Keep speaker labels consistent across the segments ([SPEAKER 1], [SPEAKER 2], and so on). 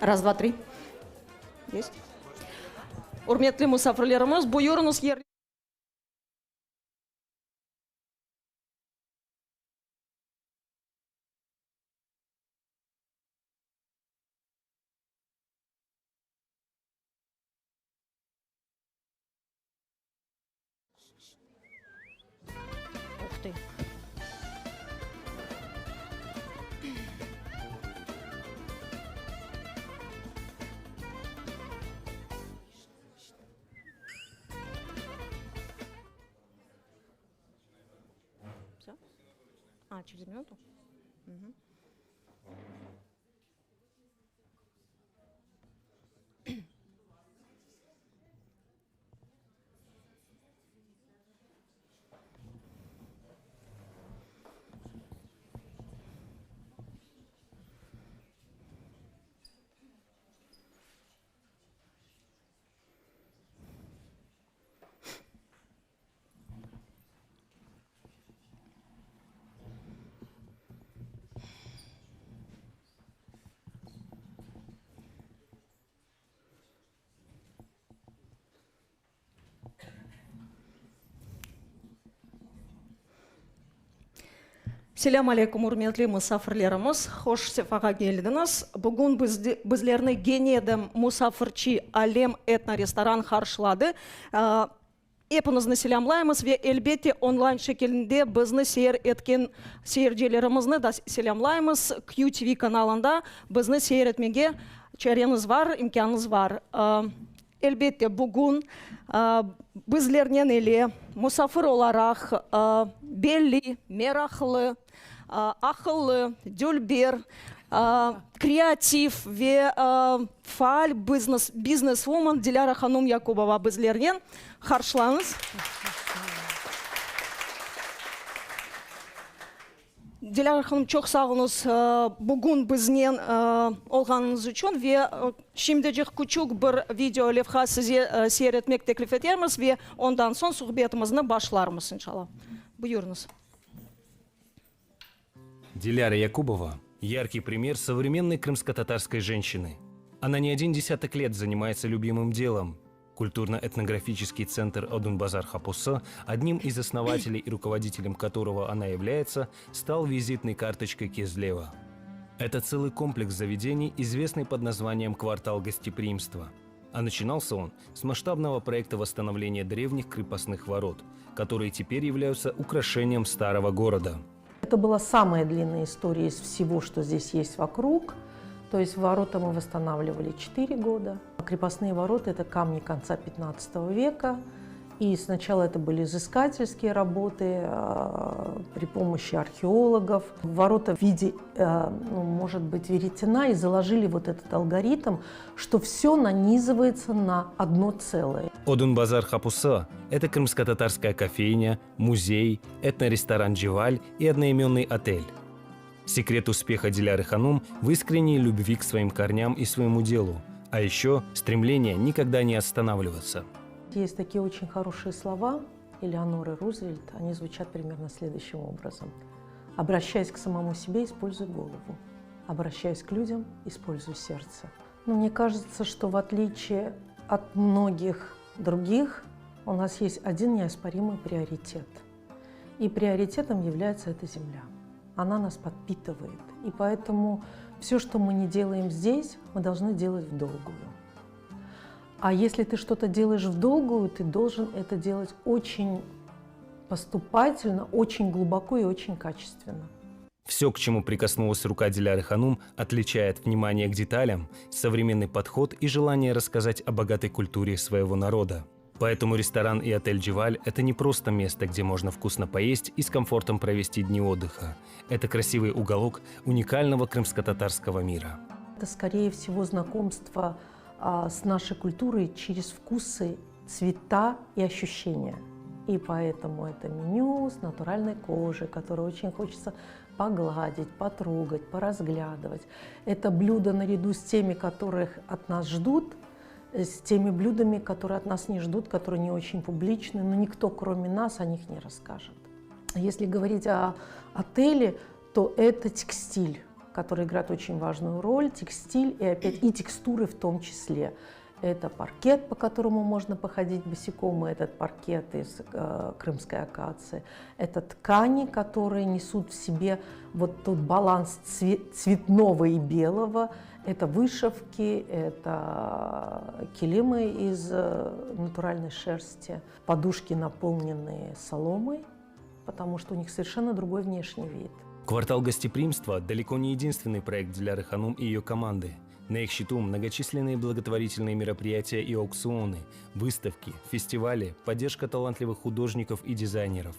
[SPEAKER 1] Раз, два, три. Есть. Урметли мусафрлерымыз, буйырыныз ер... Ух ты. Все? А, через минуту? Угу. Селям алейкум, урметли мусафрлерымыз, хош сефаға келдіңіз. Бүгін біздерні генедім мусафырчи алем этно-ресторан қаршылады. Епіңізні селямлаймыз ве әлбетте онлайн шекелінде бізді сейір еткен сейірделерімізді да селямлаймыз. QTV каналында бізді сейір етмеге чареңіз бар, имканыңыз бар. Әлбетте бүгін біздернен еле мусафыр оларақ белли, мерақылы, ақылы, дөлбер, креатив ве фаал бизнес-вумен Диляра Ханум Якубова біздернен қаршылаңыз. Диляра Ханым, çok sağolunuz bugün biznен olğanınız üçün ve şimdicik küçük bir video levha size seyretmek teklif ederiz ve ondan sonra sohbetimizni başlarız inşallah. Buyurunuz.
[SPEAKER 2] Диляра Якубова – яркий пример современной крымско-татарской женщины. Она не один десяток лет занимается любимым делом. Культурно-этнографический центр Одун-Базар-Хапусы, одним из основателей и руководителем которого она является, стал визитной карточкой Кезлева. Это целый комплекс заведений, известный под названием «Квартал гостеприимства». А начинался он с масштабного проекта восстановления древних крепостных ворот, которые теперь являются украшением старого города.
[SPEAKER 3] Это была самая длинная история из всего, что здесь есть вокруг. То есть ворота мы восстанавливали 4 года. Крепостные ворота – это камни конца 15 века. И сначала это были изыскательские работы при помощи археологов. Ворота в виде, может быть, веретена, и заложили вот этот алгоритм, что все нанизывается на одно целое.
[SPEAKER 2] Одун-Базар-Хапусы – это крымско-татарская кофейня, музей, этноресторан «Дживаль» и одноименный отель. Секрет успеха Диляры Ханум в искренней любви к своим корням и своему делу, а еще стремление никогда не останавливаться.
[SPEAKER 3] Есть такие очень хорошие слова Элеоноры Рузвельт, они звучат примерно следующим образом. Обращаясь к самому себе, используй голову. Обращаясь к людям, используй сердце. Но мне кажется, что в отличие от многих других, у нас есть один неоспоримый приоритет. И приоритетом является эта земля. Она нас подпитывает. И поэтому все, что мы не делаем здесь, мы должны делать в долгую. А если ты что-то делаешь в долгую, ты должен это делать очень поступательно, очень глубоко и очень качественно.
[SPEAKER 2] Все, к чему прикоснулась рука Диляры Ханум, отличает внимание к деталям, современный подход и желание рассказать о богатой культуре своего народа. Поэтому ресторан и отель «Дживаль» – это не просто место, где можно вкусно поесть и с комфортом провести дни отдыха. Это красивый уголок уникального крымско-татарского мира.
[SPEAKER 3] Это, скорее всего, знакомство с нашей культурой через вкусы, цвета и ощущения. И поэтому это меню с натуральной кожей, которое очень хочется погладить, потрогать, поразглядывать. Это блюдо наряду с теми, которых от нас ждут, с теми блюдами, которые от нас не ждут, которые не очень публичны, но никто, кроме нас, о них не расскажет. Если говорить о отеле, то это текстиль, который играет очень важную роль. Текстиль и текстуры в том числе. Это паркет, по которому можно походить босиком, и этот паркет из крымской акации. Это ткани, которые несут в себе вот тот баланс цветного и белого. Это вышивки, это килимы из натуральной шерсти, подушки, наполненные соломой, потому что у них совершенно другой внешний вид.
[SPEAKER 2] Квартал гостеприимства далеко не единственный проект Диляры Ханум и ее команды. На их счету многочисленные благотворительные мероприятия и аукционы, выставки, фестивали, поддержка талантливых художников и дизайнеров.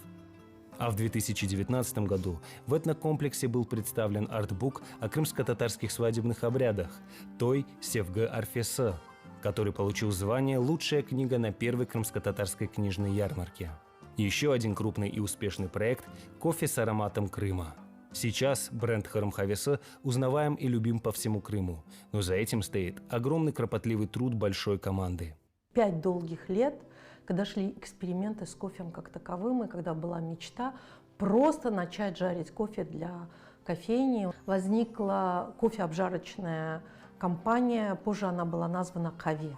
[SPEAKER 2] А в 2019 году в этнокомплексе был представлен артбук о крымско-татарских свадебных обрядах «Той Севгы Арфеса», который получил звание «Лучшая книга на первой крымско-татарской книжной ярмарке». Еще один крупный и успешный проект – «Кофе с ароматом Крыма». Сейчас бренд Харымхавеса узнаваем и любим по всему Крыму, но за этим стоит огромный кропотливый труд большой команды.
[SPEAKER 3] 5 долгих лет, когда шли эксперименты с кофем как таковым, и когда была мечта просто начать жарить кофе для кофейни, возникла кофеобжарочная компания, позже она была названа «Каве».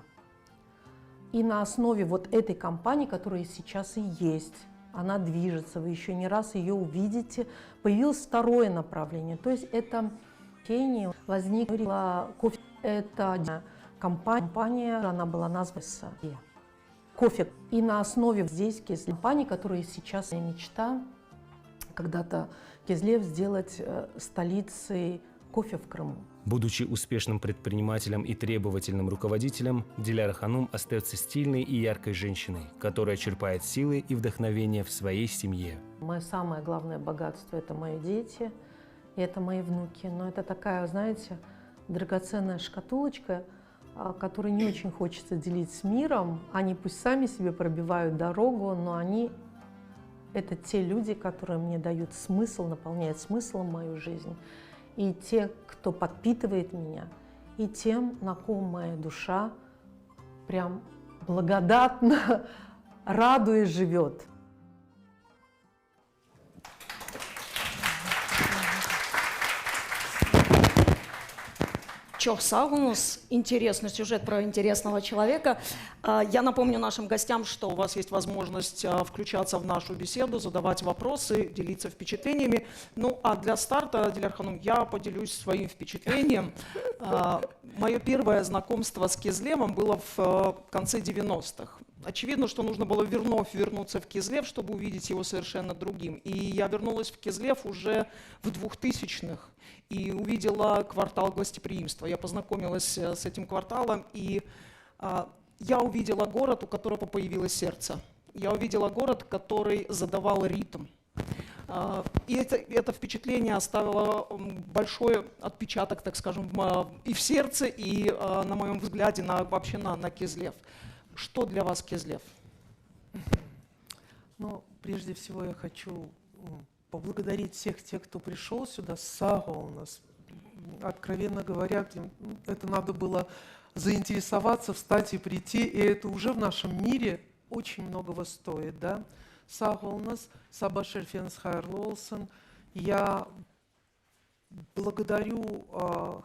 [SPEAKER 3] И на основе вот этой компании, которая сейчас и есть, она движется, вы еще не раз ее увидите, появилось второе направление, то есть это кофейня, возникла кофе, это компания, она была названа «Кофе». И на основе здесь компании, которая сейчас мечта, когда-то Кизлев сделать столицей кофе в Крыму.
[SPEAKER 2] Будучи успешным предпринимателем и требовательным руководителем, Диляра Ханум остается стильной и яркой женщиной, которая черпает силы и вдохновение в своей семье.
[SPEAKER 3] Мое самое главное богатство – это мои дети, и это мои внуки. Но это такая, знаете, драгоценная шкатулочка, которую не очень хочется делить с миром. Они пусть сами себе пробивают дорогу, но они – это те люди, которые мне дают смысл, наполняют смыслом мою жизнь. И те, кто подпитывает меня, и тем, на ком моя душа прям благодатно, радуясь, живет.
[SPEAKER 1] Çok sağ olunuz. Интересный сюжет про интересного человека. Я напомню нашим гостям, что у вас есть возможность включаться в нашу беседу, задавать вопросы, делиться впечатлениями. Ну, а для старта, Диляр Ханум, я поделюсь своим впечатлением. Мое первое знакомство с Кизлевом было в конце 90-х. Очевидно, что нужно было вновь вернуться в Кизлев, чтобы увидеть его совершенно другим. И я вернулась в Кизлев уже в 2000-х и увидела квартал гостеприимства. Я познакомилась с этим кварталом, и я увидела город, у которого появилось сердце. Я увидела город, который задавал ритм. И это впечатление оставило большой отпечаток, так скажем, и в сердце, и на моем взгляде вообще на Кизлев. Что для вас Кизлев?
[SPEAKER 4] Ну, прежде всего я хочу поблагодарить всех тех, кто пришел сюда. Сага у нас, откровенно говоря, это надо было заинтересоваться, встать и прийти, и это уже в нашем мире очень многого стоит, да. Сага у нас, Саба Шерфенс Хайрлолсон. Я благодарю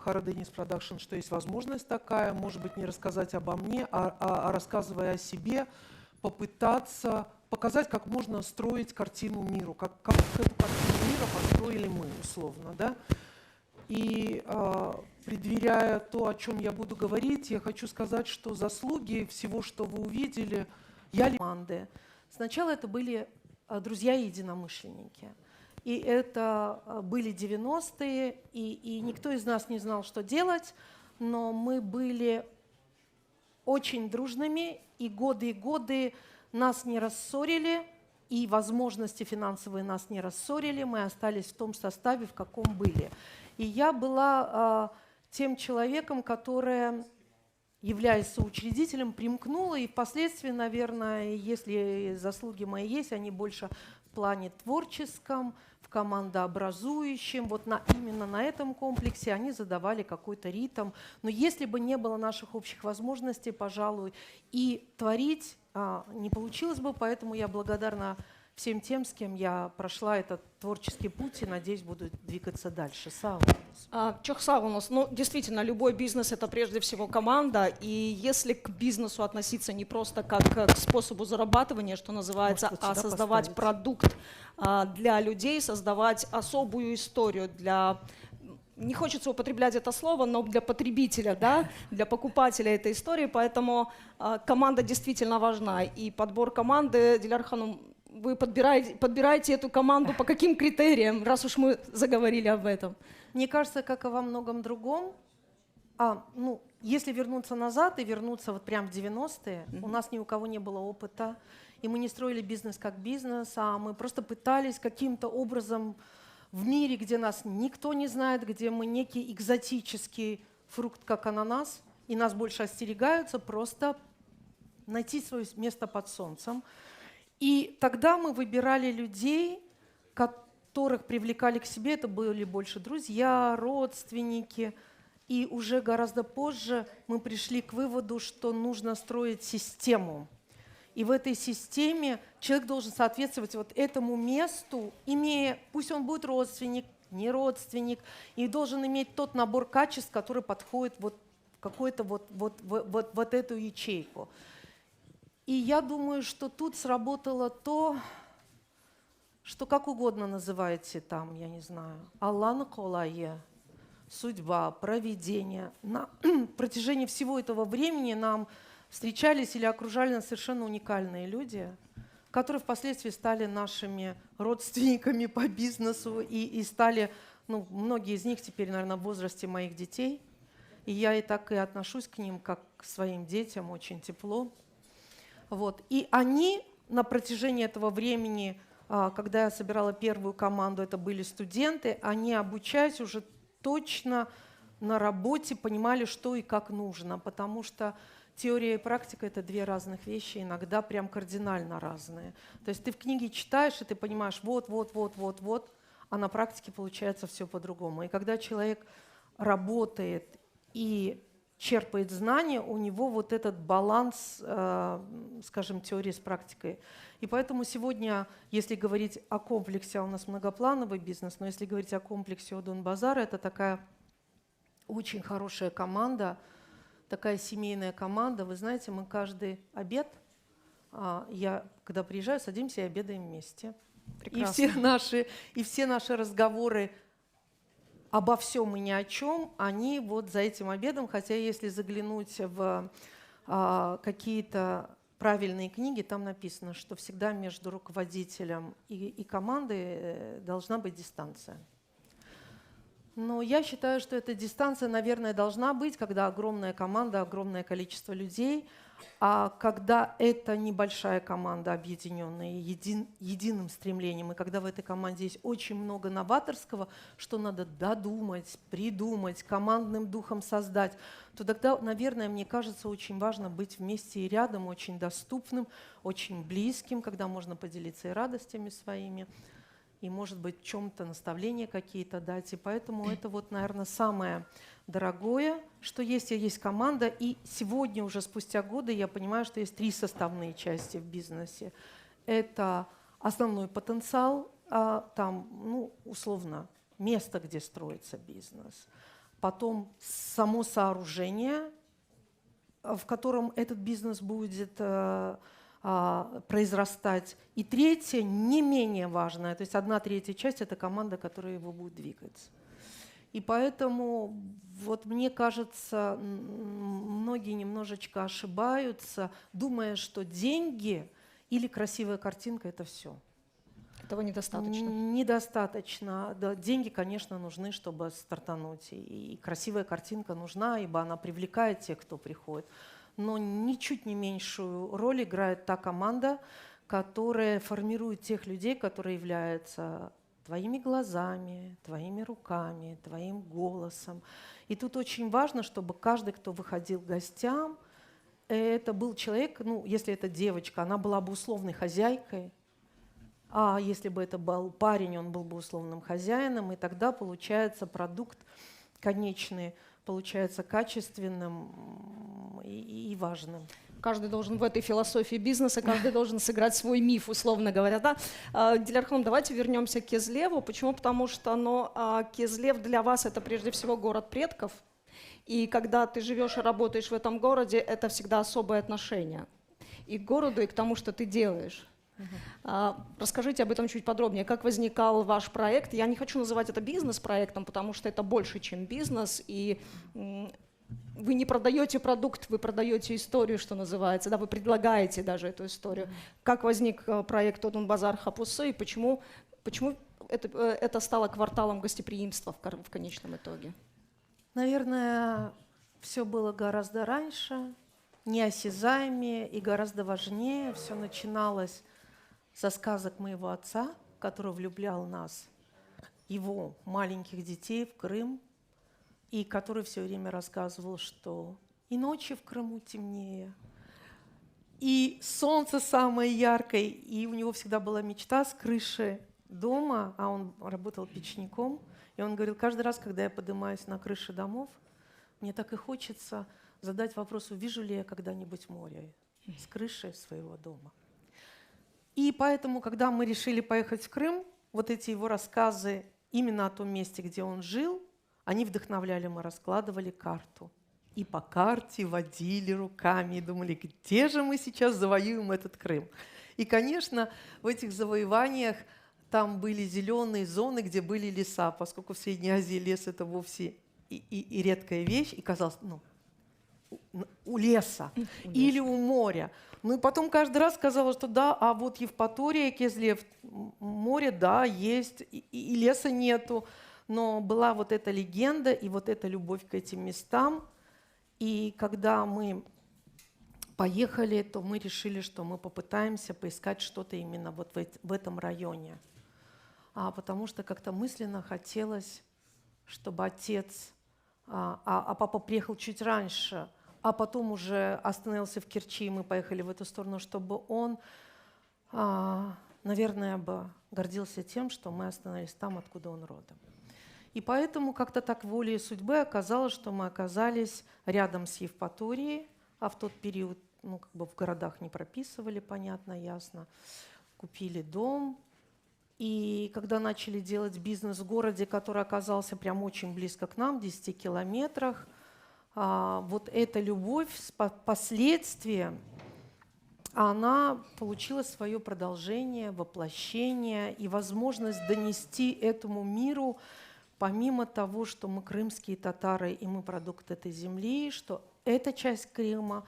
[SPEAKER 4] Хараденис Продакшн, что есть возможность такая, может быть, не рассказать обо мне, а рассказывая о себе, попытаться показать, как можно строить картину миру, как эту картину мира построили мы, условно, да. И предваряя то, о чем я буду говорить, я хочу сказать, что заслуги всего, что вы увидели,
[SPEAKER 3] команды. Сначала это были друзья и единомышленники. И это были 90-е, и никто из нас не знал, что делать, но мы были очень дружными, и годы нас не рассорили, и возможности финансовые нас не рассорили, мы остались в том составе, в каком были. И я была тем человеком, который, являясь соучредителем, примкнула, и впоследствии, наверное, если заслуги мои есть, они больше в плане творческом, в командообразующем, вот именно на этом комплексе они задавали какой-то ритм. Но если бы не было наших общих возможностей, пожалуй, и творить не получилось бы, поэтому я благодарна всем тем, с кем я прошла этот творческий путь и, надеюсь, буду двигаться дальше.
[SPEAKER 1] Çok sağ olun. Ну, действительно, любой бизнес — это прежде всего команда, и если к бизнесу относиться не просто как к способу зарабатывания, что называется,
[SPEAKER 3] Может, вот
[SPEAKER 1] а
[SPEAKER 3] сюда
[SPEAKER 1] создавать
[SPEAKER 3] поставить.
[SPEAKER 1] продукт для людей, создавать особую историю для... Не хочется употреблять это слово, но для потребителя, да, для покупателя этой истории, поэтому команда действительно важна. И подбор команды, Диляр Ханум, вы подбираете эту команду по каким критериям, раз уж мы заговорили об этом?
[SPEAKER 3] Мне кажется, как и во многом другом, если вернуться назад и вернуться вот прям в 90-е, у нас ни у кого не было опыта, и мы не строили бизнес как бизнес, а мы просто пытались каким-то образом в мире, где нас никто не знает, где мы некий экзотический фрукт, как ананас, и нас больше остерегаются, просто найти свое место под солнцем. И тогда мы выбирали людей, которых привлекали к себе, это были больше друзья, родственники. И уже гораздо позже мы пришли к выводу, что нужно строить систему. И в этой системе человек должен соответствовать вот этому месту, имея, пусть он будет родственник, не родственник, и должен иметь тот набор качеств, который подходит вот в какую-то вот эту ячейку. И я думаю, что тут сработало то, что как угодно называете там, я не знаю, Аллах наколае, судьба, провидение. На протяжении всего этого времени нам встречались или окружали нас совершенно уникальные люди, которые впоследствии стали нашими родственниками по бизнесу и стали, многие из них теперь, наверное, в возрасте моих детей. И я и так и отношусь к ним, как к своим детям, очень тепло. Вот. И они на протяжении этого времени, когда я собирала первую команду, это были студенты, они, обучаясь уже точно на работе, понимали, что и как нужно, потому что теория и практика — это две разных вещи, иногда прям кардинально разные. То есть ты в книге читаешь, и ты понимаешь, вот, а на практике получается все по-другому. И когда человек работает и черпает знания, у него вот этот баланс, скажем, теории с практикой. И поэтому сегодня, если говорить о комплексе, у нас многоплановый бизнес, но если говорить о комплексе Одун Базара, это такая очень хорошая команда, такая семейная команда. Вы знаете, мы каждый обед, когда приезжаю, садимся и обедаем вместе.
[SPEAKER 1] Прекрасно.
[SPEAKER 3] И все наши разговоры обо всем и ни о чем, они вот за этим обедом, хотя если заглянуть в какие-то правильные книги, там написано, что всегда между руководителем и командой должна быть дистанция. Но я считаю, что эта дистанция, наверное, должна быть, когда огромная команда, огромное количество людей, а когда это небольшая команда, объединенная единым стремлением, и когда в этой команде есть очень много новаторского, что надо додумать, придумать, командным духом создать, то тогда, наверное, мне кажется, очень важно быть вместе и рядом, очень доступным, очень близким, когда можно поделиться и радостями своими, и, может быть, в чем-то наставления какие-то дать. И поэтому это вот, наверное, самое дорогое, что есть команда. И сегодня, уже спустя годы, я понимаю, что есть три составные части в бизнесе. Это основной потенциал, там, условно, место, где строится бизнес. Потом само сооружение, в котором этот бизнес будет произрастать. И третье, не менее важное, то есть 1/3 часть — это команда, которая его будет двигать. И поэтому, вот мне кажется, многие немножечко ошибаются, думая, что деньги или красивая картинка — это все.
[SPEAKER 1] Этого недостаточно.
[SPEAKER 3] Недостаточно. Да, деньги, конечно, нужны, чтобы стартануть. И красивая картинка нужна, ибо она привлекает тех, кто приходит. Но ничуть не меньшую роль играет та команда, которая формирует тех людей, которые являются твоими глазами, твоими руками, твоим голосом. И тут очень важно, чтобы каждый, кто выходил к гостям, это был человек, если это девочка, она была бы условной хозяйкой, а если бы это был парень, он был бы условным хозяином, и тогда получается продукт конечный, получается качественным и важным.
[SPEAKER 1] Каждый должен в этой философии бизнеса, каждый должен сыграть свой миф, условно говоря. Да? Диляр Ханым, давайте вернемся к Кизлеву. Почему? Потому что Кизлев для вас это прежде всего город предков. И когда ты живешь и работаешь в этом городе, это всегда особое отношение и к городу, и к тому, что ты делаешь. Расскажите об этом чуть подробнее. Как возникал ваш проект? Я не хочу называть это бизнес-проектом, потому что это больше, чем бизнес. И вы не продаете продукт, вы продаете историю, что называется. Да, вы предлагаете даже эту историю. Как возник проект Одун Базар Хапусы и почему это стало кварталом гостеприимства в конечном итоге?
[SPEAKER 3] Наверное, все было гораздо раньше, неосязаемее и гораздо важнее. Все начиналось со сказок моего отца, который влюблял нас, его маленьких детей, в Крым, и который все время рассказывал, что и ночи в Крыму темнее, и солнце самое яркое, и у него всегда была мечта с крыши дома, а он работал печником, и он говорил, каждый раз, когда я поднимаюсь на крыши домов, мне так и хочется задать вопрос, увижу ли я когда-нибудь море с крыши своего дома. И поэтому, когда мы решили поехать в Крым, вот эти его рассказы именно о том месте, где он жил, они вдохновляли, мы раскладывали карту. И по карте водили руками и думали, где же мы сейчас завоюем этот Крым. И, конечно, в этих завоеваниях там были зеленые зоны, где были леса, поскольку в Средней Азии лес – это вовсе и редкая вещь, и казалось, у леса или у моря. Ну и потом каждый раз казалось, что да, а вот Евпатория, Кизлев, море, да, есть, и леса нету. Но была вот эта легенда и вот эта любовь к этим местам. И когда мы поехали, то мы решили, что мы попытаемся поискать что-то именно вот в этом районе. Потому что как-то мысленно хотелось, чтобы отец, а папа приехал чуть раньше, а потом уже остановился в Керчи, и мы поехали в эту сторону, чтобы он, наверное, бы гордился тем, что мы остановились там, откуда он родом. И поэтому как-то так волей судьбы оказалось, что мы оказались рядом с Евпаторией, а в тот период в городах не прописывали, понятно, ясно. Купили дом. И когда начали делать бизнес в городе, который оказался прям очень близко к нам, в 10 километрах, вот эта любовь, последствия, она получила свое продолжение, воплощение и возможность донести этому миру, помимо того, что мы крымские татары и мы продукт этой земли, что эта часть Крыма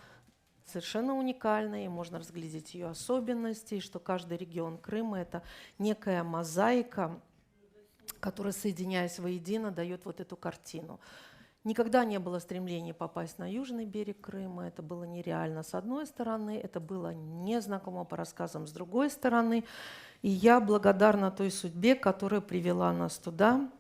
[SPEAKER 3] совершенно уникальная, и можно разглядеть ее особенности, и что каждый регион Крыма – это некая мозаика, которая, соединяясь воедино, дает вот эту картину. Никогда не было стремления попасть на южный берег Крыма, это было нереально с одной стороны, это было незнакомо по рассказам с другой стороны, и я благодарна той судьбе, которая привела нас туда,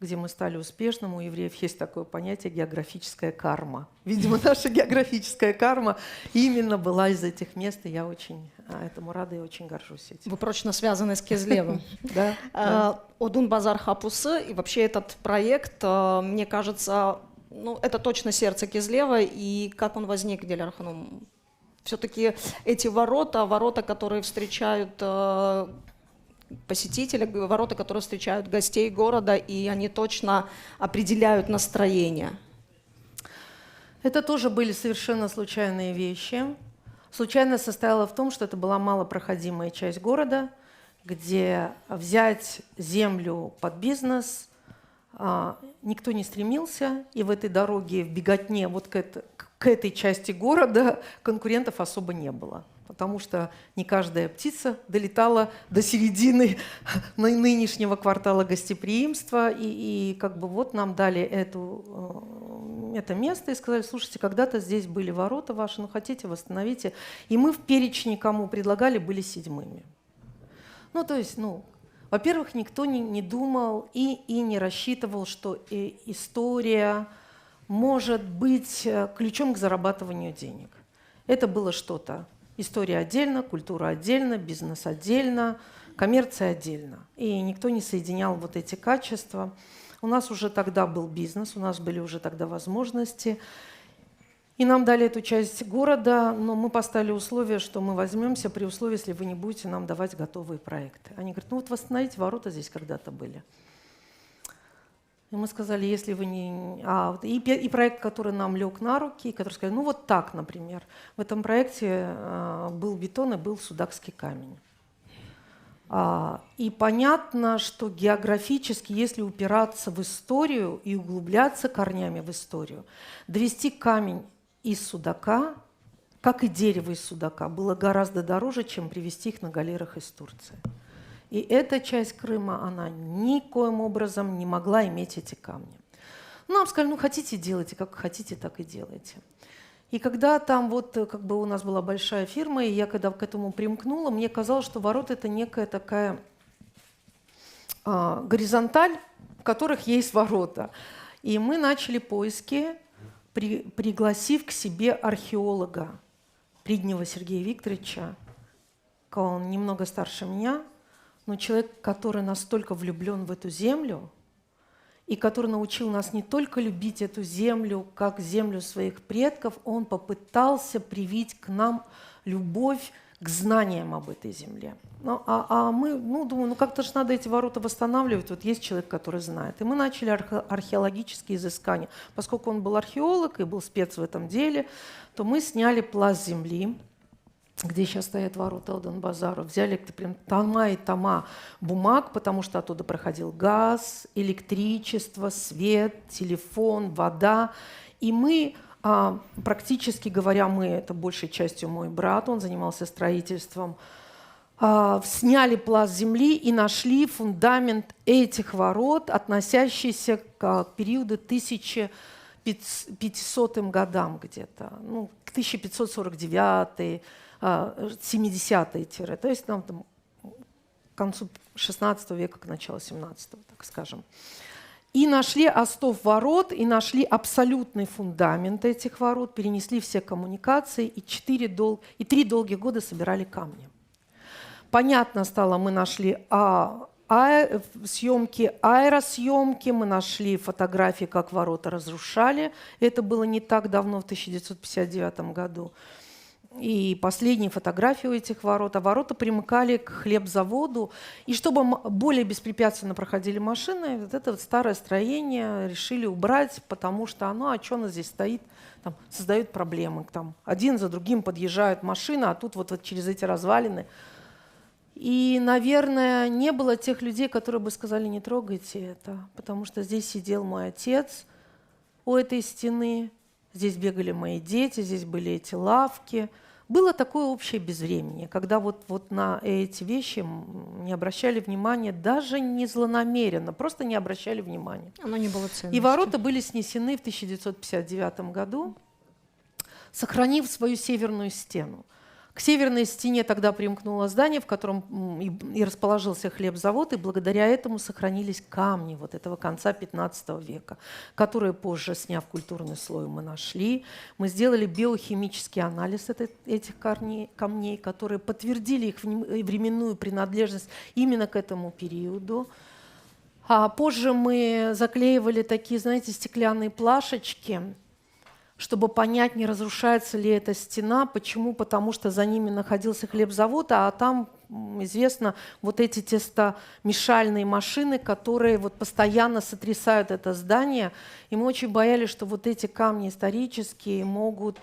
[SPEAKER 3] где мы стали успешным. У евреев есть такое понятие географическая карма. Видимо, наша географическая карма именно была из этих мест, и я очень этому рада и очень горжусь этим.
[SPEAKER 1] Вы прочно связаны с Кизлевом. Одун Базар Хапусы и вообще этот проект, мне кажется, это точно сердце Кизлева. И как он возник, Диляр Ханым? Все-таки эти ворота, которые встречают посетителей, ворота, которые встречают гостей города, и они точно определяют настроение.
[SPEAKER 3] Это тоже были совершенно случайные вещи. Случайность состояла в том, что это была малопроходимая часть города, где взять землю под бизнес никто не стремился, и в этой дороге, в беготне вот к этой части города конкурентов особо не было. Потому что не каждая птица долетала до середины нынешнего квартала гостеприимства. И вот нам дали это место и сказали, слушайте, когда-то здесь были ворота ваши, хотите, восстановите. И мы в перечне, кому предлагали, были 7-ми. Во-первых, никто не думал и не рассчитывал, что история может быть ключом к зарабатыванию денег. Это было что-то. История отдельно, культура отдельно, бизнес отдельно, коммерция отдельно. И никто не соединял вот эти качества. У нас уже тогда был бизнес, у нас были уже тогда возможности. И нам дали эту часть города, но мы поставили условие, что мы возьмемся при условии, если вы не будете нам давать готовые проекты. Они говорят, ну вот восстановите, ворота здесь когда-то были. И мы сказали, если вы не... И проект, который нам лег на руки, который сказали, ну вот так, например. В этом проекте был бетон и был судакский камень. И понятно, что географически, если упираться в историю и углубляться корнями в историю, довести камень из Судака, как и дерево из Судака, было гораздо дороже, чем привезти их на галерах из Турции. И эта часть Крыма, она никоим образом не могла иметь эти камни. Нам сказали, ну хотите делайте, как хотите, так и делайте. И когда там вот как бы у нас была большая фирма, и я когда к этому примкнула, мне казалось, что ворота — это некая такая горизонталь, в которых есть ворота. И мы начали поиски, пригласив к себе археолога Приднева Сергея Викторовича. Он немного старше меня, но человек, который настолько влюблен в эту землю, и который научил нас не только любить эту землю, как землю своих предков, он попытался привить к нам любовь к знаниям об этой земле. Мы думаем, как-то же надо эти ворота восстанавливать. Вот есть человек, который знает. И мы начали археологические изыскания. Поскольку он был археолог и был спец в этом деле, то мы сняли пласт земли, где сейчас стоят ворота Оденбазара, взяли прям тома и тома бумаг, потому что оттуда проходил газ, электричество, свет, телефон, вода. И мы, практически говоря, это большей частью мой брат, он занимался строительством, сняли пласт земли и нашли фундамент этих ворот, относящийся к периоду 1500 годам где-то, к 1549 70-е, то есть нам там к концу 16 века, к началу 17-го, так скажем. И нашли остов ворот, и нашли абсолютный фундамент этих ворот, перенесли все коммуникации, и 3 долгих года собирали камни. Понятно стало, мы нашли аэросъемки, мы нашли фотографии, как ворота разрушали. Это было не так давно, в 1959 году. И последние фотографии у этих ворот. А ворота примыкали к хлебзаводу. И чтобы более беспрепятственно проходили машины, вот это вот старое строение решили убрать, потому что что оно здесь стоит, там, создает проблемы. Там, один за другим подъезжают машины, а тут вот через эти развалины. И, наверное, не было тех людей, которые бы сказали, не трогайте это, потому что здесь сидел мой отец у этой стены, здесь бегали мои дети, здесь были эти лавки. Было такое общее безвременье, когда вот на эти вещи не обращали внимания, даже не злонамеренно, просто не обращали внимания.
[SPEAKER 1] Оно не было ценностью.
[SPEAKER 3] И ворота были снесены в 1959 году, сохранив свою северную стену. К северной стене тогда примкнуло здание, в котором и расположился хлебзавод, и благодаря этому сохранились камни вот этого конца 15 века, которые позже, сняв культурный слой, мы нашли. Мы сделали биохимический анализ этих камней, которые подтвердили их временную принадлежность именно к этому периоду. А позже мы заклеивали такие, знаете, стеклянные плашечки, чтобы понять, не разрушается ли эта стена. Почему? Потому что за ними находился хлебзавод, а там, известно, вот эти тестомешальные машины, которые вот постоянно сотрясают это здание. И мы очень боялись, что вот эти камни исторические могут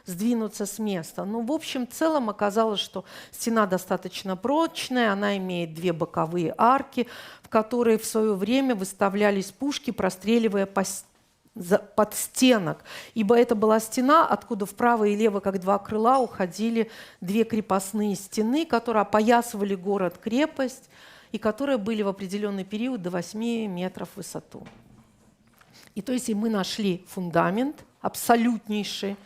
[SPEAKER 3] сдвинуться с места. Но в общем, в целом оказалось, что стена достаточно прочная, она имеет 2 боковые арки, в которые в свое время выставлялись пушки, простреливая под стенок, ибо это была стена, откуда вправо и лево, как 2 крыла, уходили 2 крепостные стены, которые опоясывали город-крепость и которые были в определенный период до 8 метров в высоту. И то есть мы нашли фундамент абсолютнейший,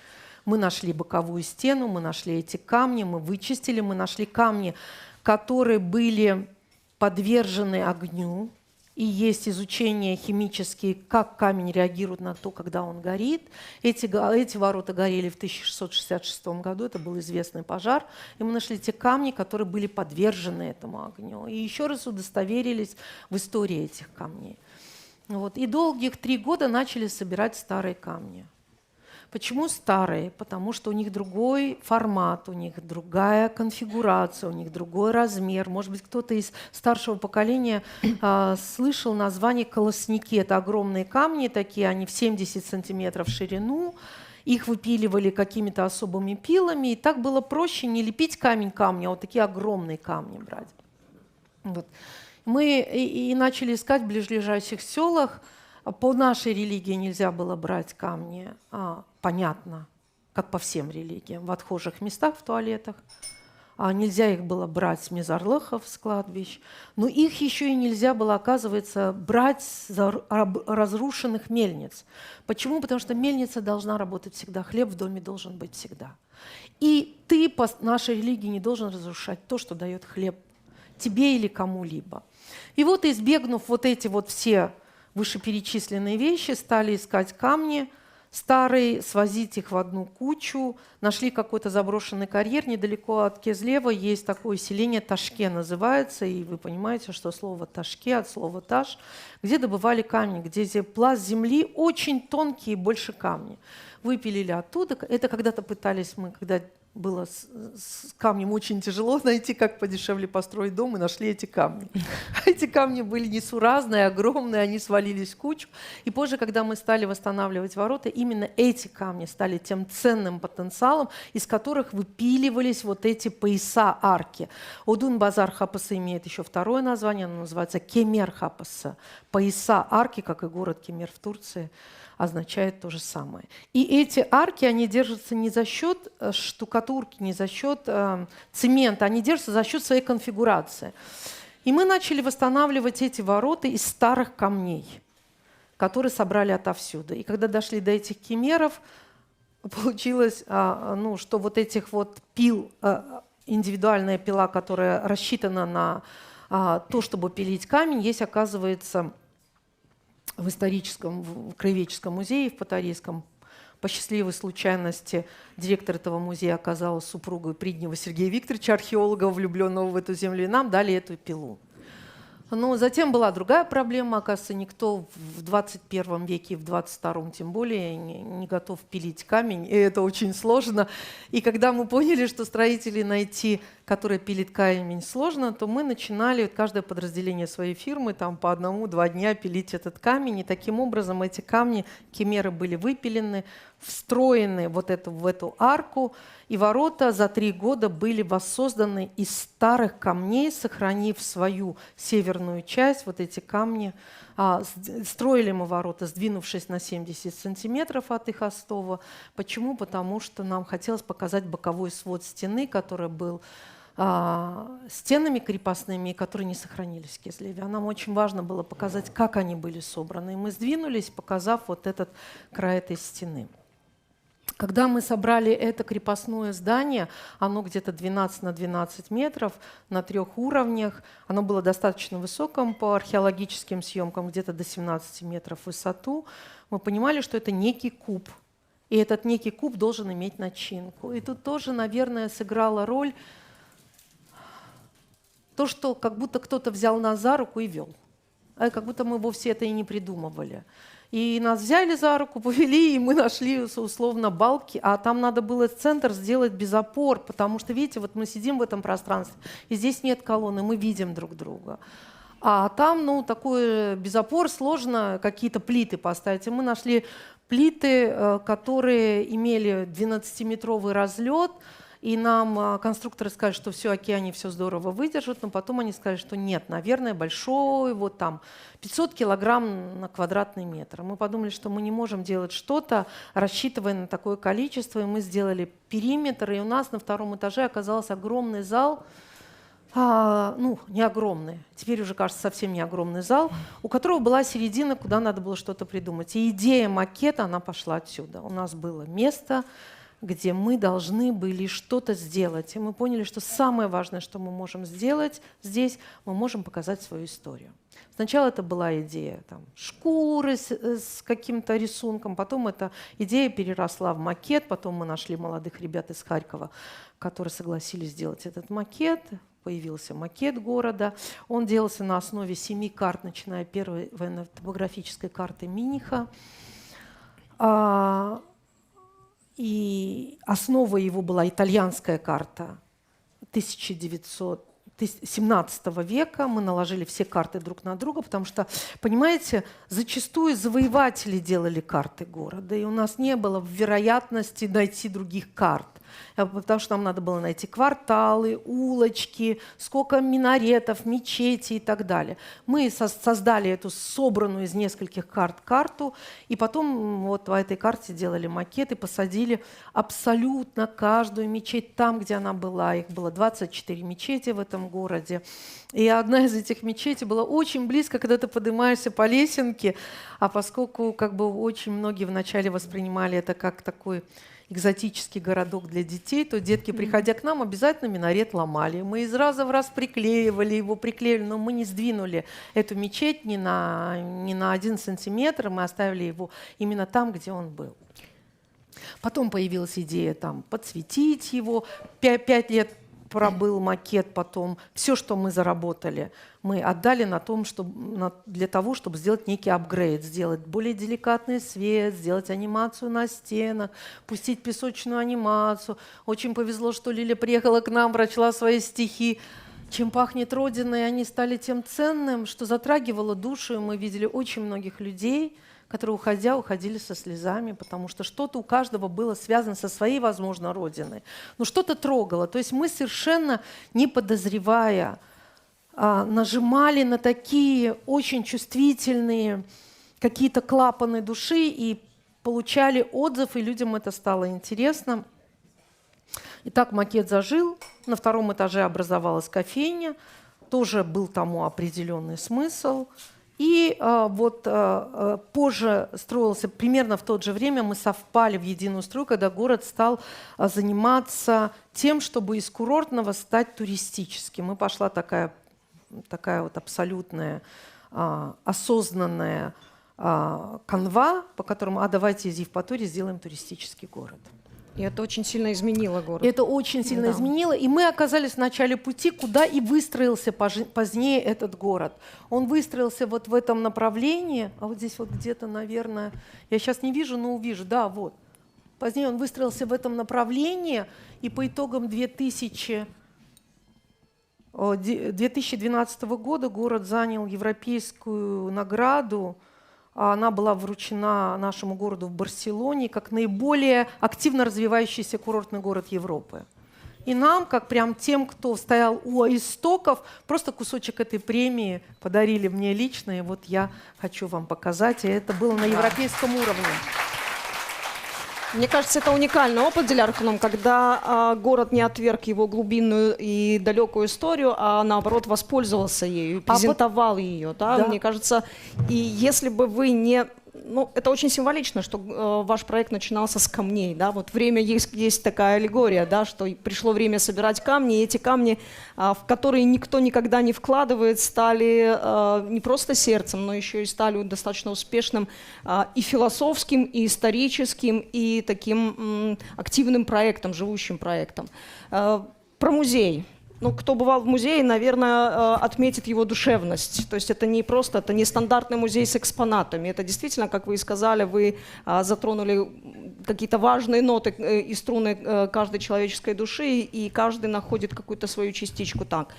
[SPEAKER 3] мы нашли боковую стену, мы нашли эти камни, мы вычистили, мы нашли камни, которые были подвержены огню. И есть изучения химические, как камень реагирует на то, когда он горит. Эти ворота горели в 1666 году, это был известный пожар. И мы нашли те камни, которые были подвержены этому огню. И еще раз удостоверились в истории этих камней. Вот. И долгих 3 года начали собирать старые камни. Почему старые? Потому что у них другой формат, у них другая конфигурация, у них другой размер. Может быть, кто-то из старшего поколения слышал название колосники. Это огромные камни такие, они в 70 сантиметров в ширину. Их выпиливали какими-то особыми пилами. И так было проще не лепить камень камня, а вот такие огромные камни брать. Вот. Мы и начали искать в ближайших селах. По нашей религии нельзя было брать камни, понятно, как по всем религиям, в отхожих местах, в туалетах. Нельзя их было брать с мезарлыхов, с кладбищ. Но их еще и нельзя было, оказывается, брать с разрушенных мельниц. Почему? Потому что мельница должна работать всегда, хлеб в доме должен быть всегда. И ты по нашей религии не должен разрушать то, что дает хлеб тебе или кому-либо. И вот, избегнув вот эти вот все вышеперечисленные вещи, стали искать камни старые, свозить их в одну кучу. Нашли какой-то заброшенный карьер. Недалеко от Кезлева есть такое селение, Ташке называется. И вы понимаете, что слово Ташке от слова Таш, где добывали камни, где пласт земли очень тонкий, больше камни. Выпилили оттуда. Это когда-то пытались мы, когда было с камнем очень тяжело найти, как подешевле построить дом, и нашли эти камни. Эти камни были несуразные, огромные, они свалились в кучу. И позже, когда мы стали восстанавливать ворота, именно эти камни стали тем ценным потенциалом, из которых выпиливались вот эти пояса арки. Одун базар Хапаса имеет еще второе название, оно называется Кемер Хапаса. Пояса арки, как и город Кемер в Турции, означает то же самое. И эти арки, они держатся не за счет штукатурки, не за счет цемента, они держатся за счет своей конфигурации. И мы начали восстанавливать эти ворота из старых камней, которые собрали отовсюду. И когда дошли до этих кемеров, получилось, что вот этих вот пил, индивидуальная пила, которая рассчитана на то, чтобы пилить камень, есть, оказывается, в историческом, в краеведческом музее в Патарейском. По счастливой случайности директор этого музея оказалась супругой Приднева Сергея Викторовича, археолога, влюбленного в эту землю, и нам дали эту пилу. Но затем была другая проблема. Оказывается, никто в 21 веке, в 22-м тем более, не готов пилить камень, и это очень сложно. И когда мы поняли, что строителей найти, которые пилит камень, сложно, то мы начинали, каждое подразделение своей фирмы, там по 1-2 дня пилить этот камень. И таким образом эти камни, кемеры, были выпилены, встроены в эту арку, и ворота за 3 года были воссозданы из старых камней, сохранив свою северную часть, вот эти камни. Строили мы ворота, сдвинувшись на 70 сантиметров от их остова. Почему? Потому что нам хотелось показать боковой свод стены, который был стенами крепостными, которые не сохранились в Кезлеве. А нам очень важно было показать, как они были собраны. И мы сдвинулись, показав вот этот край этой стены. Когда мы собрали это крепостное здание, оно где-то 12 на 12 метров на 3 уровнях, оно было достаточно высоким по археологическим съемкам, где-то до 17 метров в высоту, мы понимали, что это некий куб. И этот некий куб должен иметь начинку. И тут тоже, наверное, сыграла роль то, что как будто кто-то взял нас за руку и вел. Как будто мы вовсе это и не придумывали. И нас взяли за руку, повели, и мы нашли условно балки, а там надо было центр сделать без опор, потому что, видите, вот мы сидим в этом пространстве, и здесь нет колонны, мы видим друг друга. А там, такой без опор сложно какие-то плиты поставить. И мы нашли плиты, которые имели 12-метровый разлет, и нам конструкторы сказали, что все окей, они все здорово выдержат, но потом они сказали, что нет, наверное, большой, вот там 500 килограмм на квадратный метр. Мы подумали, что мы не можем делать что-то, рассчитывая на такое количество, и мы сделали периметр, и у нас на 2-м этаже оказался огромный зал, не огромный, теперь уже кажется совсем не огромный зал, у которого была середина, куда надо было что-то придумать. И идея макета, она пошла отсюда. У нас было место, где мы должны были что-то сделать. И мы поняли, что самое важное, что мы можем сделать здесь, мы можем показать свою историю. Сначала это была идея шкуры с каким-то рисунком, потом эта идея переросла в макет, потом мы нашли молодых ребят из Харькова, которые согласились сделать этот макет. Появился макет города. Он делался на основе 7 карт, начиная от первой военно-топографической карты Миниха. И основой его была итальянская карта 17 века. Мы наложили все карты друг на друга, потому что, понимаете, зачастую завоеватели делали карты города, и у нас не было вероятности найти других карт. Потому что нам надо было найти кварталы, улочки, сколько минаретов, мечетей и так далее. Мы создали эту собранную из нескольких карт карту, и потом вот по этой карте делали макеты, посадили абсолютно каждую мечеть там, где она была. Их было 24 мечети в этом городе. И одна из этих мечетей была очень близко, когда ты поднимаешься по лесенке, а поскольку как бы очень многие вначале воспринимали это как такой экзотический городок для детей, то детки, приходя к нам, обязательно минарет ломали. Мы из раза в раз приклеивали, но мы не сдвинули эту мечеть ни на 1 сантиметр, мы оставили его именно там, где он был. Потом появилась идея там подсветить его. 5 лет пробыл макет, потом все, что мы заработали, мы отдали для того, чтобы сделать некий апгрейд, сделать более деликатный свет, сделать анимацию на стенах, пустить песочную анимацию. Очень повезло, что Лиля приехала к нам, прочла свои стихи. Чем пахнет Родина, и они стали тем ценным, что затрагивало душу, и мы видели очень многих людей, которые, уходили со слезами, потому что что-то у каждого было связано со своей, возможно, родиной. Но что-то трогало. То есть мы совершенно не подозревая нажимали на такие очень чувствительные какие-то клапаны души и получали отзыв, и людям это стало интересно. Итак, макет зажил. На 2-м этаже образовалась кофейня. Тоже был тому определенный смысл. И позже строился, примерно в то же время мы совпали в единую струю, когда город стал заниматься тем, чтобы из курортного стать туристическим. И пошла такая вот абсолютная осознанная канва, по которому давайте из Евпатории сделаем туристический город.
[SPEAKER 1] И это очень сильно изменило город.
[SPEAKER 3] Это очень сильно изменило. И мы оказались в начале пути, куда и выстроился позднее этот город. Он выстроился вот в этом направлении, а вот здесь вот где-то, наверное, я сейчас не вижу, но увижу, да, вот. Позднее он выстроился в этом направлении, и по итогам 2012 года город занял европейскую награду. Она была вручена нашему городу в Барселоне как наиболее активно развивающийся курортный город Европы. И нам, как прям тем, кто стоял у истоков, просто кусочек этой премии подарили мне лично, и вот я хочу вам показать, и это было на европейском уровне.
[SPEAKER 1] Мне кажется, это уникальный опыт, Диляра Ханом, когда город не отверг его глубинную и далекую историю, а наоборот воспользовался ею, презентовал ее. Да?
[SPEAKER 3] Да.
[SPEAKER 1] Мне кажется, и если бы вы не... Ну, это очень символично, что ваш проект начинался с камней. Да? Вот время есть такая аллегория, да, что пришло время собирать камни, и эти камни, в которые никто никогда не вкладывает, стали не просто сердцем, но еще и стали достаточно успешным и философским, и историческим, и таким активным проектом, живущим проектом. Про музей. Ну, кто бывал в музее, наверное, отметит его душевность. То есть это не просто, это не стандартный музей с экспонатами. Это действительно, как вы и сказали, вы затронули какие-то важные ноты и струны каждой человеческой души, и каждый находит какую-то свою частичку там.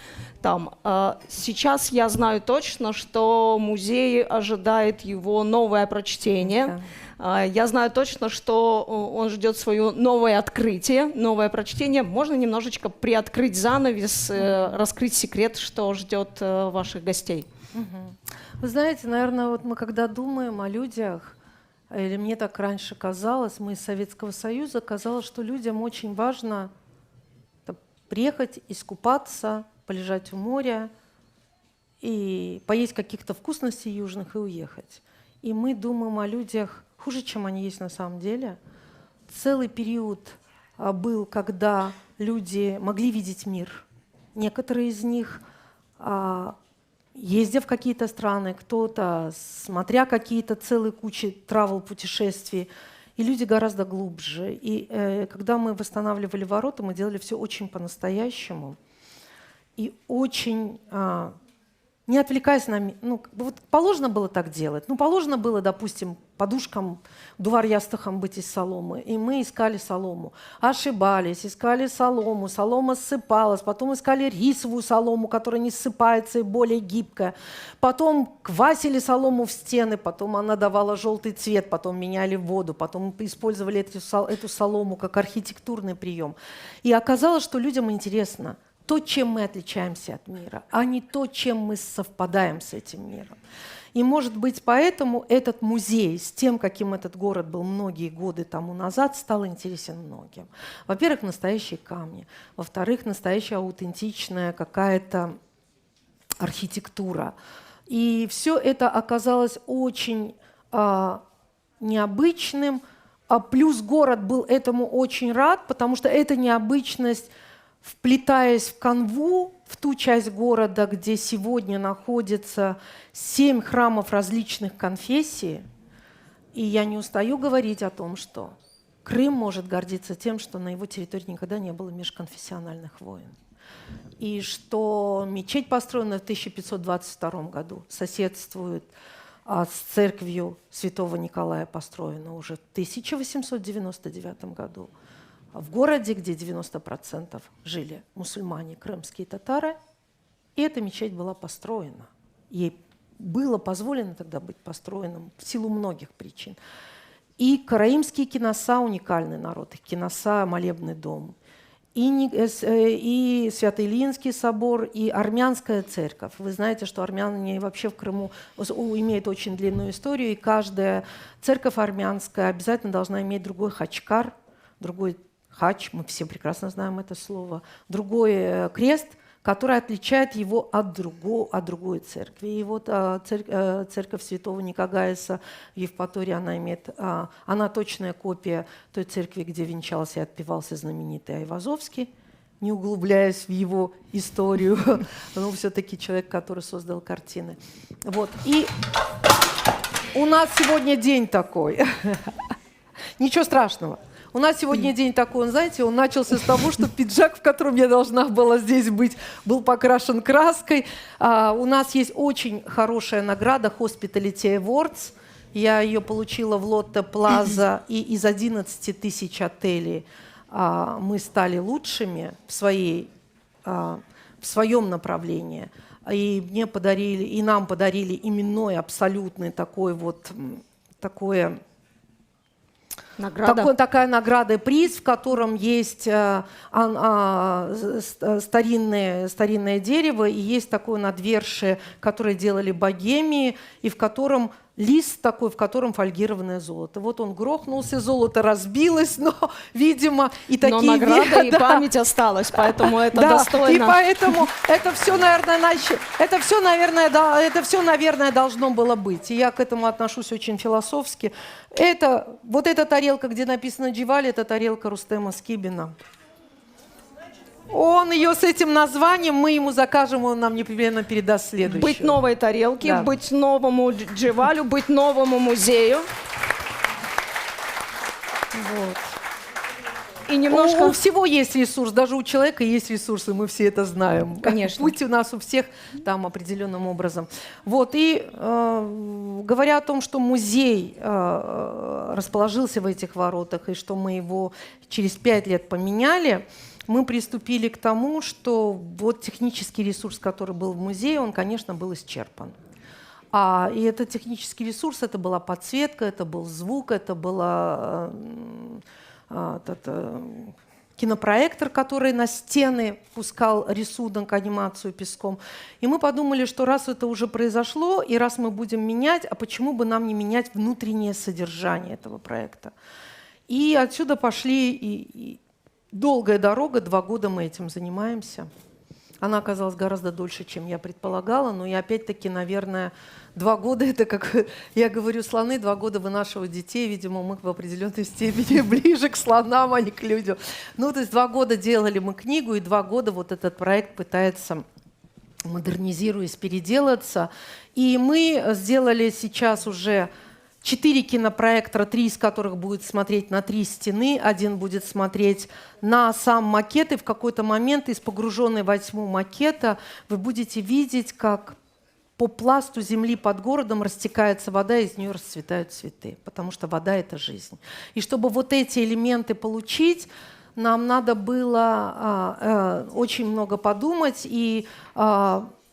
[SPEAKER 1] Сейчас я знаю точно, что музей ожидает его новое прочтение. Я знаю точно, что он ждет свое новое открытие, новое прочтение. Можно немножечко приоткрыть занавес, раскрыть секрет, что ждет ваших гостей?
[SPEAKER 3] Вы знаете, наверное, вот мы когда думаем о людях, или мне так раньше казалось, мы из Советского Союза, казалось, что людям очень важно приехать, искупаться, полежать у моря и поесть каких-то вкусностей южных и уехать. И мы думаем о людях хуже, чем они есть на самом деле. Целый период был, когда люди могли видеть мир. Некоторые из них, ездя в какие-то страны, кто-то, смотря какие-то целые кучи тревел-путешествий, и люди гораздо глубже. И когда мы восстанавливали ворота, мы делали все очень по-настоящему. И очень не отвлекаясь на... Ну, вот положено было так делать. Ну, положено было, допустим, подушкам, дуварьястахам быть из соломы. И мы искали солому. Ошибались, искали солому. Солома ссыпалась. Потом искали рисовую солому, которая не ссыпается и более гибкая. Потом квасили солому в стены. Потом она давала желтый цвет. Потом меняли воду. Потом использовали эту солому как архитектурный прием. И оказалось, что людям интересно то, чем мы отличаемся от мира, а не то, чем мы совпадаем с этим миром. И, может быть, поэтому этот музей с тем, каким этот город был многие годы тому назад, стал интересен многим. Во-первых, настоящие камни. Во-вторых, настоящая аутентичная какая-то архитектура. И все это оказалось очень необычным. Плюс город был этому очень рад, потому что эта необычность, вплетаясь в канву, в ту часть города, где сегодня находится 7 храмов различных конфессий, и я не устаю говорить о том, что Крым может гордиться тем, что на его территории никогда не было межконфессиональных войн. И что мечеть, построенная в 1522 году, соседствует с церковью Святого Николая, построена уже в 1899 году. В городе, где 90% жили мусульмане, крымские татары, и эта мечеть была построена. Ей было позволено тогда быть построенным в силу многих причин. И караимские киноса – уникальный народ, их киноса – молебный дом, и Свято-Ильинский собор, и армянская церковь. Вы знаете, что армяне вообще в Крыму имеют очень длинную историю, и каждая церковь армянская обязательно должна иметь другой хачкар, другой хач, мы все прекрасно знаем это слово, другой крест, который отличает его от другой церкви. И вот церковь Святого Никогайса в Евпатории, она точная копия той церкви, где венчался и отпевался знаменитый Айвазовский, не углубляясь в его историю, но все-таки человек, который создал картины. Вот. И у нас сегодня день такой. Ничего страшного. У нас сегодня день такой, знаете, он начался с того, что пиджак, в котором я должна была здесь быть, был покрашен краской. У нас есть очень хорошая награда Hospitality Awards. Я ее получила в Лотте Плаза, и из 11 тысяч отелей мы стали лучшими в своем направлении. И мне подарили, и нам подарили именной абсолютный такая награда и приз, в котором есть старинное дерево, и есть такое надвершие, которое делали богемии, и в котором лист такой, в котором фольгированное золото. Вот он грохнулся, золото разбилось, но, видимо, и такие...
[SPEAKER 1] Но награда и память осталась, поэтому это достойно.
[SPEAKER 3] И поэтому это все, наверное, должно было быть. И я к этому отношусь очень философски. Вот эта тарелка, где написано «Дживали», это тарелка Рустема Скибина. Он ее с этим названием, мы ему закажем, он нам непременно передаст следующую.
[SPEAKER 1] Быть новой тарелке,
[SPEAKER 3] Да.
[SPEAKER 1] быть новому Дживалю, быть новому музею.
[SPEAKER 3] Вот.
[SPEAKER 1] И немножко...
[SPEAKER 3] У всего есть ресурс, даже у человека есть ресурсы, мы все это знаем.
[SPEAKER 1] Конечно.
[SPEAKER 3] Путь у нас у всех там определенным образом. Вот, и говоря о том, что музей расположился в этих воротах, и что мы его через 5 лет поменяли, мы приступили к тому, что вот технический ресурс, который был в музее, он, конечно, был исчерпан. И этот технический ресурс, это была подсветка, это был звук, это была кинопроектор, который на стены пускал рисунок, анимацию песком. И мы подумали, что раз это уже произошло, и раз мы будем менять, а почему бы нам не менять внутреннее содержание этого проекта? И отсюда пошли и долгая дорога, 2 года мы этим занимаемся. Она оказалась гораздо дольше, чем я предполагала, но и опять-таки, наверное, 2 года, это, как я говорю, слоны, 2 года вынашивают детей, видимо, мы в определенной степени ближе к слонам, а не к людям. Ну, то есть 2 года делали мы книгу, и 2 года вот этот проект пытается, модернизируясь, переделаться. И мы сделали сейчас уже 4 кинопроектора, 3 из которых будет смотреть на 3 стены, 1 будет смотреть на сам макет, и в какой-то момент из погруженной во тьму макета вы будете видеть, как по пласту земли под городом растекается вода, из нее расцветают цветы, потому что вода – это жизнь. И чтобы вот эти элементы получить, нам надо было очень много подумать и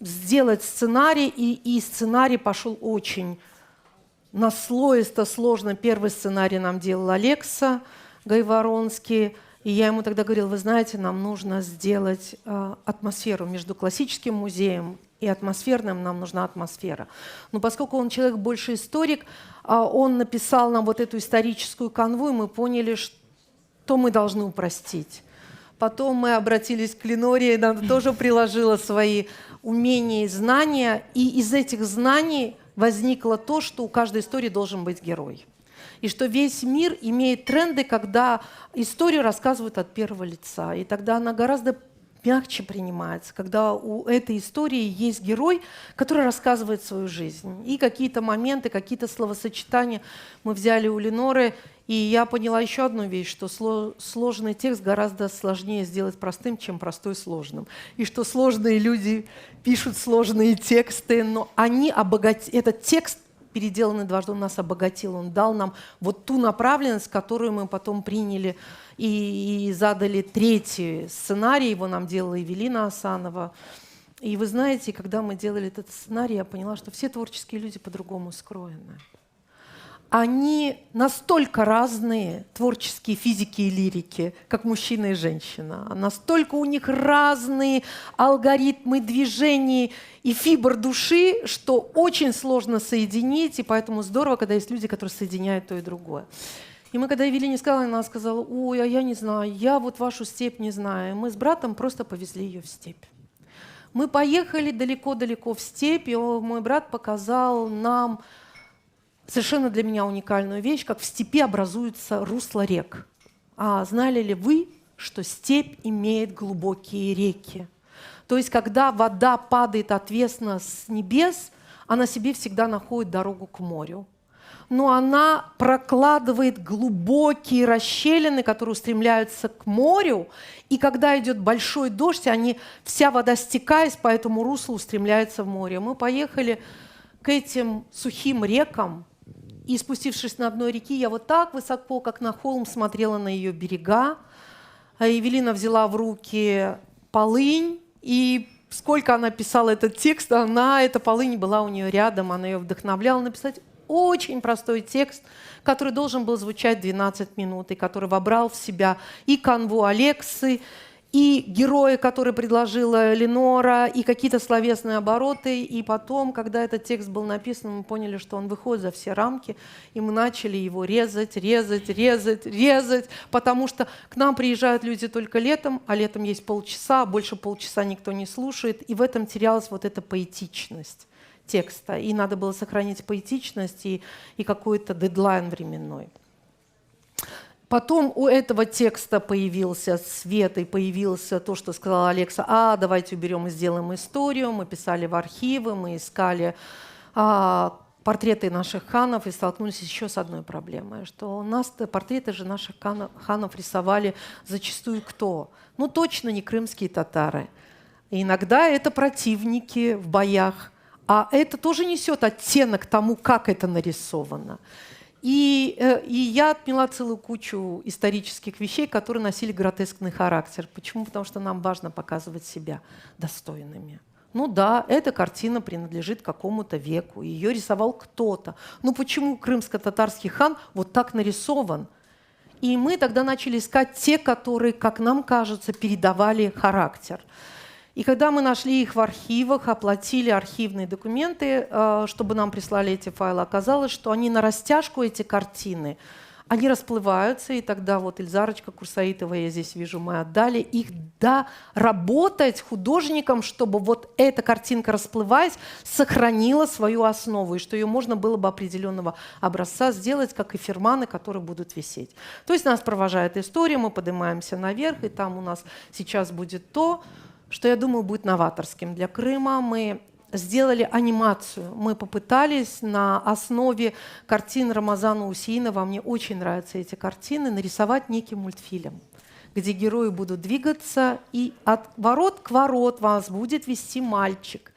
[SPEAKER 3] сделать сценарий, и сценарий пошел очень наслоисто, сложно. Первый сценарий нам делал Алекса Гайворонский, и я ему тогда говорила: вы знаете, нам нужно сделать атмосферу между классическим музеем и атмосферным, нам нужна атмосфера. Но поскольку он человек больше историк, он написал нам вот эту историческую канву, и мы поняли, что мы должны упростить. Потом мы обратились к Леноре, она тоже приложила свои умения и знания, и из этих знаний возникло то, что у каждой истории должен быть герой. И что весь мир имеет тренды, когда историю рассказывают от первого лица. И тогда она гораздо мягче принимается, когда у этой истории есть герой, который рассказывает свою жизнь. И какие-то моменты, какие-то словосочетания мы взяли у Леноры. И я поняла еще одну вещь, что сложный текст гораздо сложнее сделать простым, чем простой сложным. И что сложные люди пишут сложные тексты, но они этот текст, переделанный дважды, он нас обогатил, он дал нам вот ту направленность, которую мы потом приняли и задали третий сценарий, его нам делала Эвелина Асанова. И вы знаете, когда мы делали этот сценарий, я поняла, что все творческие люди по-другому скроены. Они настолько разные, творческие физики и лирики, как мужчина и женщина. Настолько у них разные алгоритмы движений и фибр души, что очень сложно соединить, и поэтому здорово, когда есть люди, которые соединяют то и другое. И мы, когда Эвелине сказали, она сказала: ой, а я не знаю, я вот вашу степь не знаю. И мы с братом просто повезли ее в степь. Мы поехали далеко-далеко в степь, и мой брат показал нам совершенно для меня уникальную вещь, как в степи образуется русло рек. А знали ли вы, что степь имеет глубокие реки? То есть, когда вода падает отвесно с небес, она себе всегда находит дорогу к морю. Но она прокладывает глубокие расщелины, которые устремляются к морю, и когда идет большой дождь, вся вода, стекаясь по этому руслу, устремляется в море. Мы поехали к этим сухим рекам, и спустившись на одной реке, я вот так высоко, как на холм, смотрела на ее берега. А Эвелина взяла в руки полынь, и сколько она писала этот текст, эта полынь была у нее рядом, она ее вдохновляла написать очень простой текст, который должен был звучать 12 минут, и который вобрал в себя и канву Алексы, и героя, который предложила Ленора, и какие-то словесные обороты. И потом, когда этот текст был написан, мы поняли, что он выходит за все рамки, и мы начали его резать, потому что к нам приезжают люди только летом, а летом есть полчаса, а больше полчаса никто не слушает, и в этом терялась вот эта поэтичность текста. И надо было сохранить поэтичность и какой-то дедлайн временной. Потом у этого текста появился свет и появился то, что сказала Алекса: давайте уберем и сделаем историю. Мы писали в архивы, мы искали портреты наших ханов и столкнулись еще с одной проблемой, что у нас портреты же наших ханов рисовали зачастую кто? Ну точно не крымские татары. И иногда это противники в боях, а это тоже несет оттенок тому, как это нарисовано. И я отмела целую кучу исторических вещей, которые носили гротескный характер. Почему? Потому что нам важно показывать себя достойными. Ну да, эта картина принадлежит какому-то веку, ее рисовал кто-то. Ну почему крымско-татарский хан вот так нарисован? И мы тогда начали искать те, которые, как нам кажется, передавали характер. И когда мы нашли их в архивах, оплатили архивные документы, чтобы нам прислали эти файлы, оказалось, что они на растяжку, эти картины, они расплываются, и тогда вот Ильзарочка Курсаитова, я здесь вижу, мы отдали их доработать художникам, чтобы вот эта картинка, расплываясь, сохранила свою основу, и что ее можно было бы определенного образца сделать, как и фирманы, которые будут висеть. То есть нас провожает история, мы поднимаемся наверх, и там у нас сейчас будет то, что, я думаю, будет новаторским для Крыма. Мы сделали анимацию. Мы попытались на основе картин Рамазана Усейнова, мне очень нравятся эти картины, нарисовать некий мультфильм, где герои будут двигаться, и от ворот к ворот вас будет вести мальчик,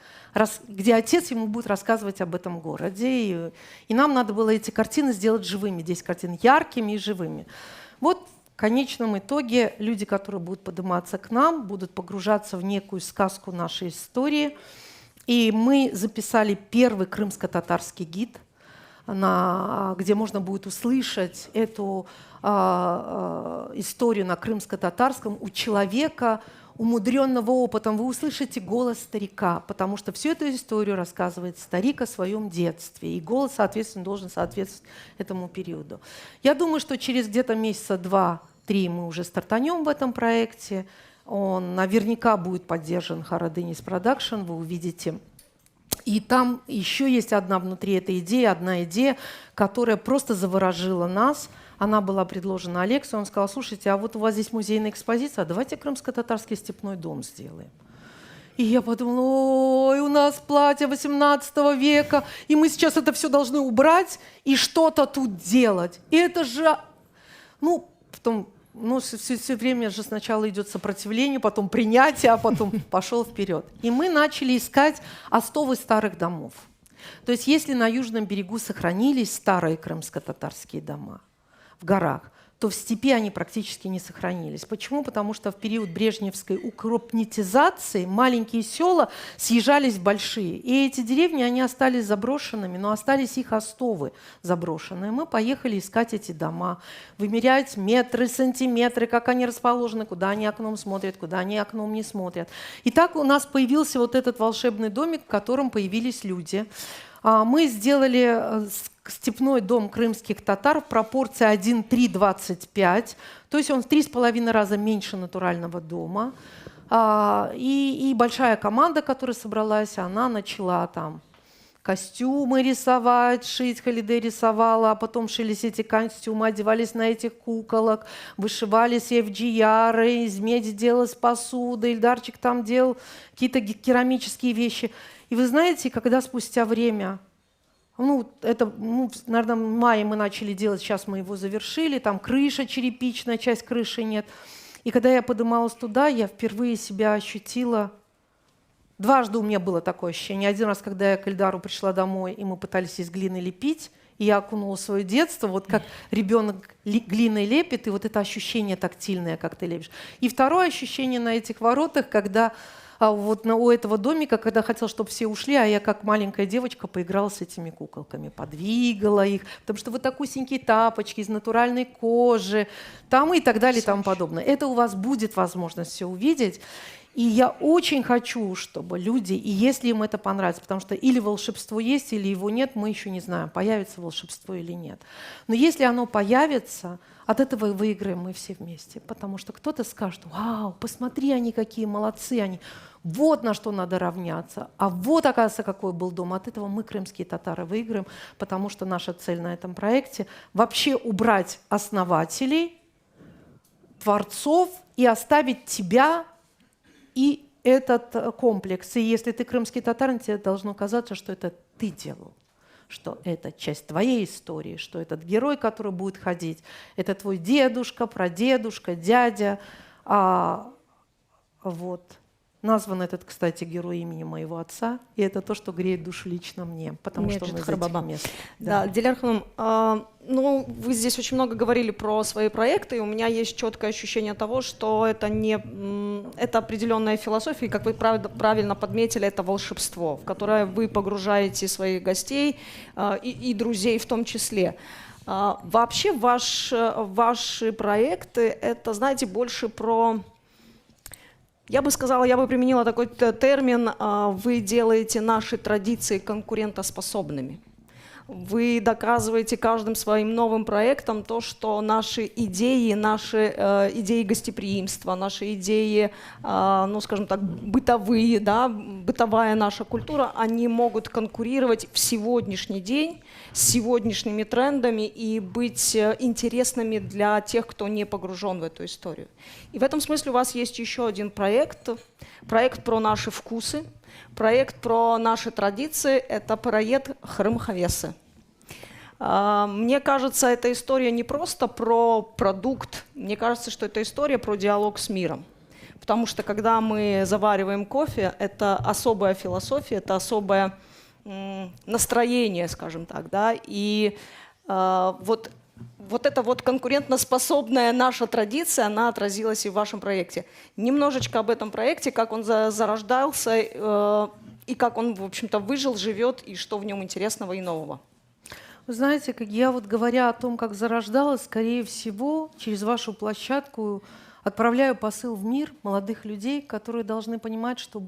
[SPEAKER 3] где отец ему будет рассказывать об этом городе. И нам надо было эти картины сделать живыми, 10 картин яркими и живыми. Вот в конечном итоге люди, которые будут подниматься к нам, будут погружаться в некую сказку нашей истории. И мы записали первый крымско-татарский гид, где можно будет услышать эту историю на крымско-татарском у человека, умудренного опытом. Вы услышите голос старика, потому что всю эту историю рассказывает старик о своем детстве, и голос, соответственно, должен соответствовать этому периоду. Я думаю, что через где-то месяца 2-3 мы уже стартанем в этом проекте. Он наверняка будет поддержан Харадынис Продакшн, вы увидите. И там еще есть одна внутри этой идеи, одна идея, которая просто заворожила нас. Она была предложена Алексу, он сказал: слушайте, а вот у вас здесь музейная экспозиция, давайте крымско-татарский степной дом сделаем. И я подумала: ой, у нас платье 18 века, и мы сейчас это все должны убрать и что-то тут делать. И это же, потом, все время же сначала идет сопротивление, потом принятие, а потом пошел вперед. И мы начали искать остовы старых домов. То есть если на южном берегу сохранились старые крымско-татарские дома, в горах, то в степи они практически не сохранились. Почему? Потому что в период брежневской укрупнетизации маленькие села съезжались в большие. И эти деревни, они остались заброшенными, но остались их остовы заброшенные. Мы поехали искать эти дома, вымерять метры, сантиметры, как они расположены, куда они окном смотрят, куда они окном не смотрят. И так у нас появился вот этот волшебный домик, в котором появились люди. Мы сделали степной дом крымских татар в пропорции 1:3:25, то есть он в 3,5 раза меньше натурального дома. И большая команда, которая собралась, она начала там костюмы рисовать, шить, Халиде рисовала, а потом шились эти костюмы, одевались на этих куколок, вышивались FGR, из меди делалась посуда, Ильдарчик там делал какие-то керамические вещи. И вы знаете, когда спустя время, наверное, в мае мы начали делать, сейчас мы его завершили, там крыша черепичная, часть крыши нет. И когда я поднималась туда, я впервые себя ощутила. Дважды у меня было такое ощущение. Один раз, когда я к Ильдару пришла домой, и мы пытались из глины лепить, и я окунула свое детство, вот как ребенок глиной лепит, и вот это ощущение тактильное, как ты лепишь. И второе ощущение на этих воротах, когда у этого домика, когда хотел, чтобы все ушли, а я как маленькая девочка поиграла с этими куколками, подвигала их, потому что вот такусенькие тапочки из натуральной кожи, там и так далее и тому подобное. Это у вас будет возможность все увидеть. И я очень хочу, чтобы люди, и если им это понравится, потому что или волшебство есть, или его нет, мы еще не знаем, появится волшебство или нет. Но если оно появится, от этого выиграем мы все вместе, потому что кто-то скажет: вау, посмотри, они какие молодцы, они, вот на что надо равняться, а вот, оказывается, какой был дом. От этого мы, крымские татары, выиграем, потому что наша цель на этом проекте вообще убрать основателей, творцов и оставить тебя и этот комплекс. И если ты крымский татарин, тебе должно казаться, что это ты делал, что это часть твоей истории, что этот герой, который будет ходить, это твой дедушка, прадедушка, дядя. Назван этот, кстати, герой именем моего отца, и это то, что греет душу лично мне, потому что он из этих мест.
[SPEAKER 1] Да, Диляр Ханум, вы здесь очень много говорили про свои проекты, и у меня есть четкое ощущение того, что это определенная философия, и, как вы правильно подметили, это волшебство, в которое вы погружаете своих гостей и друзей в том числе. Вообще ваши проекты, это, знаете, больше про... Я бы применила такой термин: вы делаете наши традиции конкурентоспособными. Вы доказываете каждым своим новым проектом то, что наши идеи гостеприимства, наши идеи, скажем так, бытовые, бытовая наша культура, они могут конкурировать в сегодняшний день с сегодняшними трендами и быть интересными для тех, кто не погружен в эту историю. И в этом смысле у вас есть еще один проект про наши вкусы, проект про наши традиции, это проект Хрым Хавесы. Мне кажется, эта история не просто про продукт, мне кажется, что это история про диалог с миром. Потому что когда мы завариваем кофе, это особая философия, это особое настроение, скажем так, да, и вот эта вот конкурентоспособная наша традиция, она отразилась и в вашем проекте. Немножечко об этом проекте, как он зарождался и как он, в общем-то, выжил, живет, и что в нем интересного и нового.
[SPEAKER 3] Вы знаете, как я вот говоря о том, как зарождалась, скорее всего, через вашу площадку отправляю посыл в мир молодых людей, которые должны понимать, что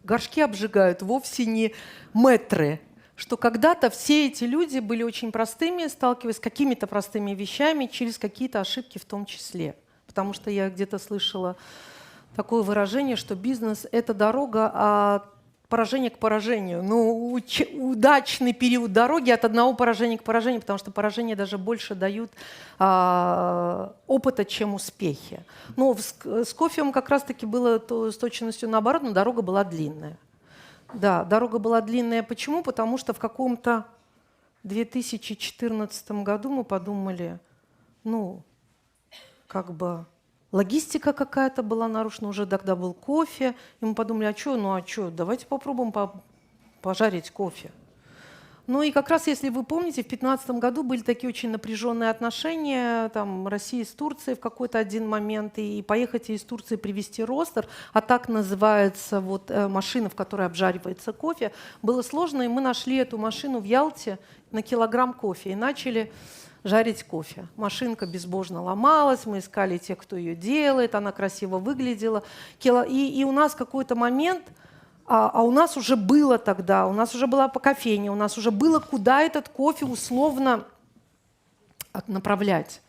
[SPEAKER 3] горшки обжигают вовсе не мэтры, что когда-то все эти люди были очень простыми, сталкиваясь с какими-то простыми вещами, через какие-то ошибки в том числе. Потому что я где-то слышала такое выражение, что бизнес – это дорога от поражения к поражению. Ну, удачный период дороги от одного поражения к поражению, потому что поражения даже больше дают опыта, чем успехи. Но с кофеем как раз-таки было с точностью наоборот, но дорога была длинная. Да, дорога была длинная. Почему? Потому что в каком-то 2014 году мы подумали, ну, как бы логистика какая-то была нарушена, уже тогда был кофе, и мы подумали, а что, давайте попробуем пожарить кофе. Ну и как раз, если вы помните, в 2015 году были такие очень напряженные отношения там, России с Турцией в какой-то один момент, и поехать из Турции привезти ростер, а так называется вот, машина, в которой обжаривается кофе, было сложно, и мы нашли эту машину в Ялте на килограмм кофе и начали жарить кофе. Машинка безбожно ломалась, мы искали тех, кто ее делает, она красиво выглядела. И у нас какой-то момент... А у нас уже было тогда, у нас уже была по кофейне, у нас уже было, куда этот кофе условно направлять.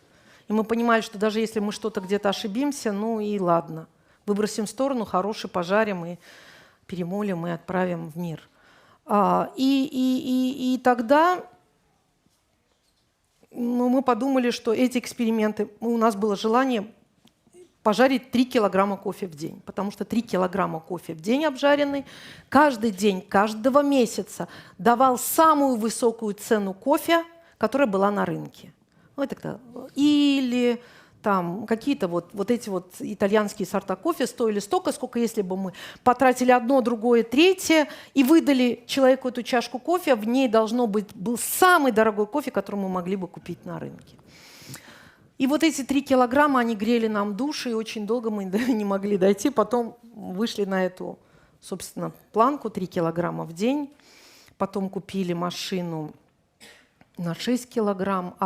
[SPEAKER 3] И мы понимали, что даже если мы что-то где-то ошибимся, ну и ладно. Выбросим в сторону, хороший, пожарим и перемолим и отправим в мир. И тогда мы подумали, что эти эксперименты, у нас было желание пожарить 3 килограмма кофе в день, потому что 3 килограмма кофе в день обжаренный каждый день, каждого месяца давал самую высокую цену кофе, которая была на рынке. Ну, это или там какие-то вот эти вот итальянские сорта кофе стоили столько, сколько если бы мы потратили одно, другое, третье и выдали человеку эту чашку кофе, в ней должно быть был самый дорогой кофе, который мы могли бы купить на рынке. И вот эти 3 килограмма, они грели нам души, и очень долго мы не могли дойти. Потом вышли на эту, собственно, планку 3 килограмма в день. Потом купили машину на 6 килограмм.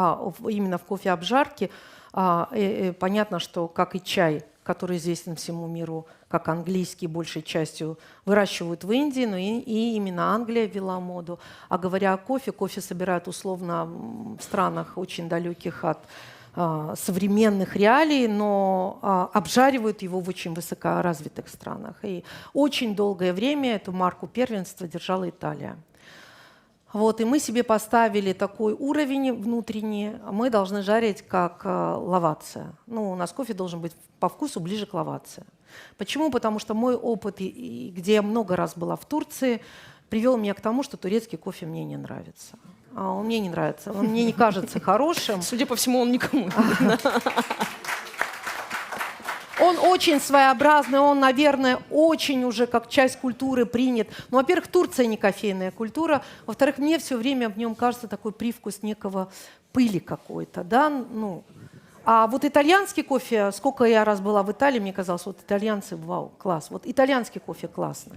[SPEAKER 3] Именно в кофеобжарке понятно, что как и чай, который известен всему миру, как английский, большей частью выращивают в Индии, но и именно Англия ввела моду. А говоря о кофе, кофе собирают условно в странах очень далеких от современных реалий, но обжаривают его в очень высокоразвитых странах. И очень долгое время эту марку первенства держала Италия. Вот, и мы себе поставили такой уровень внутренний. Мы должны жарить как лавация. Ну, у нас кофе должен быть по вкусу ближе к лавации. Почему? Потому что мой опыт, где я много раз была в Турции, привел меня к тому, что турецкий кофе мне не нравится. Он мне не нравится, он мне не кажется хорошим.
[SPEAKER 1] Судя по всему, он никому.
[SPEAKER 3] Он очень своеобразный, он, наверное, очень уже как часть культуры принят. Ну, во-первых, Турция не кофейная культура. Во-вторых, мне все время в нем кажется такой привкус некого пыли какой-то. Да? Ну, а вот итальянский кофе, сколько я раз была в Италии, мне казалось, вот итальянцы, вау, класс. Вот итальянский кофе классно.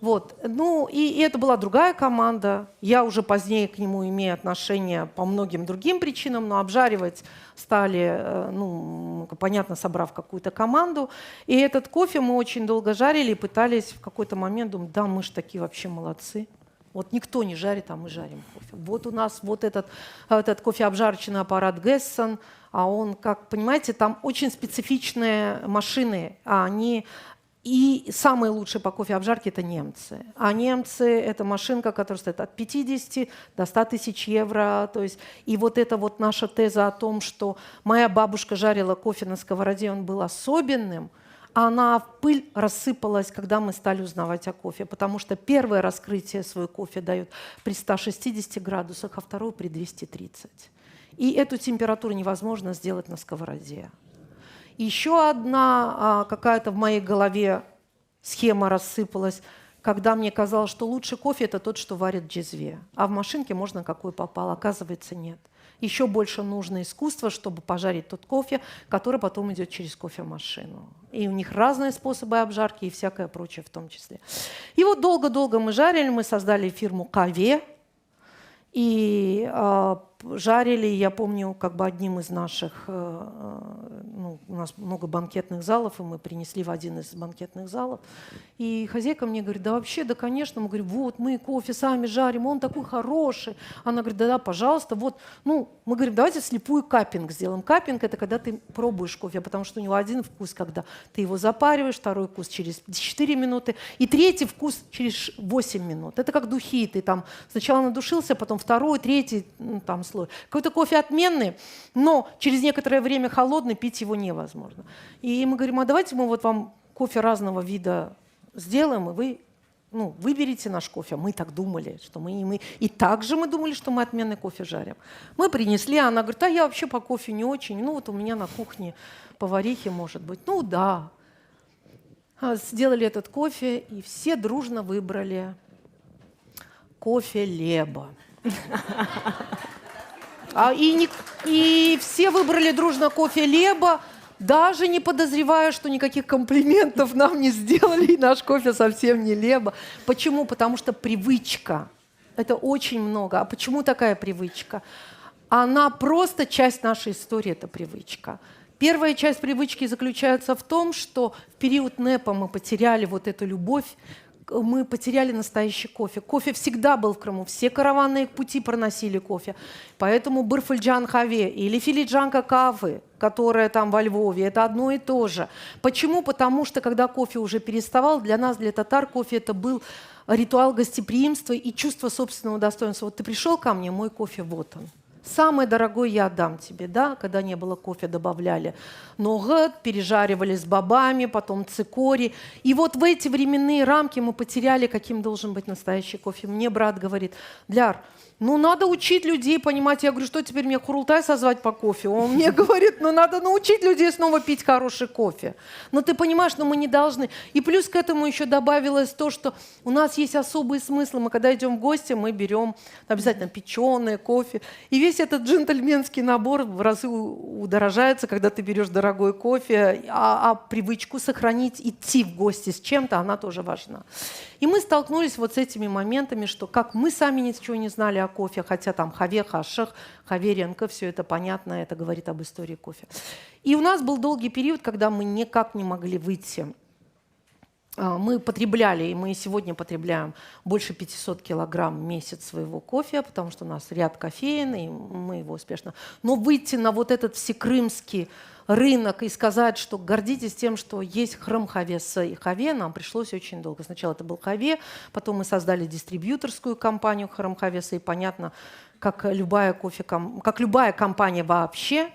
[SPEAKER 3] Вот. Ну, и это была другая команда. Я уже позднее к нему имею отношение по многим другим причинам, но обжаривать стали, ну, понятно, собрав какую-то команду. И этот кофе мы очень долго жарили и пытались в какой-то момент думать, да, мы же такие вообще молодцы. Вот никто не жарит, а мы жарим кофе. Вот у нас вот этот кофеобжарочный аппарат Гессон, а он, как понимаете, там очень специфичные машины, а они... И самые лучшие по кофеобжарке – это немцы. А немцы – это машинка, которая стоит от 50 до 100 тысяч евро. То есть, и вот это вот наша теза о том, что моя бабушка жарила кофе на сковороде, он был особенным, она в пыль рассыпалась, когда мы стали узнавать о кофе, потому что первое раскрытие свой кофе дает при 160 градусах, а второе при 230. И эту температуру невозможно сделать на сковороде. Еще одна какая-то в моей голове схема рассыпалась, когда мне казалось, что лучший кофе – это тот, что варят в джезве, а в машинке можно какой попал. Оказывается, нет. Еще больше нужно искусство, чтобы пожарить тот кофе, который потом идет через кофемашину. И у них разные способы обжарки и всякое прочее в том числе. И вот долго-долго мы жарили, мы создали фирму «Каве». И жарили, я помню, как бы одним из наших, ну, у нас много банкетных залов, и мы принесли в один из банкетных залов. И хозяйка мне говорит: да вообще, да конечно. Мы говорим: вот мы кофе сами жарим, он такой хороший. Она говорит: да-да, пожалуйста, вот. Ну, мы говорим: давайте слепую каппинг сделаем. Каппинг – это когда ты пробуешь кофе, потому что у него один вкус, когда ты его запариваешь, второй вкус через 4 минуты, и третий вкус через 8 минут. Это как духи, ты там сначала надушился, потом второй, третий, ну, там слой. Какой-то кофе отменный, но через некоторое время холодный, пить его невозможно. И мы говорим: а давайте мы вот вам кофе разного вида сделаем, и вы, ну, выберите наш кофе. Мы так думали, что мы. И также мы думали, что мы отменный кофе жарим. Мы принесли, а она говорит: а я вообще по кофе не очень. Ну вот у меня на кухне поварихи, может быть. Ну да. Сделали этот кофе, и все дружно выбрали кофе Леба. И все выбрали дружно кофе Леба, даже не подозревая, что никаких комплиментов нам не сделали, и наш кофе совсем не Леба. Почему? Потому что привычка. Это очень много. А почему такая привычка? Она просто часть нашей истории, это привычка. Первая часть привычки заключается в том, что в период НЭПа мы потеряли вот эту любовь, мы потеряли настоящий кофе. Кофе всегда был в Крыму, все караванные пути проносили кофе. Поэтому бырфыльджан хаве или филиджанка кавы, которая там во Львове, это одно и то же. Почему? Потому что когда кофе уже переставал, для нас, для татар, кофе это был ритуал гостеприимства и чувство собственного достоинства. Вот ты пришел ко мне, мой кофе, вот он. Самый дорогой я отдам тебе, да, когда не было кофе, добавляли ногат, пережаривали с бобами, потом цикори. И вот в эти временные рамки мы потеряли, каким должен быть настоящий кофе. Мне брат говорит: Диляр, ну надо учить людей понимать. Я говорю: что теперь мне Курултай созвать по кофе? Он мне говорит: ну надо научить людей снова пить хороший кофе. Но ты понимаешь, но мы не должны. И плюс к этому еще добавилось то, что у нас есть особые смыслы. Мы когда идем в гости, мы берем обязательно печеное кофе. И весь этот джентльменский набор в разы удорожается, когда ты берешь дорогой кофе, а привычку сохранить, идти в гости с чем-то, она тоже важна. И мы столкнулись вот с этими моментами, что как мы сами ничего не знали о кофе, хотя там хаве, хаших, хаверенко, все это понятно, это говорит об истории кофе. И у нас был долгий период, когда мы никак не могли выйти. Мы потребляли, и мы сегодня потребляем больше 500 килограмм в месяц своего кофе, потому что у нас ряд кофеин, и мы его успешно. Но выйти на вот этот всекрымский рынок и сказать, что гордитесь тем, что есть храм-хавеса и хаве, нам пришлось очень долго. Сначала это был хаве, потом мы создали дистрибьюторскую компанию храм-хавеса, и понятно, как любая компания вообще,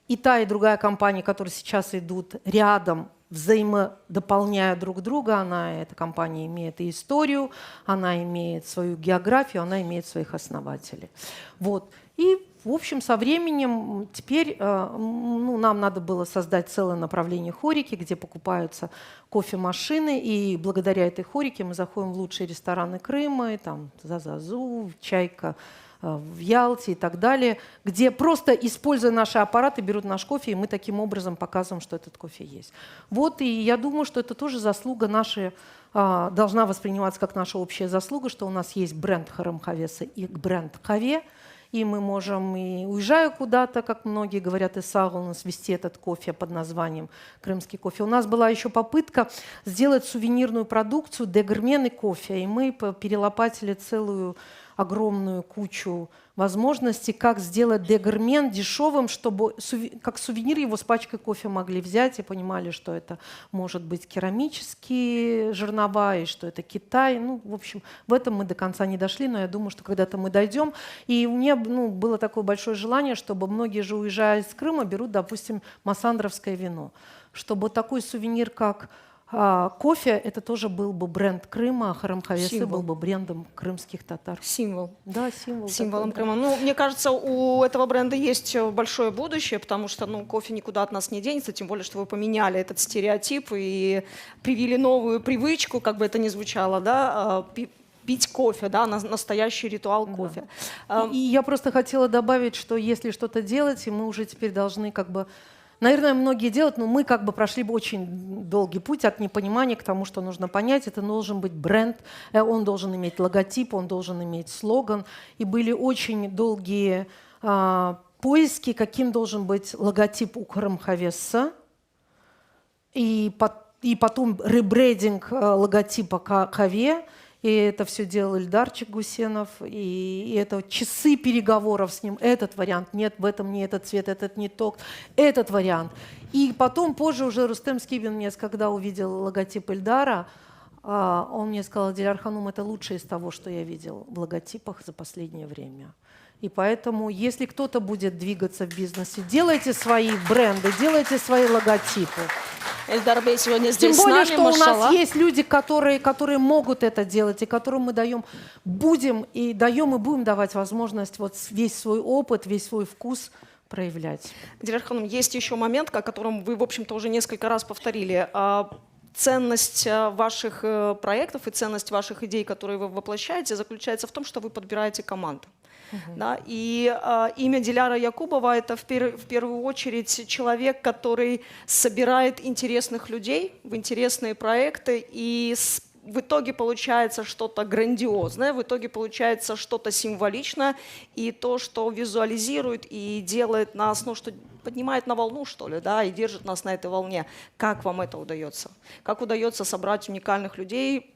[SPEAKER 3] и та, и другая компания, которые сейчас идут рядом, взаимодополняя друг друга, эта компания имеет и историю, она имеет свою географию, она имеет своих основателей. Вот. И, в общем, со временем теперь нам надо было создать целое направление хорики, где покупаются кофемашины, и благодаря этой хорике мы заходим в лучшие рестораны Крыма, там Зазазу, Чайка, в Ялте и так далее, где просто, используя наши аппараты, берут наш кофе, и мы таким образом показываем, что этот кофе есть. Вот, и я думаю, что это тоже заслуга наша, должна восприниматься как наша общая заслуга, что у нас есть бренд храм-хавеса и бренд хаве, и мы можем, и уезжая куда-то, как многие говорят, из Саглана, свести этот кофе под названием крымский кофе. У нас была еще попытка сделать сувенирную продукцию дегрмен и кофе, и мы перелопатили целую огромную кучу возможностей, как сделать дегрмен дешевым, чтобы как сувенир его с пачкой кофе могли взять и понимали, что это может быть керамические жернова и что это Китай. Ну, в общем, в этом мы до конца не дошли, но я думаю, что когда-то мы дойдем. И у меня было такое большое желание, чтобы многие же, уезжая из Крыма, берут, допустим, массандровское вино. чтобы такой сувенир, как кофе, это тоже был бы бренд Крыма, а Харам-Хавесы
[SPEAKER 1] Символ.
[SPEAKER 3] был бы брендом крымских татар.
[SPEAKER 1] Символ.
[SPEAKER 3] Да, символ.
[SPEAKER 1] Символом
[SPEAKER 3] такой, да.
[SPEAKER 1] Крыма. Ну, мне кажется, у этого бренда есть большое будущее, потому что, ну, кофе никуда от нас не денется, тем более, что вы поменяли этот стереотип и привили новую привычку, как бы это ни звучало, да, пить кофе, да, настоящий ритуал кофе.
[SPEAKER 3] И я просто хотела добавить, что если что-то делать, и мы уже теперь должны как бы... Наверное, многие делают, но мы как бы прошли бы очень долгий путь от непонимания к тому, что нужно понять. Это должен быть бренд, он должен иметь логотип, он должен иметь слоган. И были очень долгие поиски, каким должен быть логотип у Харам-Хавеса. И потом ребрендинг логотипа Хаве. И это все делал Ильдарчик Гусенов, и это часы переговоров с ним. Этот вариант, нет, в этом не этот цвет, этот не тот, этот вариант. И потом, позже уже Рустем Скибин мне, когда увидел логотип Ильдара, он мне сказал: Диляр Ханум, это лучшее из того, что я видел в логотипах за последнее время. И поэтому, если кто-то будет двигаться в бизнесе, делайте свои бренды, делайте свои логотипы.
[SPEAKER 1] Эльдар Бей сегодня
[SPEAKER 3] Тем
[SPEAKER 1] здесь
[SPEAKER 3] более,
[SPEAKER 1] с нами,
[SPEAKER 3] что у
[SPEAKER 1] машаллах.
[SPEAKER 3] нас есть люди, которые могут это делать, и которым мы будем и будем давать возможность вот весь свой опыт, весь свой вкус проявлять.
[SPEAKER 1] Диляр Ханум, есть еще момент, о котором вы, в общем-то, уже несколько раз повторили. Ценность ваших проектов и ценность ваших идей, которые вы воплощаете, заключается в том, что вы подбираете команду. Да? И имя Диляра Якубова — это в первую очередь человек, который собирает интересных людей в интересные проекты, и в итоге получается что-то грандиозное, в итоге получается что-то символичное, и то, что визуализирует и делает нас, ну, что поднимает на волну, что ли, да, и держит нас на этой волне. Как вам это удается? Как удается собрать уникальных людей?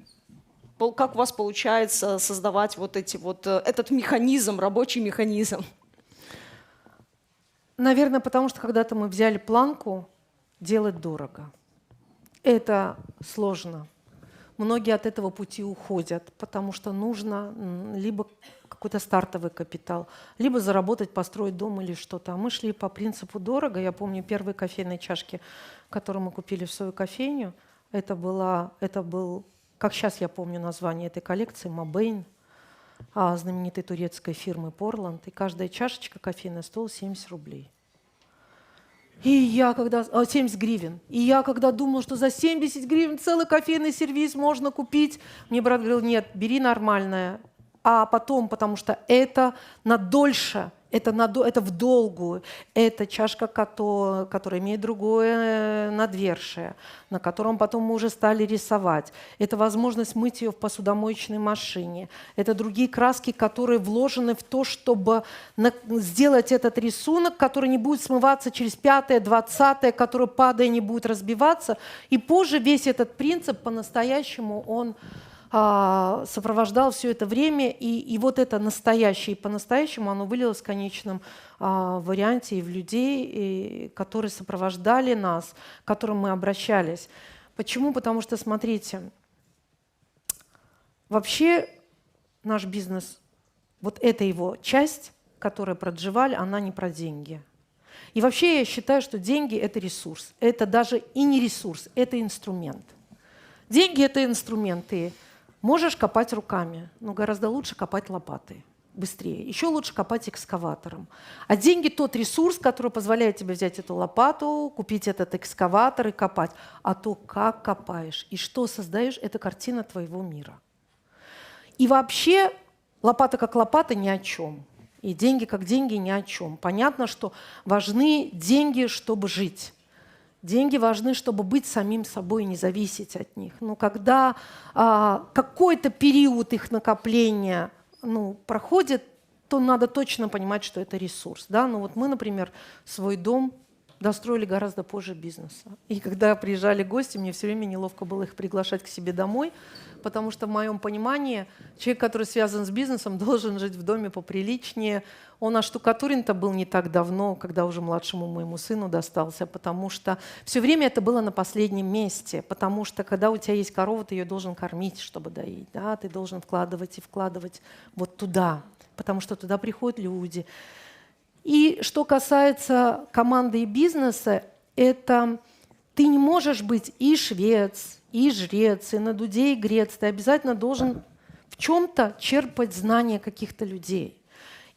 [SPEAKER 1] Как у вас получается создавать этот механизм, рабочий механизм?
[SPEAKER 3] Наверное, потому что когда-то мы взяли планку делать дорого. Это сложно. Многие от этого пути уходят, потому что нужно либо какой-то стартовый капитал, либо заработать, построить дом или что-то. А мы шли по принципу дорого. Я помню первые кофейные чашки, которые мы купили в свою кофейню. Это был, как сейчас я помню название этой коллекции, Мабейн, знаменитой турецкой фирмы Порланд. И каждая чашечка кофейная стоила 70 рублей. И я 70 гривен. И я когда думала, что за 70 гривен целый кофейный сервиз можно купить, мне брат говорил: нет, бери нормальное. А потом, потому что это надольше, это в долгую. Это чашка, которая имеет другое надвершие, на котором потом мы уже стали рисовать. Это возможность мыть ее в посудомоечной машине. Это другие краски, которые вложены в то, чтобы сделать этот рисунок, который не будет смываться через 5-е, 20-е, который, падая, не будет разбиваться. И позже весь этот принцип по-настоящему он сопровождал все это время, и вот это настоящее, и по-настоящему оно вылилось в конечном варианте и в людей, которые сопровождали нас, к которым мы обращались. Почему? Потому что, смотрите, вообще наш бизнес, вот эта его часть, которая про Дживаль, она не про деньги. И вообще я считаю, что деньги – это ресурс. Это даже и не ресурс, это инструмент. Деньги – это инструменты. Можешь копать руками, но гораздо лучше копать лопатой, быстрее. Еще лучше копать экскаватором. А деньги – тот ресурс, который позволяет тебе взять эту лопату, купить этот экскаватор и копать. А то, как копаешь и что создаешь – это картина твоего мира. И вообще лопата как лопата ни о чем. И деньги как деньги ни о чем. Понятно, что важны деньги, чтобы жить. Деньги важны, чтобы быть самим собой и не зависеть от них. Но когда какой-то период их накопления проходит, то надо точно понимать, что это ресурс. Да? Ну вот мы, например, свой дом достроили гораздо позже бизнеса. И когда приезжали гости, мне все время неловко было их приглашать к себе домой, потому что в моем понимании человек, который связан с бизнесом, должен жить в доме поприличнее. Он оштукатурен-то был не так давно, когда уже младшему моему сыну достался, потому что все время это было на последнем месте, потому что когда у тебя есть корова, ты ее должен кормить, чтобы доить, да? Ты должен вкладывать и вкладывать вот туда, потому что туда приходят люди. И что касается команды и бизнеса, это ты не можешь быть и швец, и жрец, и на дуде, и грец. Ты обязательно должен в чем-то черпать знания каких-то людей.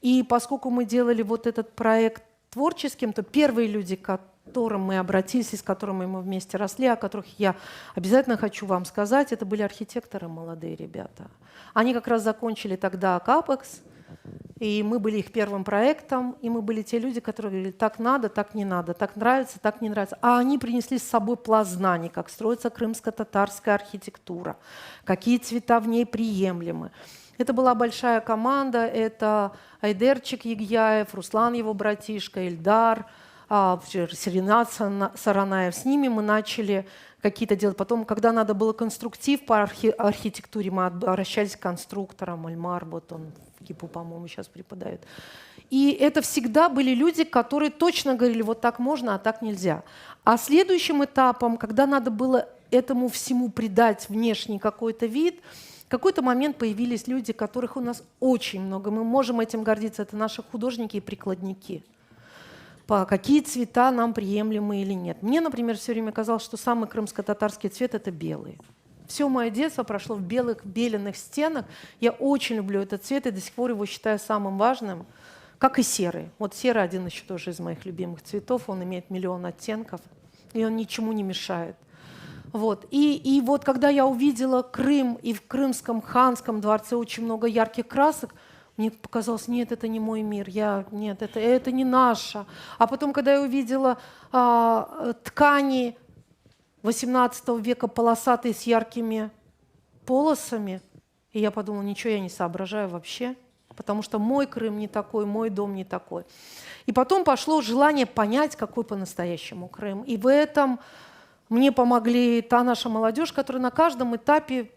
[SPEAKER 3] И поскольку мы делали вот этот проект творческим, то первые люди, к которым мы обратились, и с которыми мы вместе росли, о которых я обязательно хочу вам сказать, это были архитекторы, молодые ребята. Они как раз закончили тогда КАПЭКС, и мы были их первым проектом, и мы были те люди, которые говорили, так надо, так не надо, так нравится, так не нравится. А они принесли с собой пласт знаний, как строится крымско-татарская архитектура, какие цвета в ней приемлемы. Это была большая команда, это Айдерчик Егьяев, Руслан его братишка, Ильдар, Серенат Саранаев. С ними мы начали какие-то делать. Потом, когда надо было конструктив по архитектуре, мы обращались к конструкторам. Альмар, вот он в КИПу, по-моему, сейчас преподает. И это всегда были люди, которые точно говорили, вот так можно, а так нельзя. А следующим этапом, когда надо было этому всему придать внешний какой-то вид, в какой-то момент появились люди, которых у нас очень много. Мы можем этим гордиться. Это наши художники и прикладники. По какие цвета нам приемлемы или нет. Мне, например, все время казалось, что самый крымско-татарский цвет – это белый. Все мое детство прошло в белых, беленых стенах. Я очень люблю этот цвет и до сих пор его считаю самым важным, как и серый. Вот серый один еще тоже из моих любимых цветов. Он имеет миллион оттенков, и он ничему не мешает. Вот. И вот когда я увидела Крым, и в Крымском ханском дворце очень много ярких красок, мне показалось, нет, это не мой мир, нет, это не наше. А потом, когда я увидела ткани XVIII века полосатые с яркими полосами, и я подумала, ничего я не соображаю вообще, потому что мой Крым не такой, мой дом не такой. И потом пошло желание понять, какой по-настоящему Крым. И в этом мне помогли та наша молодежь, которая на каждом этапе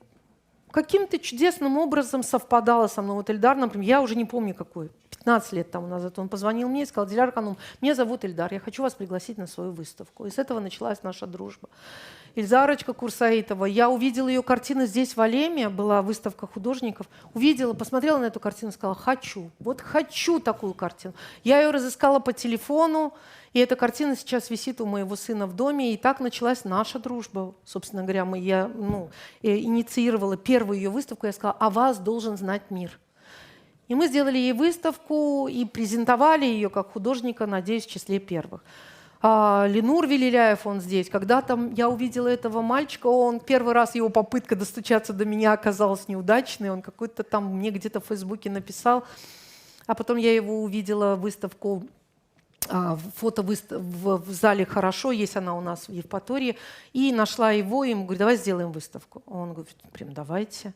[SPEAKER 3] каким-то чудесным образом совпадала со мной. Вот Ильдар, например, я уже не помню какой, 15 лет тому назад, он позвонил мне и сказал, Диляра Ханум, меня зовут Ильдар, я хочу вас пригласить на свою выставку. И с этого началась наша дружба. Ильзарочка Курсаитова, я увидела ее картины здесь, в Алеме, была выставка художников, увидела, посмотрела на эту картину и сказала, хочу, вот хочу такую картину. Я ее разыскала по телефону, и эта картина сейчас висит у моего сына в доме, и так началась наша дружба. Собственно говоря, я инициировала первую ее выставку, я сказала, о вас должен знать мир. И мы сделали ей выставку и презентовали ее как художника, надеюсь, в числе первых. Ленур Велиляев, он здесь. Когда-то я увидела этого мальчика, первый раз его попытка достучаться до меня оказалась неудачной, он какой-то там мне где-то в Фейсбуке написал, а потом я его увидела выставку, фото в зале «Хорошо», есть она у нас в Евпатории, и нашла его, и ему говорю, давай сделаем выставку. Он говорит, прям давайте.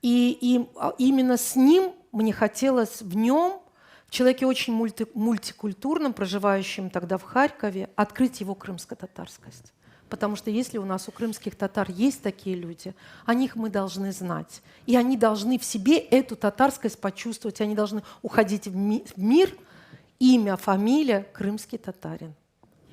[SPEAKER 3] И именно с ним мне хотелось в нем, в человеке очень мультикультурном, проживающем тогда в Харькове, открыть его крымско-татарскость. Потому что если у нас у крымских татар есть такие люди, о них мы должны знать. И они должны в себе эту татарскость почувствовать, они должны уходить в мир, имя, фамилия, крымский татарин.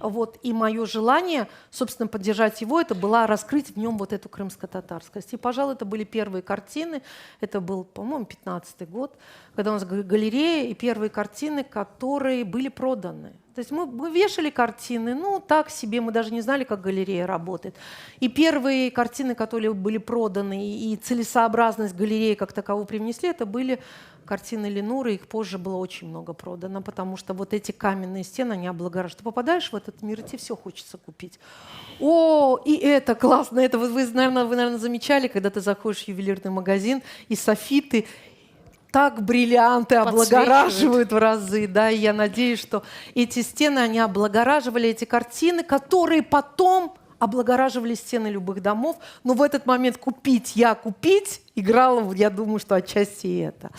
[SPEAKER 3] Вот. И мое желание, собственно, поддержать его, это было раскрыть в нем вот эту крымско-татарскость. И, пожалуй, это были первые картины, это был, по-моему, 15-й год, когда у нас галерея и первые картины, которые были проданы. То есть мы вешали картины, так себе, мы даже не знали, как галерея работает. И первые картины, которые были проданы, и целесообразность галереи как таковую привнесли, это были картины Ленуры, их позже было очень много продано, потому что вот эти каменные стены, они облагораживают. Ты попадаешь в этот мир, и тебе все хочется купить. О, и это классно, это вы, наверное, замечали, когда ты заходишь в ювелирный магазин, и софиты, так бриллианты облагораживают в разы, да, и я надеюсь, что эти стены, они облагораживали эти картины, которые потом облагораживали стены любых домов, но в этот момент купить играла, я думаю, что отчасти и это.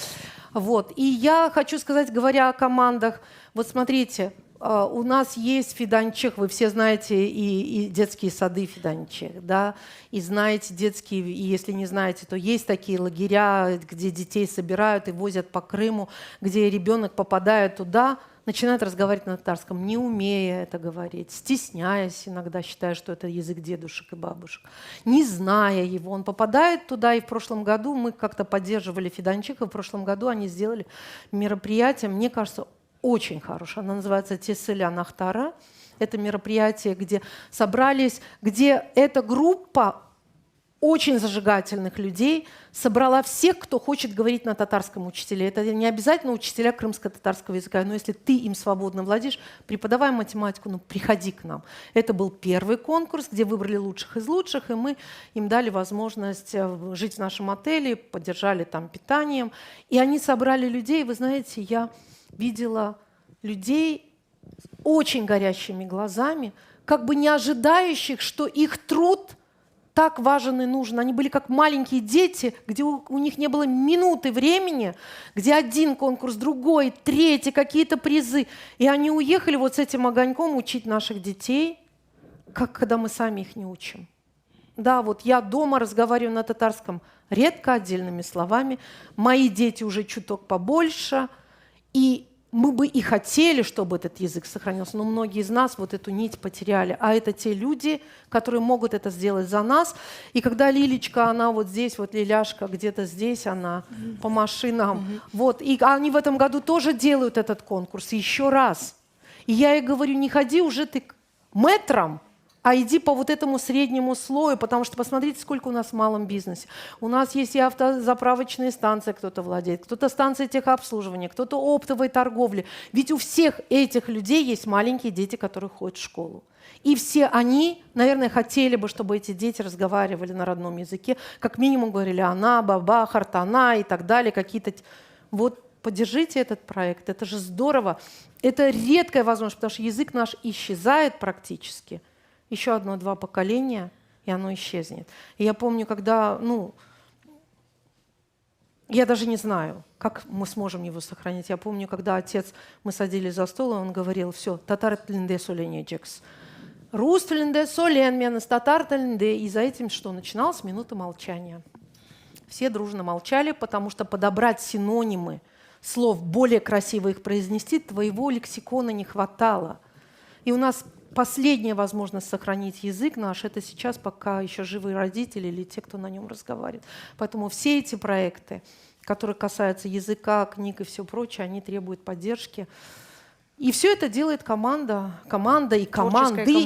[SPEAKER 3] Вот. И я хочу сказать, говоря о командах, вот смотрите, у нас есть Фиданчех, вы все знаете и детские сады Фиданчех, да, и знаете детские, и если не знаете, то есть такие лагеря, где детей собирают и возят по Крыму, где ребенок попадает туда, начинает разговаривать на татарском, не умея это говорить, стесняясь иногда, считая, что это язык дедушек и бабушек, не зная его. Он попадает туда, и в прошлом году мы как-то поддерживали Фиданчика, в прошлом году они сделали мероприятие, мне кажется, очень хорошее. Она называется «Теселя Нахтара». это мероприятие, где собрались, где эта группа очень зажигательных людей собрала всех, кто хочет говорить на татарском учителе. Это не обязательно учителя крымско-татарского языка, но если ты им свободно владеешь, преподавай математику, ну приходи к нам. Это был первый конкурс, где выбрали лучших из лучших, и мы им дали возможность жить в нашем отеле, поддержали там питанием. И они собрали людей, вы знаете, я видела людей с очень горящими глазами, как бы не ожидающих, что их труд так важен и нужен. Они были как маленькие дети, где у них не было минуты времени, где один конкурс, другой, третий, какие-то призы. И они уехали вот с этим огоньком учить наших детей, как когда мы сами их не учим. Да, вот я дома разговариваю на татарском редко, отдельными словами. Мои дети уже чуток побольше. И мы бы и хотели, чтобы этот язык сохранился, но многие из нас вот эту нить потеряли. А это те люди, которые могут это сделать за нас. И когда Лилечка, она вот здесь, вот Лиляшка где-то здесь, она по машинам. Вот. И они в этом году тоже делают этот конкурс. Еще раз. И я ей говорю, не ходи уже ты мэтром, а иди по вот этому среднему слою, потому что посмотрите, сколько у нас в малом бизнесе. У нас есть и автозаправочные станции, кто-то владеет, кто-то станции техобслуживания, кто-то оптовой торговли. Ведь у всех этих людей есть маленькие дети, которые ходят в школу. И все они, наверное, хотели бы, чтобы эти дети разговаривали на родном языке, как минимум говорили «ана», «баба», «хартана» и так далее, какие-то... Вот поддержите этот проект, это же здорово. Это редкая возможность, потому что язык наш исчезает практически. Еще одно-два поколения, и оно исчезнет. И я помню, когда, я даже не знаю, как мы сможем его сохранить. Я помню, когда отец, мы садились за стол, и он говорил, все, татар тілінде сөйлеймейміз. Рус тілінде сөйлейміз, татар тілінде. И за этим что? Начиналась минута молчания. Все дружно молчали, потому что подобрать синонимы слов, более красиво их произнести, твоего лексикона не хватало. И у нас последняя возможность сохранить язык наш, это сейчас, пока еще живы родители или те, кто на нем разговаривает. Поэтому все эти проекты, которые касаются языка, книг и все прочее, они требуют поддержки. И все это делает команда и команды, и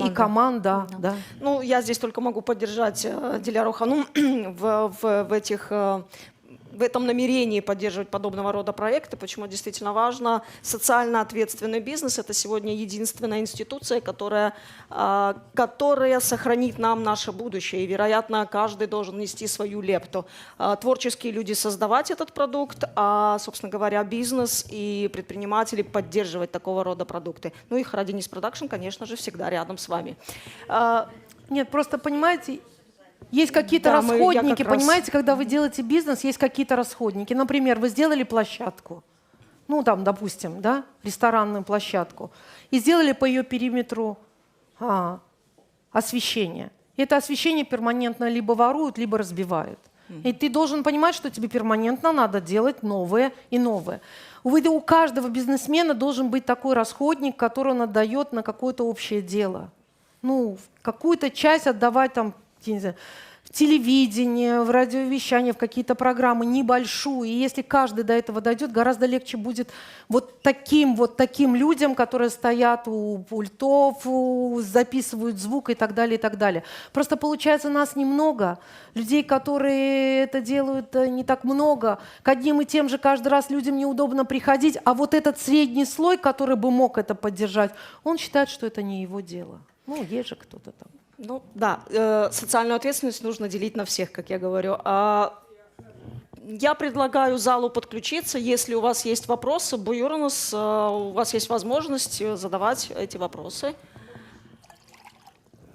[SPEAKER 3] команда. Да.
[SPEAKER 1] Ну, я здесь только могу поддержать Диляру Ханум в этом намерении поддерживать подобного рода проекты. Почему действительно важно? Социально ответственный бизнес – это сегодня единственная институция, которая сохранит нам наше будущее. И, вероятно, каждый должен нести свою лепту. Творческие люди создавать этот продукт, а, собственно говоря, бизнес и предприниматели поддерживать такого рода продукты. Ну и Харадинис Продакшн, конечно же, всегда рядом с вами.
[SPEAKER 3] Нет, просто понимаете... Есть какие-то расходники, понимаете, когда вы делаете бизнес, есть какие-то расходники. Например, вы сделали площадку, там, допустим, да, ресторанную площадку, и сделали по ее периметру освещение. И это освещение перманентно либо воруют, либо разбивают. И ты должен понимать, что тебе перманентно надо делать новое и новое. У каждого бизнесмена должен быть такой расходник, который он отдает на какое-то общее дело. Какую-то часть отдавать там, не знаю, в телевидение, в радиовещание, в какие-то программы небольшую. И если каждый до этого дойдет, гораздо легче будет вот таким людям, которые стоят у пультов, записывают звук и так далее, и так далее. Просто получается нас немного. Людей, которые это делают, не так много. К одним и тем же каждый раз людям неудобно приходить. А вот этот средний слой, который бы мог это поддержать, он считает, что это не его дело. Есть же кто-то там.
[SPEAKER 1] Социальную ответственность нужно делить на всех, как я говорю. Я предлагаю залу подключиться. Если у вас есть вопросы, Буюрнус, у вас есть возможность задавать эти вопросы.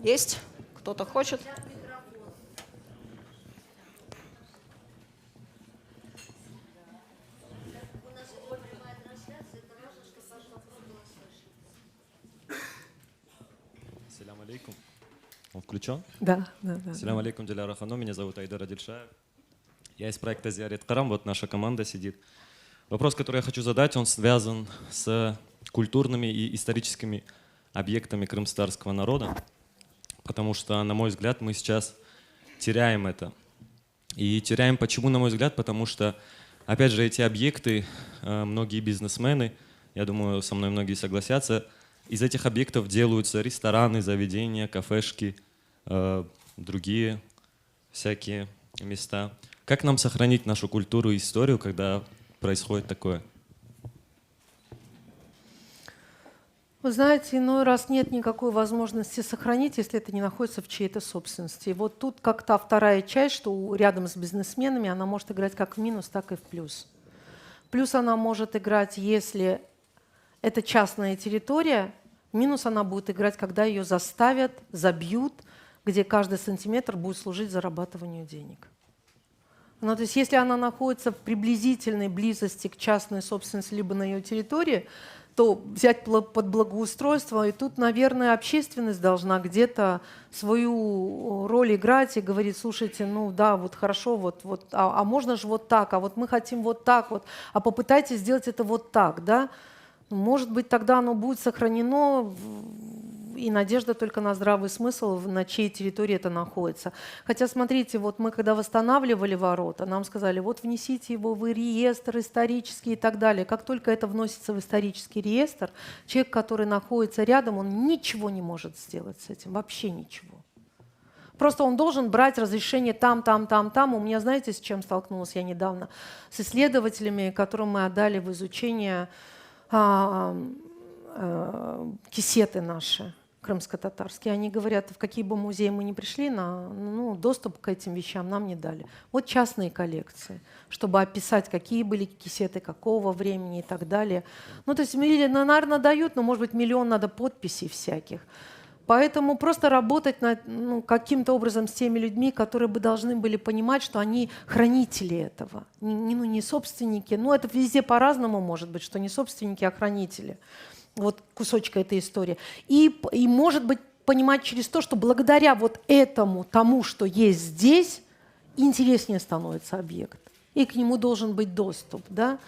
[SPEAKER 1] Есть? Кто-то хочет?
[SPEAKER 5] Ассаляму алейкум. Он включен?
[SPEAKER 3] Да.
[SPEAKER 5] Ассаляму алейкум, Диляра Ханум. Меня зовут Айдар Адильшаев. Я из проекта Зиарет Карам. Вот наша команда сидит. Вопрос, который я хочу задать, он связан с культурными и историческими объектами крымстарского народа. Потому что, на мой взгляд, мы сейчас теряем это. И теряем почему, на мой взгляд? Потому что, опять же, эти объекты, многие бизнесмены, я думаю, со мной многие согласятся, из этих объектов делаются рестораны, заведения, кафешки, другие всякие места. Как нам сохранить нашу культуру и историю, когда происходит такое?
[SPEAKER 3] Вы знаете, иной раз нет никакой возможности сохранить, если это не находится в чьей-то собственности. И вот тут как та вторая часть, что рядом с бизнесменами, она может играть как в минус, так и в плюс. Плюс она может играть, если это частная территория, минус она будет играть, когда ее заставят, забьют, где каждый сантиметр будет служить зарабатыванию денег. Ну, то есть если она находится в приблизительной близости к частной собственности либо на ее территории, то взять под благоустройство, и тут, наверное, общественность должна где-то свою роль играть и говорить: слушайте, ну да, вот хорошо, а можно же вот так, а вот мы хотим вот так вот, а попытайтесь сделать это вот так, да? Может быть, тогда оно будет сохранено, и надежда только на здравый смысл, на чьей территории это находится. Хотя, смотрите, вот мы когда восстанавливали ворота, нам сказали: вот внесите его в реестр исторический и так далее. Как только это вносится в исторический реестр, человек, который находится рядом, он ничего не может сделать с этим, вообще ничего. Просто он должен брать разрешение там. У меня, знаете, с чем столкнулась я недавно? С исследователями, которым мы отдали в изучение кисеты наши, крымско-татарские. Они говорят: в какие бы музеи мы ни пришли, доступ к этим вещам нам не дали. Вот частные коллекции, чтобы описать, какие были кисеты, какого времени и так далее. Ну, то есть, наверное, дают, но, может быть, миллион надо подписей всяких. Поэтому просто работать каким-то образом с теми людьми, которые бы должны были понимать, что они хранители этого. Не собственники. Ну, это везде по-разному может быть, что не собственники, а хранители. Вот кусочка этой истории. И может быть, понимать через то, что благодаря вот этому, тому, что есть здесь, интереснее становится объект. И к нему должен быть доступ. Да?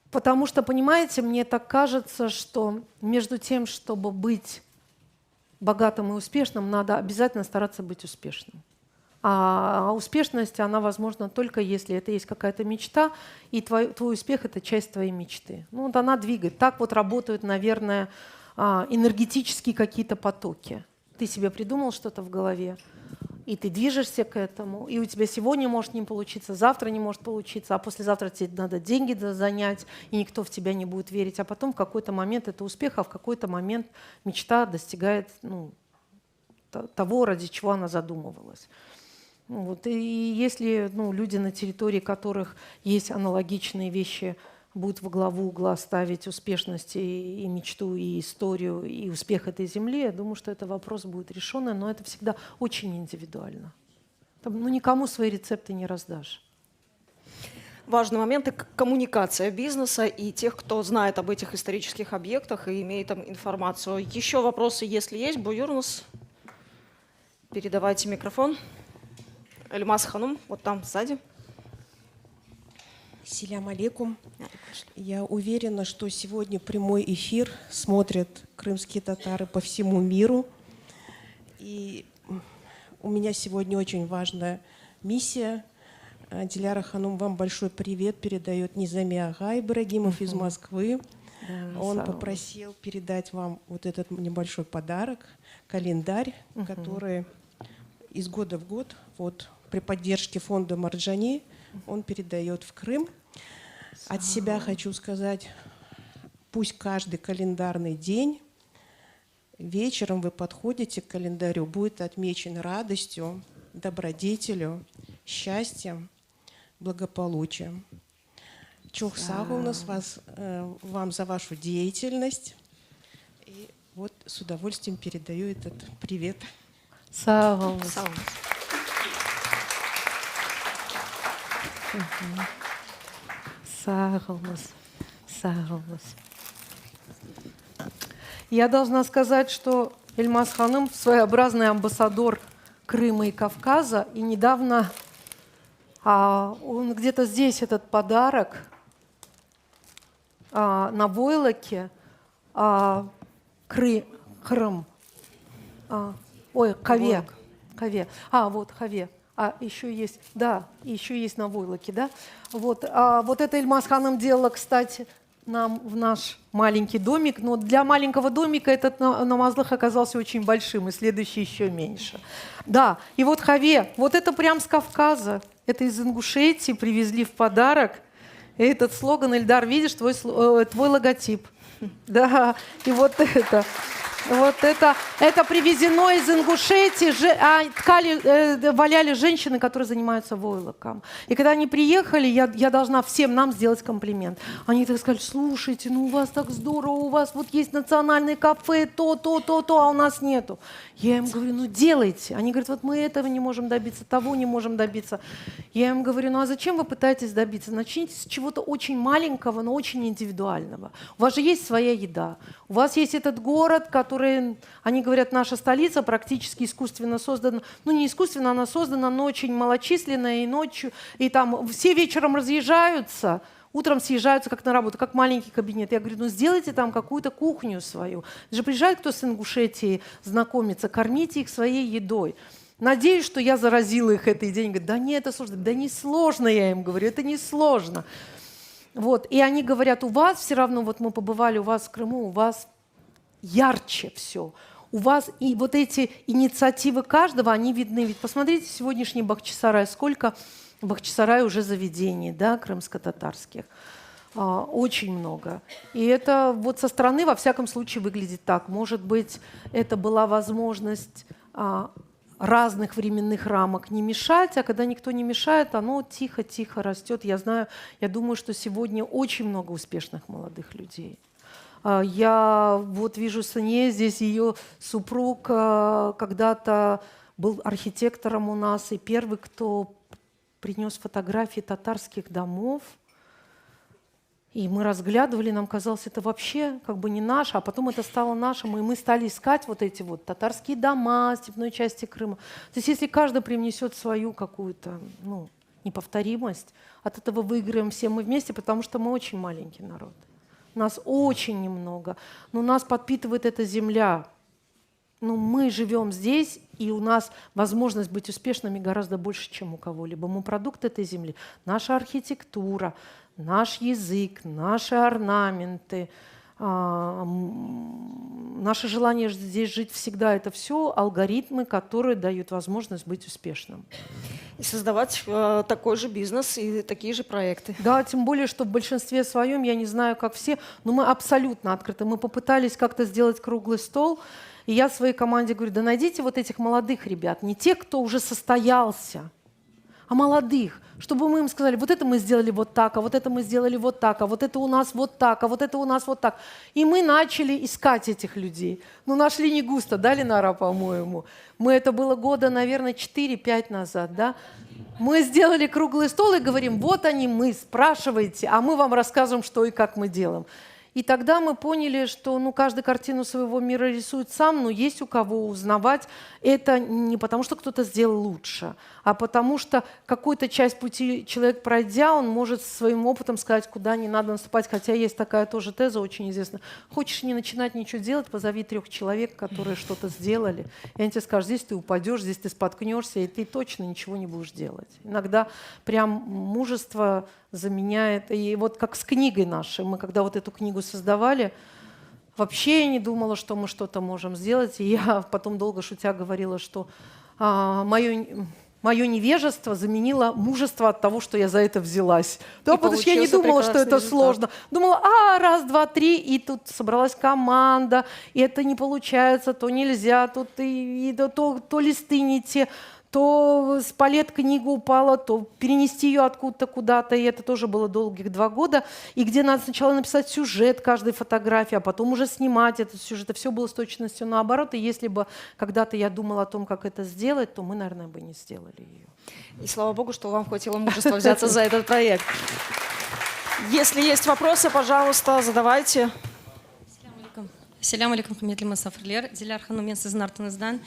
[SPEAKER 3] Потому что, понимаете, мне так кажется, что между тем, чтобы быть богатым и успешным, надо обязательно стараться быть успешным. А успешность, она возможна только если это есть какая-то мечта, и твой успех – это часть твоей мечты. Ну, вот она двигает. Так вот работают, наверное, энергетические какие-то потоки. Ты себе придумал что-то в голове, и ты движешься к этому, и у тебя сегодня может не получиться, завтра не может получиться, а послезавтра тебе надо деньги занять, и никто в тебя не будет верить. А потом в какой-то момент это успех, а в какой-то момент мечта достигает того, ради чего она задумывалась. Вот. И если люди, на территории которых есть аналогичные вещи, будут во главу угла ставить успешность и мечту, и историю, и успех этой земли, я думаю, что этот вопрос будет решен, но это всегда очень индивидуально. Никому свои рецепты не раздашь.
[SPEAKER 1] Важный момент – это коммуникация бизнеса и тех, кто знает об этих исторических объектах и имеет там информацию. Еще вопросы, если есть, Буюрнус, передавайте микрофон. Эльмаз Ханум, вот там сзади.
[SPEAKER 6] Селям алейкум. Я уверена, что сегодня прямой эфир смотрят крымские татары по всему миру. И у меня сегодня очень важная миссия. Диляра Ханум вам большой привет передает Низами Агай Ибрагимов из Москвы. Он попросил передать вам вот этот небольшой подарок, календарь, который из года в год, вот при поддержке фонда Марджани, он передает в Крым. От себя хочу сказать, пусть каждый календарный день вечером вы подходите к календарю, будет отмечен радостью, добродетелью, счастьем, благополучием. Чох сагулнас вам за вашу деятельность. И вот с удовольствием передаю этот привет.
[SPEAKER 3] Сагулнас. Сагулнас. Я должна сказать, что Эльмаз Ханым своеобразный амбассадор Крыма и Кавказа. И недавно он где-то здесь, этот подарок, на войлоке, Крым. Хаве. Вот Хаве. Еще есть, да, еще есть на войлоке, да. Вот это Эльмаз Ханым делала, кстати. нам в наш маленький домик, но для маленького домика этот намазлых оказался очень большим, и следующий еще меньше. Да, и вот Хаве, вот это прям с Кавказа, это из Ингушетии привезли в подарок. И этот слоган, Эльдар, видишь, твой логотип. Да, и вот это привезено из Ингушетии, валяли женщины, которые занимаются войлоком. И когда они приехали, я должна всем нам сделать комплимент. Они так сказали: слушайте, ну у вас так здорово, у вас вот есть национальное кафе, то, а у нас нету. Я им говорю: ну делайте. Они говорят: вот мы этого не можем добиться, того не можем добиться. Я им говорю: ну а зачем вы пытаетесь добиться? Начните с чего-то очень маленького, но очень индивидуального. У вас же есть своя еда, у вас есть этот город, который, они говорят, наша столица практически искусственно создана. Ну не искусственно она создана, но очень малочисленная, и ночью, и там все вечером разъезжаются, утром съезжаются как на работу, как маленький кабинет. Я говорю: ну сделайте там какую-то кухню свою. Даже приезжает кто с Ингушетии знакомиться, кормите их своей едой. Надеюсь, что я заразила их этой идеей. Они говорят: да нет, это сложно. Да не сложно, я им говорю, это не сложно. Вот. И они говорят: у вас все равно, вот мы побывали у вас в Крыму, у вас ярче все. У вас и вот эти инициативы каждого, они видны. Ведь посмотрите сегодняшний Бахчисарай, сколько в Бахчисарае уже заведений, да, крымско-татарских. Очень много. И это вот со стороны, во всяком случае, выглядит так. Может быть, это была возможность разных временных рамок не мешать, а когда никто не мешает, оно тихо-тихо растет. Я знаю, я думаю, что сегодня очень много успешных молодых людей. Я вот вижу Сане, здесь ее супруг когда-то был архитектором у нас, и первый, кто принес фотографии татарских домов. И мы разглядывали, нам казалось, это вообще как бы не наше, а потом это стало нашим, и мы стали искать вот эти вот татарские дома в степной части Крыма. То есть если каждый привнесет свою какую-то неповторимость, от этого выиграем все мы вместе, потому что мы очень маленький народ. Нас очень немного, но нас подпитывает эта земля. Ну, мы живем здесь, и у нас возможность быть успешными гораздо больше, чем у кого-либо. Мы продукт этой земли. Наша архитектура, наш язык, наши орнаменты, наше желание здесь жить всегда — это все алгоритмы, которые дают возможность быть успешным.
[SPEAKER 1] И создавать такой же бизнес и такие же проекты.
[SPEAKER 3] Да, тем более, что в большинстве своем, я не знаю, как все, но мы абсолютно открыты. Мы попытались как-то сделать круглый стол, и я своей команде говорю: да найдите вот этих молодых ребят, не тех, кто уже состоялся, а молодых, чтобы мы им сказали: вот это мы сделали вот так, а вот это мы сделали вот так, а вот это у нас вот так, а вот это у нас вот так. И мы начали искать этих людей. Ну, нашли не густо, да, Ленара, по-моему? Это было года, наверное, 4-5 назад, да? Мы сделали круглый стол и говорим: вот они мы, спрашивайте, а мы вам рассказываем, что и как мы делаем. И тогда мы поняли, что каждый картину своего мира рисует сам, но есть у кого узнавать. Это не потому, что кто-то сделал лучше, а потому что какую-то часть пути человек пройдя, он может своим опытом сказать, куда не надо наступать. Хотя есть такая тоже теза очень известная. Хочешь не начинать ничего делать, позови 3 человек, которые что-то сделали. И они тебе скажут: здесь ты упадешь, здесь ты споткнешься, и ты точно ничего не будешь делать. Иногда прям мужество заменяет. И вот как с книгой нашей. Мы когда вот эту книгу создавали, вообще я не думала, что мы что-то можем сделать. И я потом долго шутя говорила, что мое невежество заменило мужество от того, что я за это взялась. Да, потому что я не думала, что это сложно. Думала: раз, два, три, и тут собралась команда, и это не получается, то нельзя, тут то листы не те, то с палет книга упала, то перенести ее откуда-то куда-то, и это тоже было долгих 2 года. И где надо сначала написать сюжет каждой фотографии, а потом уже снимать этот сюжет. Это все было с точностью наоборот. И если бы когда-то я думала о том, как это сделать, то мы, наверное, бы не сделали ее.
[SPEAKER 1] И слава богу, что вам хватило мужества взяться за этот проект. Если есть вопросы, пожалуйста, задавайте.
[SPEAKER 7] Селям алейкум, құрметті мусафирлер. Диляр ханым, мен сіздің артыңыздан.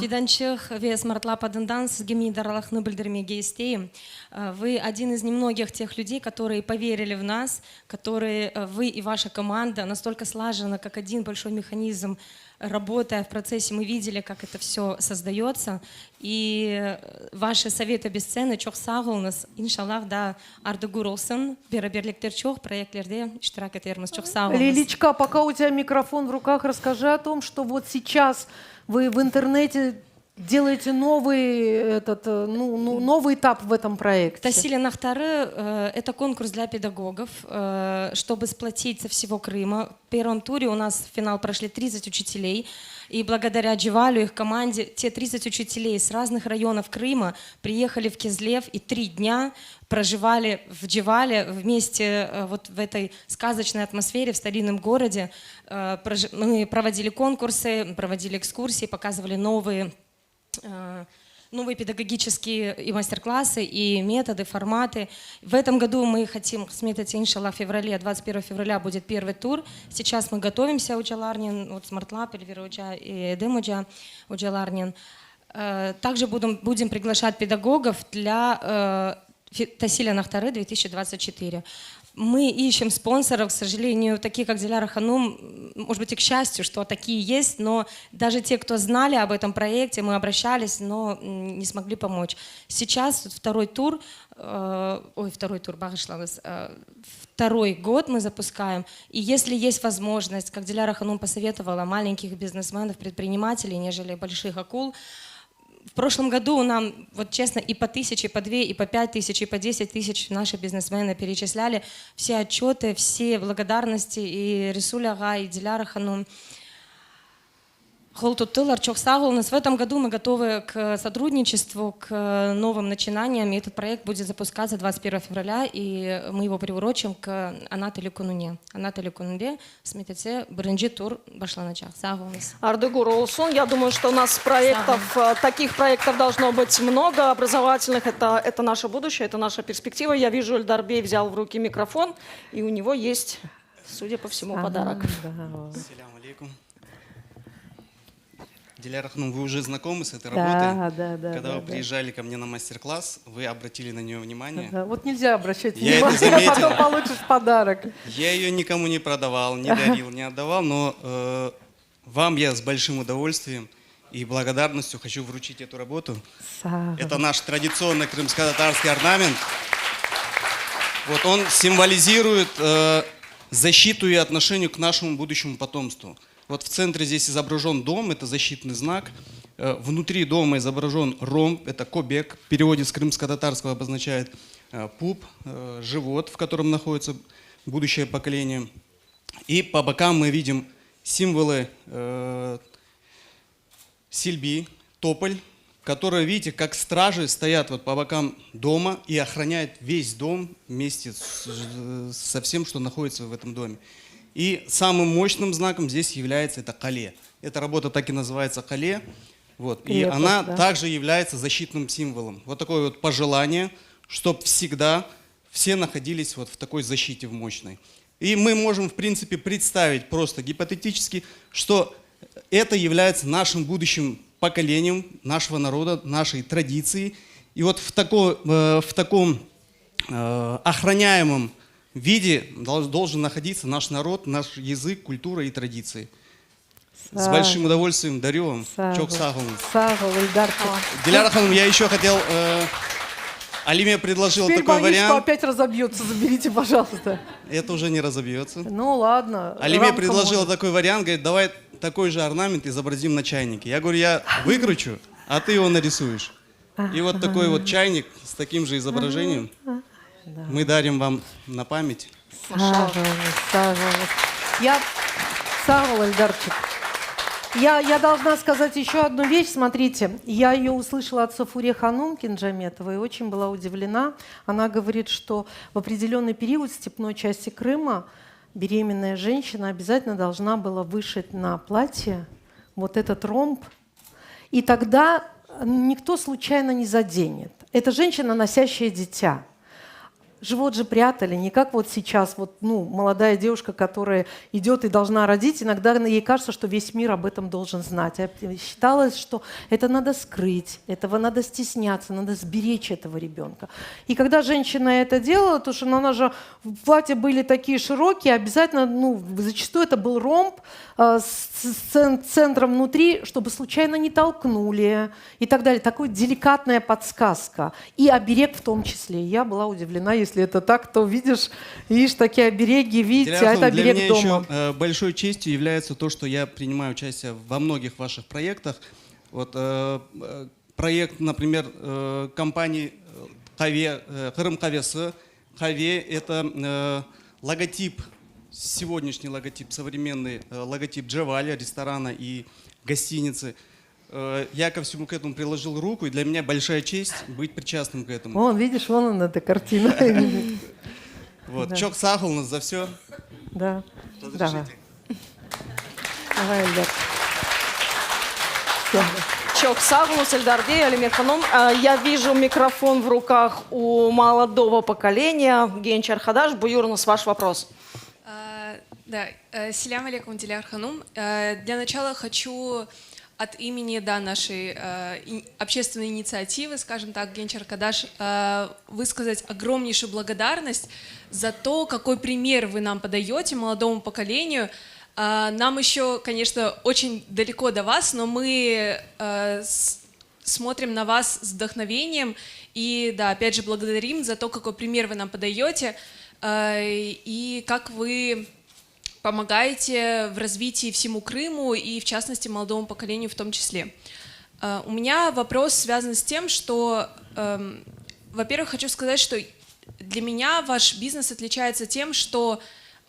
[SPEAKER 7] Фиданчық вес мартла падындан сізге миндаралахны білдірмеге істейм. Вы один из немногих тех людей, которые поверили в нас, которые вы и ваша команда настолько слаженно, как один большой механизм, работая в процессе, мы видели, как это все создается. И ваши советы бесценны. Чох сагыл нас, иншаллах, да, ардыгурылсын, бераберликтер чох, проектлерде, иштирак этерміз, чох сагыл нас.
[SPEAKER 3] Лиличка, пока у тебя микрофон в руках, расскажи о том, что вот сейчас вы в интернете делаете новый этап в этом проекте.
[SPEAKER 7] Тасиля Нахтары — это конкурс для педагогов, чтобы сплотить со всего Крыма. В первом туре у нас в финал прошли 30 учителей. И благодаря Дживалю и их команде те 30 учителей с разных районов Крыма приехали в Кизлев и 3 дня проживали в Дживале вместе вот в этой сказочной атмосфере в старинном городе. Мы проводили конкурсы, проводили экскурсии, показывали новые педагогические и мастер-классы, и методы, форматы. В этом году мы хотим, сметать, иншаллах, в феврале, 21 февраля будет первый тур. Сейчас мы готовимся, Уджаларнин, вот Смартлап, Эльвира Уджа и Эдем Уджаларнин. Также будем приглашать педагогов для Тасиля Нахтары 2024. Мы ищем спонсоров, к сожалению, такие как Диляра Ханум, может быть, и к счастью, что такие есть, но даже те, кто знали об этом проекте, мы обращались, но не смогли помочь. Сейчас второй год мы запускаем, и если есть возможность, как Диляра Ханум посоветовала, маленьких бизнесменов, предпринимателей, нежели больших акул, в прошлом году нам, вот честно, и по 1000, и по 2, и по 5000, и по 10 тысяч наши бизнесмены перечисляли все отчеты, все благодарности и Рисуля Ага, и Диляра Ханум. Холтутылар, Чохсагул. У нас в этом году мы готовы к сотрудничеству, к новым начинаниям. И этот проект будет запускаться 21 февраля, и мы его приурочим к Анатолию Кунуне. Анатолию Кунунде, сметете, бренджи тур башланачах. Сагулнас.
[SPEAKER 1] Ардыгур Олсун, я думаю, что у нас таких проектов должно быть много, образовательных. Это наше будущее, это наша перспектива. Я вижу, Эльдарбей взял в руки микрофон, и у него есть, судя по всему, подарок.
[SPEAKER 8] Ассаляму алейкум. Диляра Ханум, вы уже знакомы с этой работой?
[SPEAKER 3] Да.
[SPEAKER 8] Когда вы приезжали ко мне на мастер-класс, вы обратили на нее внимание.
[SPEAKER 3] Да. Вот нельзя обращать
[SPEAKER 8] Я
[SPEAKER 3] внимание,
[SPEAKER 8] это заметил.
[SPEAKER 3] потом получишь подарок.
[SPEAKER 8] Я ее никому не продавал, не дарил, не отдавал, но вам я с большим удовольствием и благодарностью хочу вручить эту работу. Это наш традиционный крымско-татарский орнамент. Вот он символизирует защиту и отношение к нашему будущему потомству. Вот в центре здесь изображен дом, это защитный знак. Внутри дома изображен ромб, это кобек, в переводе с крымско-татарского обозначает пуп, живот, в котором находится будущее поколение. И по бокам мы видим символы сильби, тополь, которые, видите, как стражи стоят вот по бокам дома и охраняют весь дом вместе со всем, что находится в этом доме. И самым мощным знаком здесь является это кале. Эта работа так и называется кале. Вот. И она также является защитным символом. Вот такое вот пожелание, чтобы всегда все находились вот в такой защите в мощной. И мы можем, в принципе, представить просто гипотетически, что это является нашим будущим поколением нашего народа, нашей традиции. И вот в таком охраняемом виде должен находиться наш народ, наш язык, культура и традиции. С большим удовольствием дарю вам. Чок сагул. Диляра Ханум, я еще хотел... Алиме предложила
[SPEAKER 3] Теперь
[SPEAKER 8] такой
[SPEAKER 3] боюсь,
[SPEAKER 8] вариант.
[SPEAKER 3] что опять разобьется. Заберите, пожалуйста.
[SPEAKER 8] Это уже не разобьется.
[SPEAKER 3] Ну ладно.
[SPEAKER 8] Алиме предложила такой вариант, говорит, давай такой же орнамент изобразим на чайнике. Я говорю, я выкручу, а ты его нарисуешь. И вот такой вот чайник с таким же изображением мы дарим вам на память.
[SPEAKER 3] Сагул, Эльдарчик. Я должна сказать еще одну вещь. Смотрите, я ее услышала от Сафуре Ханум Кинджаметовой и очень была удивлена. Она говорит, что в определенный период в степной части Крыма беременная женщина обязательно должна была вышить на платье вот этот ромб, и тогда никто случайно не заденет. Это женщина, носящая дитя. Живот же прятали, не как вот сейчас вот, молодая девушка, которая идет и должна родить, иногда ей кажется, что весь мир об этом должен знать. Считалось, что это надо скрыть, этого надо стесняться, надо сберечь этого ребенка. И когда женщина это делала, то что она же, платья были такие широкие, обязательно, зачастую это был ромб, центром внутри, чтобы случайно не толкнули и так далее. Такая деликатная подсказка. И оберег в том числе. Я была удивлена, если это так, то видишь такие обереги, видите, а это оберег
[SPEAKER 8] для меня
[SPEAKER 3] дома.
[SPEAKER 8] еще большой честью является то, что я принимаю участие во многих ваших проектах. Вот проект, например, компании Крым Кавесы. Хаве — это логотип, сегодняшний логотип, современный логотип Джаваля, ресторана и гостиницы. Я ко всему к этому приложил руку, и для меня большая честь быть причастным к этому.
[SPEAKER 3] Вон, видишь, вон она, эта картина.
[SPEAKER 8] Вот. Чок сахал нас за все.
[SPEAKER 3] Да.
[SPEAKER 8] Разрешите?
[SPEAKER 3] Давай, Альберт.
[SPEAKER 1] Çok sağ olun Сельдар Бей, Алимир Ханум. Я вижу микрофон в руках у молодого поколения. Генчар Хадаш, Буюрнус, ваш вопрос.
[SPEAKER 9] Да, селям алейкум, Диляр Ханум. Для начала хочу от имени нашей общественной инициативы, скажем так, Генчар Кадаш, высказать огромнейшую благодарность за то, какой пример вы нам подаете, молодому поколению. Нам еще, конечно, очень далеко до вас, но мы смотрим на вас с вдохновением и, да, опять же, благодарим за то, какой пример вы нам подаете и как вы помогаете в развитии всему Крыму и, в частности, молодому поколению в том числе. У меня вопрос связан с тем, что, во-первых, хочу сказать, что для меня ваш бизнес отличается тем, что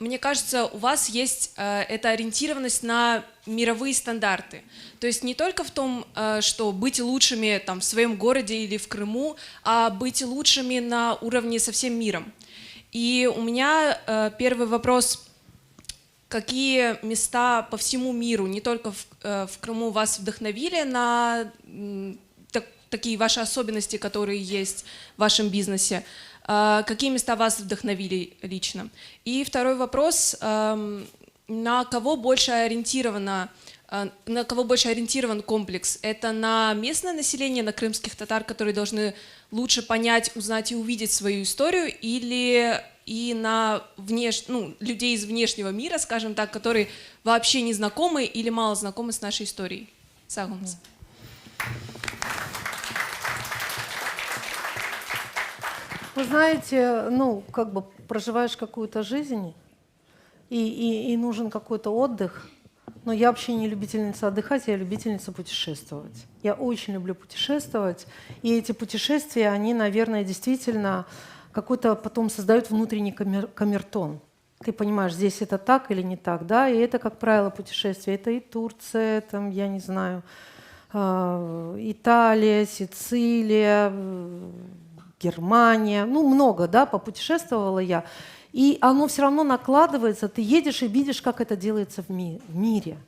[SPEAKER 9] мне кажется, у вас есть эта ориентированность на мировые стандарты. То есть не только в том, что быть лучшими там, в своем городе или в Крыму, а быть лучшими на уровне со всем миром. И у меня первый вопрос. Какие места по всему миру, не только в Крыму, вас вдохновили на такие ваши особенности, которые есть в вашем бизнесе? Какие места вас вдохновили лично? И второй вопрос, на кого больше ориентирован комплекс? Это на местное население, на крымских татар, которые должны лучше понять, узнать и увидеть свою историю, или и на людей из внешнего мира, скажем так, которые вообще не знакомы или мало знакомы с нашей историей? Сагунс.
[SPEAKER 3] Вы знаете, проживаешь какую-то жизнь, и нужен какой-то отдых. Но я вообще не любительница отдыхать, я любительница путешествовать. Я очень люблю путешествовать, и эти путешествия, они, наверное, действительно какой-то потом создают внутренний камертон. Ты понимаешь, здесь это так или не так, да? И это, как правило, путешествия. Это и Турция, там, я не знаю, Италия, Сицилия, Германия, много, да, попутешествовала я. И оно все равно накладывается, ты едешь и видишь, как это делается в мире.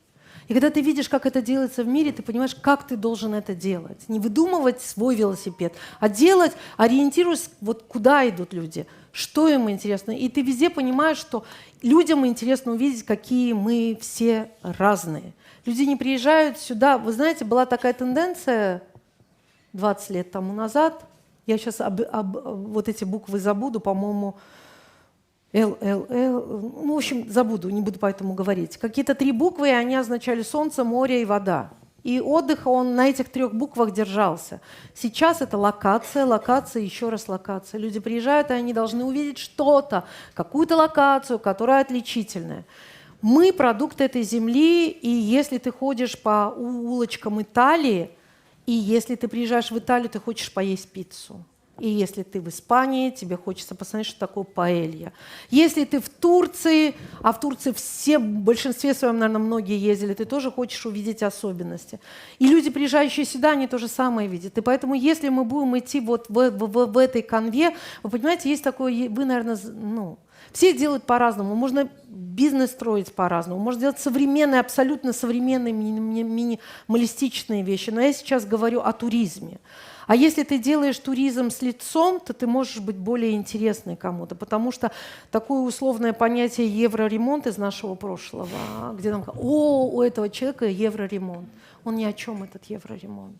[SPEAKER 3] И когда ты видишь, как это делается в мире, ты понимаешь, как ты должен это делать. Не выдумывать свой велосипед, а делать, ориентируясь, вот куда идут люди, что им интересно. И ты везде понимаешь, что людям интересно увидеть, какие мы все разные. Люди не приезжают сюда. Вы знаете, была такая тенденция 20 лет тому назад. Я сейчас вот эти буквы забуду, по-моему, в общем, забуду, не буду поэтому говорить. Какие-то 3 буквы, и они означали солнце, море и вода. И отдых, он на этих 3 буквах держался. Сейчас это локация, локация, еще раз локация. Люди приезжают, и они должны увидеть что-то, какую-то локацию, которая отличительная. Мы продукт этой земли, и если ты ходишь по улочкам Италии, и если ты приезжаешь в Италию, ты хочешь поесть пиццу. И если ты в Испании, тебе хочется посмотреть, что такое паэлья. Если ты в Турции, а в Турции в большинстве своем, наверное, многие ездили, ты тоже хочешь увидеть особенности. И люди, приезжающие сюда, они то же самое видят. И поэтому, если мы будем идти вот в этой канве, вы понимаете, есть такое, вы, наверное, все делают по-разному. Можно бизнес строить по-разному, можно делать современные, абсолютно современные, минималистичные вещи. Но я сейчас говорю о туризме. А если ты делаешь туризм с лицом, то ты можешь быть более интересной кому-то, потому что такое условное понятие евроремонт из нашего прошлого, где нам говорят, у этого человека евроремонт. Он ни о чем, этот евроремонт.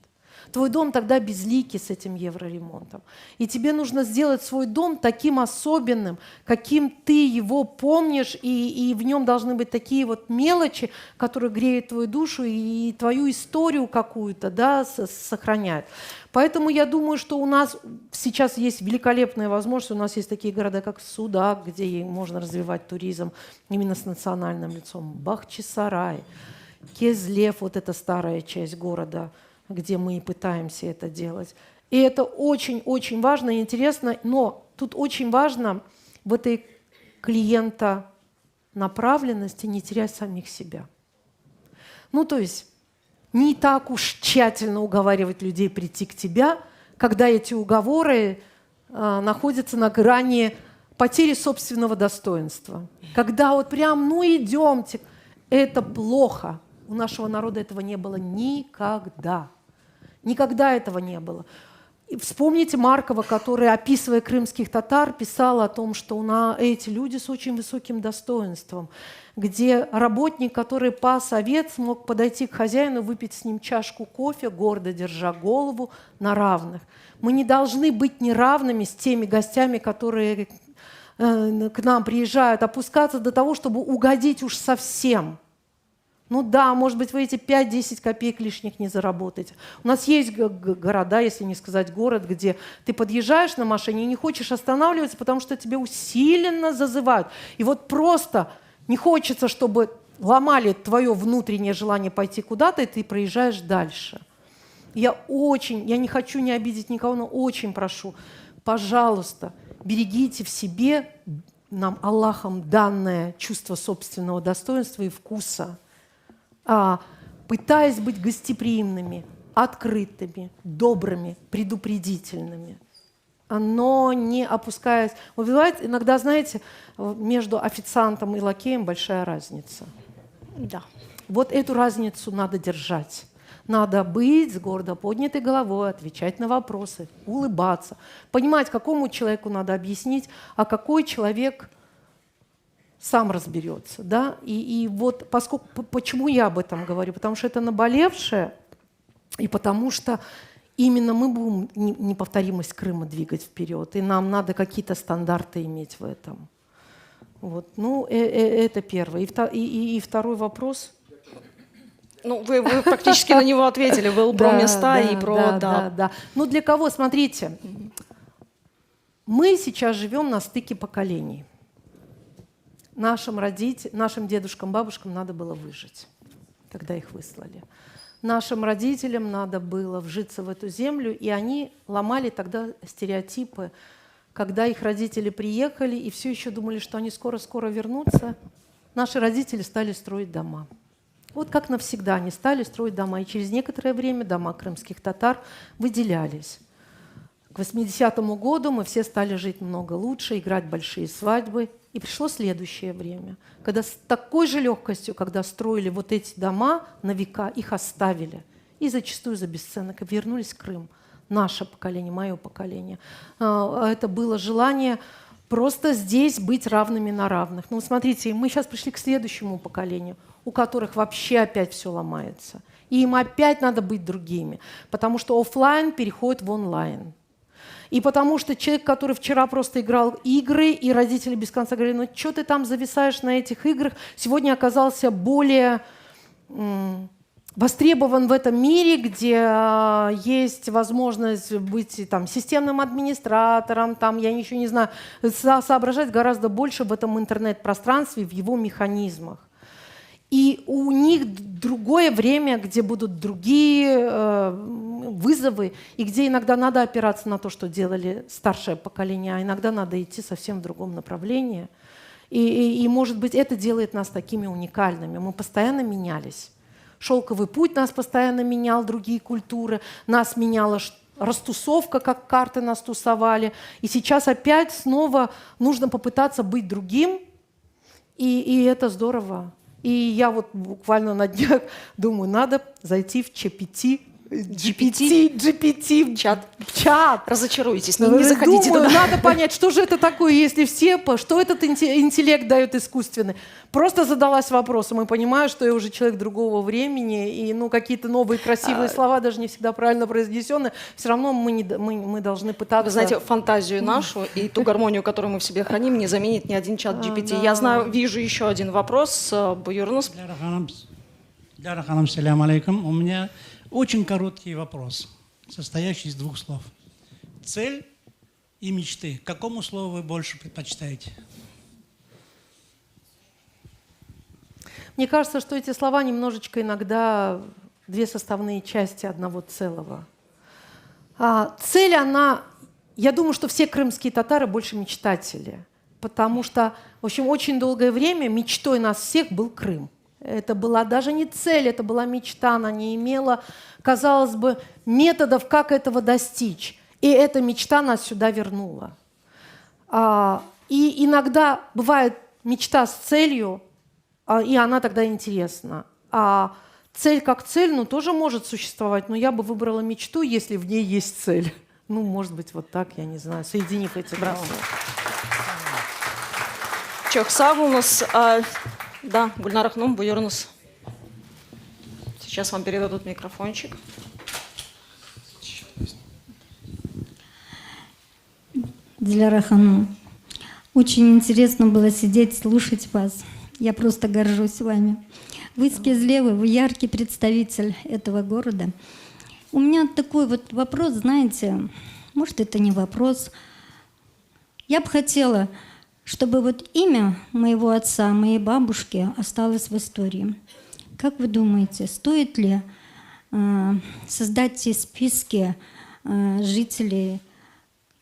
[SPEAKER 3] Твой дом тогда безликий с этим евроремонтом. И тебе нужно сделать свой дом таким особенным, каким ты его помнишь, и в нем должны быть такие вот мелочи, которые греют твою душу и твою историю какую-то, да, сохраняют. Поэтому я думаю, что у нас сейчас есть великолепная возможность. У нас есть такие города, как Судак, где можно развивать туризм именно с национальным лицом. Бахчисарай, Кезлев, вот эта старая часть города, где мы и пытаемся это делать. И это очень-очень важно и интересно, но тут очень важно в этой клиентонаправленности не терять самих себя. Ну, то есть не так уж тщательно уговаривать людей прийти к тебе, когда эти уговоры находятся на грани потери собственного достоинства. Когда вот прям, ну идемте, это плохо. У нашего народа этого не было никогда. Никогда этого не было. И вспомните Маркова, который, описывая крымских татар, писал о том, что эти люди с очень высоким достоинством, где работник, который пас овец, смог подойти к хозяину, выпить с ним чашку кофе, гордо держа голову, на равных. Мы не должны быть неравными с теми гостями, которые к нам приезжают, опускаться до того, чтобы угодить уж совсем. Ну да, может быть, вы эти 5-10 копеек лишних не заработаете. У нас есть города, если не сказать город, где ты подъезжаешь на машине и не хочешь останавливаться, потому что тебя усиленно зазывают. И вот просто не хочется, чтобы ломали твое внутреннее желание пойти куда-то, и ты проезжаешь дальше. Я не хочу не обидеть никого, но очень прошу, пожалуйста, берегите в себе нам Аллахом данное чувство собственного достоинства и вкуса, пытаясь быть гостеприимными, открытыми, добрыми, предупредительными, но не опускаясь. Бывает иногда, знаете, между официантом и лакеем большая разница.
[SPEAKER 1] Да.
[SPEAKER 3] Вот эту разницу надо держать. Надо быть с гордо поднятой головой, отвечать на вопросы, улыбаться, понимать, какому человеку надо объяснить, а какой человек сам разберется. Да? И вот почему я об этом говорю? Потому что это наболевшее, и потому что именно мы будем неповторимость Крыма двигать вперед, и нам надо какие-то стандарты иметь в этом. Вот. Ну, это первое. И второй вопрос.
[SPEAKER 1] Ну, вы практически на него ответили. Был про места и про...
[SPEAKER 3] Да. Ну, для кого? Смотрите, мы сейчас живем на стыке поколений. Нашим дедушкам, бабушкам надо было выжить, когда их выслали. Нашим родителям надо было вжиться в эту землю, и они ломали тогда стереотипы. Когда их родители приехали и все еще думали, что они скоро-скоро вернутся, наши родители стали строить дома. Вот как навсегда они стали строить дома. И через некоторое время дома крымских татар выделялись. К 80-му году мы все стали жить много лучше, играть большие свадьбы. И пришло следующее время, когда с такой же легкостью, когда строили вот эти дома на века, их оставили. И зачастую за бесценок вернулись в Крым. Наше поколение, мое поколение. Это было желание просто здесь быть равными на равных. Ну, смотрите, мы сейчас пришли к следующему поколению, у которых вообще опять все ломается. И им опять надо быть другими, потому что офлайн переходит в онлайн. И потому что человек, который вчера просто играл игры, и родители без конца говорили, ну что ты там зависаешь на этих играх, сегодня оказался более востребован в этом мире, где есть возможность быть там, системным администратором, там, я ничего не знаю, соображать гораздо больше в этом интернет-пространстве, в его механизмах. И у них другое время, где будут другие вызовы, и где иногда надо опираться на то, что делали старшее поколение, а иногда надо идти совсем в другом направлении. И может быть, это делает нас такими уникальными. Мы постоянно менялись. Шелковый путь нас постоянно менял, другие культуры. Нас меняла растусовка, как карты нас тусовали. И сейчас опять снова нужно попытаться быть другим, и это здорово. И я вот буквально на днях думаю, надо зайти в ЧПТ GPT, чат.
[SPEAKER 1] Разочаруйтесь,
[SPEAKER 3] Ну,
[SPEAKER 1] не заходите
[SPEAKER 3] думаю,
[SPEAKER 1] туда.
[SPEAKER 3] надо понять, что же это такое, если что этот интеллект дает искусственный. Просто задалась вопросом и понимаю, что я уже человек другого времени, и какие-то новые красивые слова, даже не всегда правильно произнесенные, все равно мы должны пытаться...
[SPEAKER 1] Вы знаете, фантазию нашу и ту гармонию, которую мы в себе храним, не заменит ни один чат GPT. Я знаю, вижу еще один вопрос. Буюрнус.
[SPEAKER 10] Диляра Ханым, салям алейкум. У меня очень короткий вопрос, состоящий из двух слов. Цель и мечты. К какому слову вы больше предпочитаете?
[SPEAKER 3] Мне кажется, что эти слова немножечко иногда две составные части одного целого. Цель, я думаю, что все крымские татары больше мечтатели, потому что, в общем, очень долгое время мечтой нас всех был Крым. Это была даже не цель, это была мечта, она не имела, казалось бы, методов, как этого достичь. И эта мечта нас сюда вернула. И иногда бывает мечта с целью, и она тогда интересна. А цель как цель, тоже может существовать, но я бы выбрала мечту, если в ней есть цель. Может быть, вот так, я не знаю, соединив эти два слова.
[SPEAKER 1] Çok sağ olunuz. Да, Гульнара Ханым, Буюрнус. Сейчас вам передадут микрофончик.
[SPEAKER 11] Диляра Ханым, очень интересно было сидеть, слушать вас. Я просто горжусь вами. Вы с Кизлевы, вы яркий представитель этого города. У меня такой вот вопрос, знаете, может, это не вопрос. Я бы хотела, чтобы вот имя моего отца, моей бабушки осталось в истории. Как вы думаете, стоит ли создать те списки жителей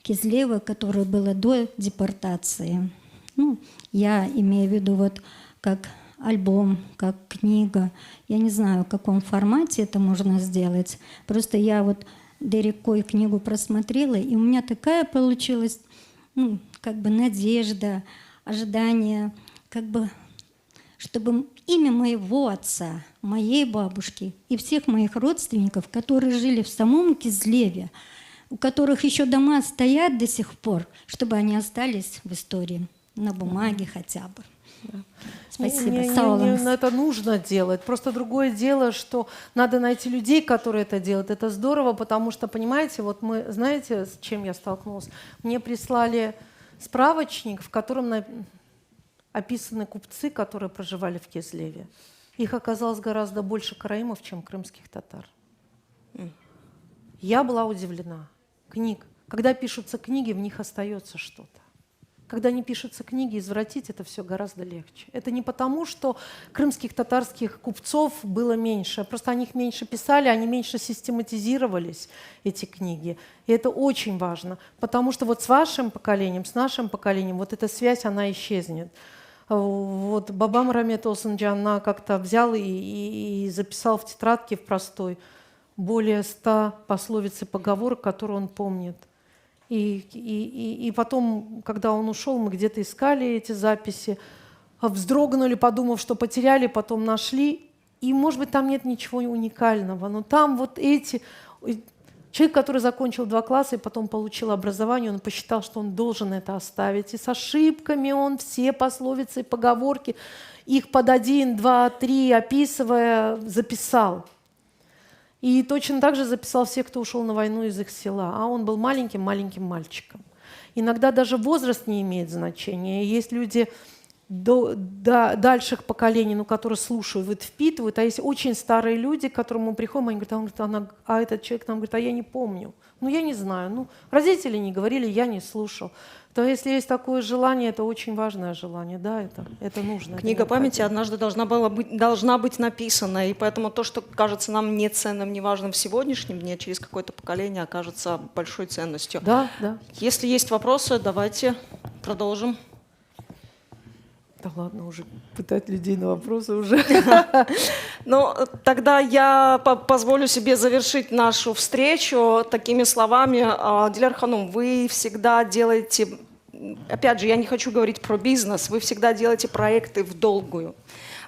[SPEAKER 11] Кизлева, которые было до депортации? Я имею в виду вот как альбом, как книга. Я не знаю, в каком формате это можно сделать. Просто я вот Дерек книгу просмотрела, и у меня такая получилась надежда, ожидание, чтобы имя моего отца, моей бабушки и всех моих родственников, которые жили в самом Кизлеве, у которых еще дома стоят до сих пор, чтобы они остались в истории, на бумаге хотя бы. Спасибо.
[SPEAKER 3] Это нужно делать. Просто другое дело, что надо найти людей, которые это делают. Это здорово, потому что, понимаете, знаете, с чем я столкнулась? Мне прислали справочник, в котором описаны купцы, которые проживали в Кизлеве. Их оказалось гораздо больше караимов, чем крымских татар. Я была удивлена. Когда пишутся книги, в них остается что-то. Когда не пишутся книги, извратить это все гораздо легче. Это не потому, что крымских татарских купцов было меньше, просто о них меньше писали, они меньше систематизировались, эти книги. И это очень важно, потому что с вашим поколением, с нашим поколением, эта связь, она исчезнет. Бабам Рамет Осанджан как-то взял и записал в тетрадке в простой более 100 пословиц и поговорок, которые он помнит. И потом, когда он ушел, мы где-то искали эти записи, вздрогнули, подумав, что потеряли, потом нашли. И, может быть, там нет ничего уникального, но там Человек, который закончил 2 класса и потом получил образование, он посчитал, что он должен это оставить. И с ошибками он все пословицы и поговорки, их под 1, 2, 3 описывая, записал. И точно так же записал всех, кто ушел на войну из их села. А он был маленьким-маленьким мальчиком. Иногда даже возраст не имеет значения. Есть люди дальших поколений, которые слушают, впитывают. А есть очень старые люди, к которым мы приходим, они говорят, а этот человек нам говорит, а я не помню. Я не знаю. Родители не говорили, я не слушал. То если есть такое желание, это очень важное желание. Да, это нужно.
[SPEAKER 1] Книга памяти однажды должна быть написана. И поэтому то, что кажется нам неценным, неважным в сегодняшнем дне, через какое-то поколение окажется большой ценностью.
[SPEAKER 3] Да.
[SPEAKER 1] Если есть вопросы, давайте продолжим.
[SPEAKER 3] Да ладно, уже пытать людей на вопросы уже.
[SPEAKER 1] Тогда я позволю себе завершить нашу встречу такими словами. Диляра Ханым, вы всегда делаете, опять же, я не хочу говорить про бизнес, вы всегда делаете проекты в долгую.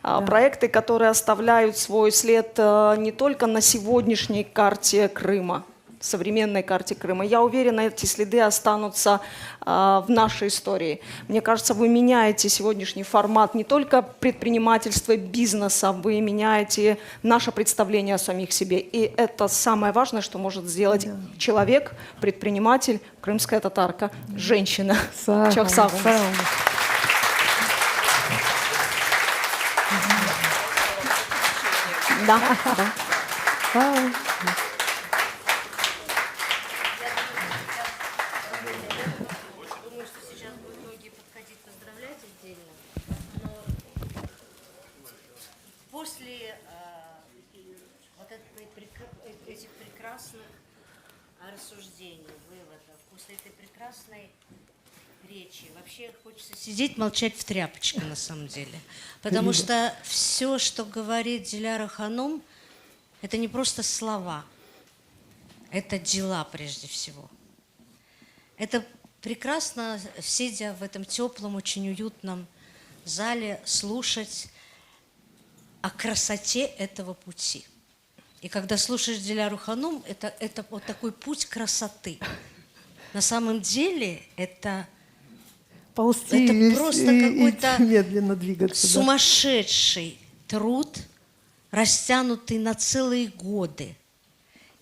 [SPEAKER 1] проекты, которые оставляют свой след не только на сегодняшней карте Крыма, современной карте Крыма. Я уверена, эти следы останутся в нашей истории. Мне кажется, вы меняете сегодняшний формат не только предпринимательства, бизнеса, вы меняете наше представление о самих себе. И это самое важное, что может сделать человек, предприниматель, крымская татарка, женщина. Çok sağ olun. Да, да.
[SPEAKER 12] После этих прекрасных рассуждений, выводов, после этой прекрасной речи, вообще хочется сидеть, молчать в тряпочку на самом деле. Потому что все, что говорит Диляра Ханум, это не просто слова, это дела прежде всего. Это прекрасно, сидя в этом теплом, очень уютном зале, слушать о красоте этого пути. И когда слушаешь Диляру Ханум, это вот такой путь красоты. На самом деле это просто какой-то
[SPEAKER 3] медленно двигаться,
[SPEAKER 12] сумасшедший труд, растянутый на целые годы.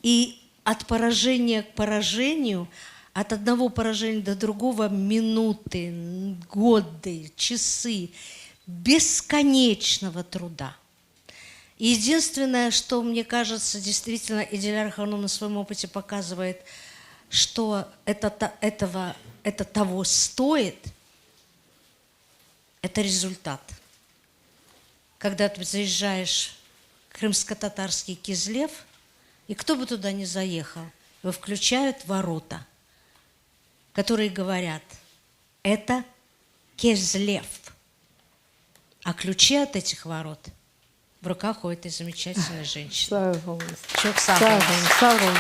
[SPEAKER 12] И от поражения к поражению, от одного поражения до другого минуты, годы, часы бесконечного труда. И единственное, что, мне кажется, действительно, и Диляра Ханум на своем опыте показывает, что это того стоит, это результат. Когда ты заезжаешь в крымско-татарский Кизлев, и кто бы туда ни заехал, его включают ворота, которые говорят, это Кизлев. А ключи от этих ворот в руках у этой замечательной женщины. Çok sağ olun.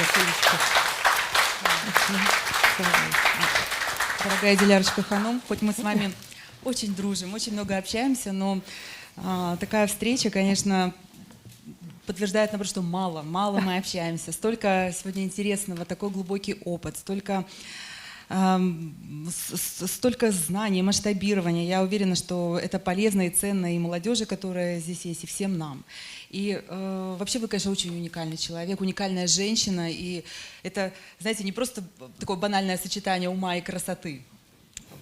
[SPEAKER 13] Дорогая Дилярочка Ханум, хоть мы с вами очень дружим, очень много общаемся, но такая встреча, конечно, подтверждает, наоборот, что мало мы общаемся. Столько сегодня интересного, такой глубокий опыт, столько знаний, масштабирования. Я уверена, что это полезно и ценно и молодежи, которая здесь есть, и всем нам. И вообще вы, конечно, очень уникальный человек, уникальная женщина. И это, знаете, не просто такое банальное сочетание ума и красоты.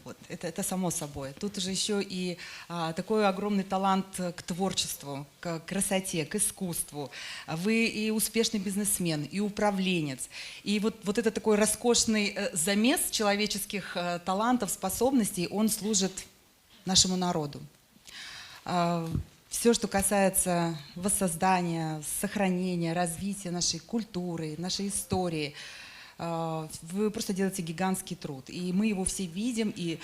[SPEAKER 13] Вот, это само собой. Тут уже еще и такой огромный талант к творчеству, к красоте, к искусству. Вы и успешный бизнесмен, и управленец. И вот это такой роскошный замес человеческих талантов, способностей, он служит нашему народу. Все, что касается воссоздания, сохранения, развития нашей культуры, нашей истории, вы просто делаете гигантский труд. И мы его все видим и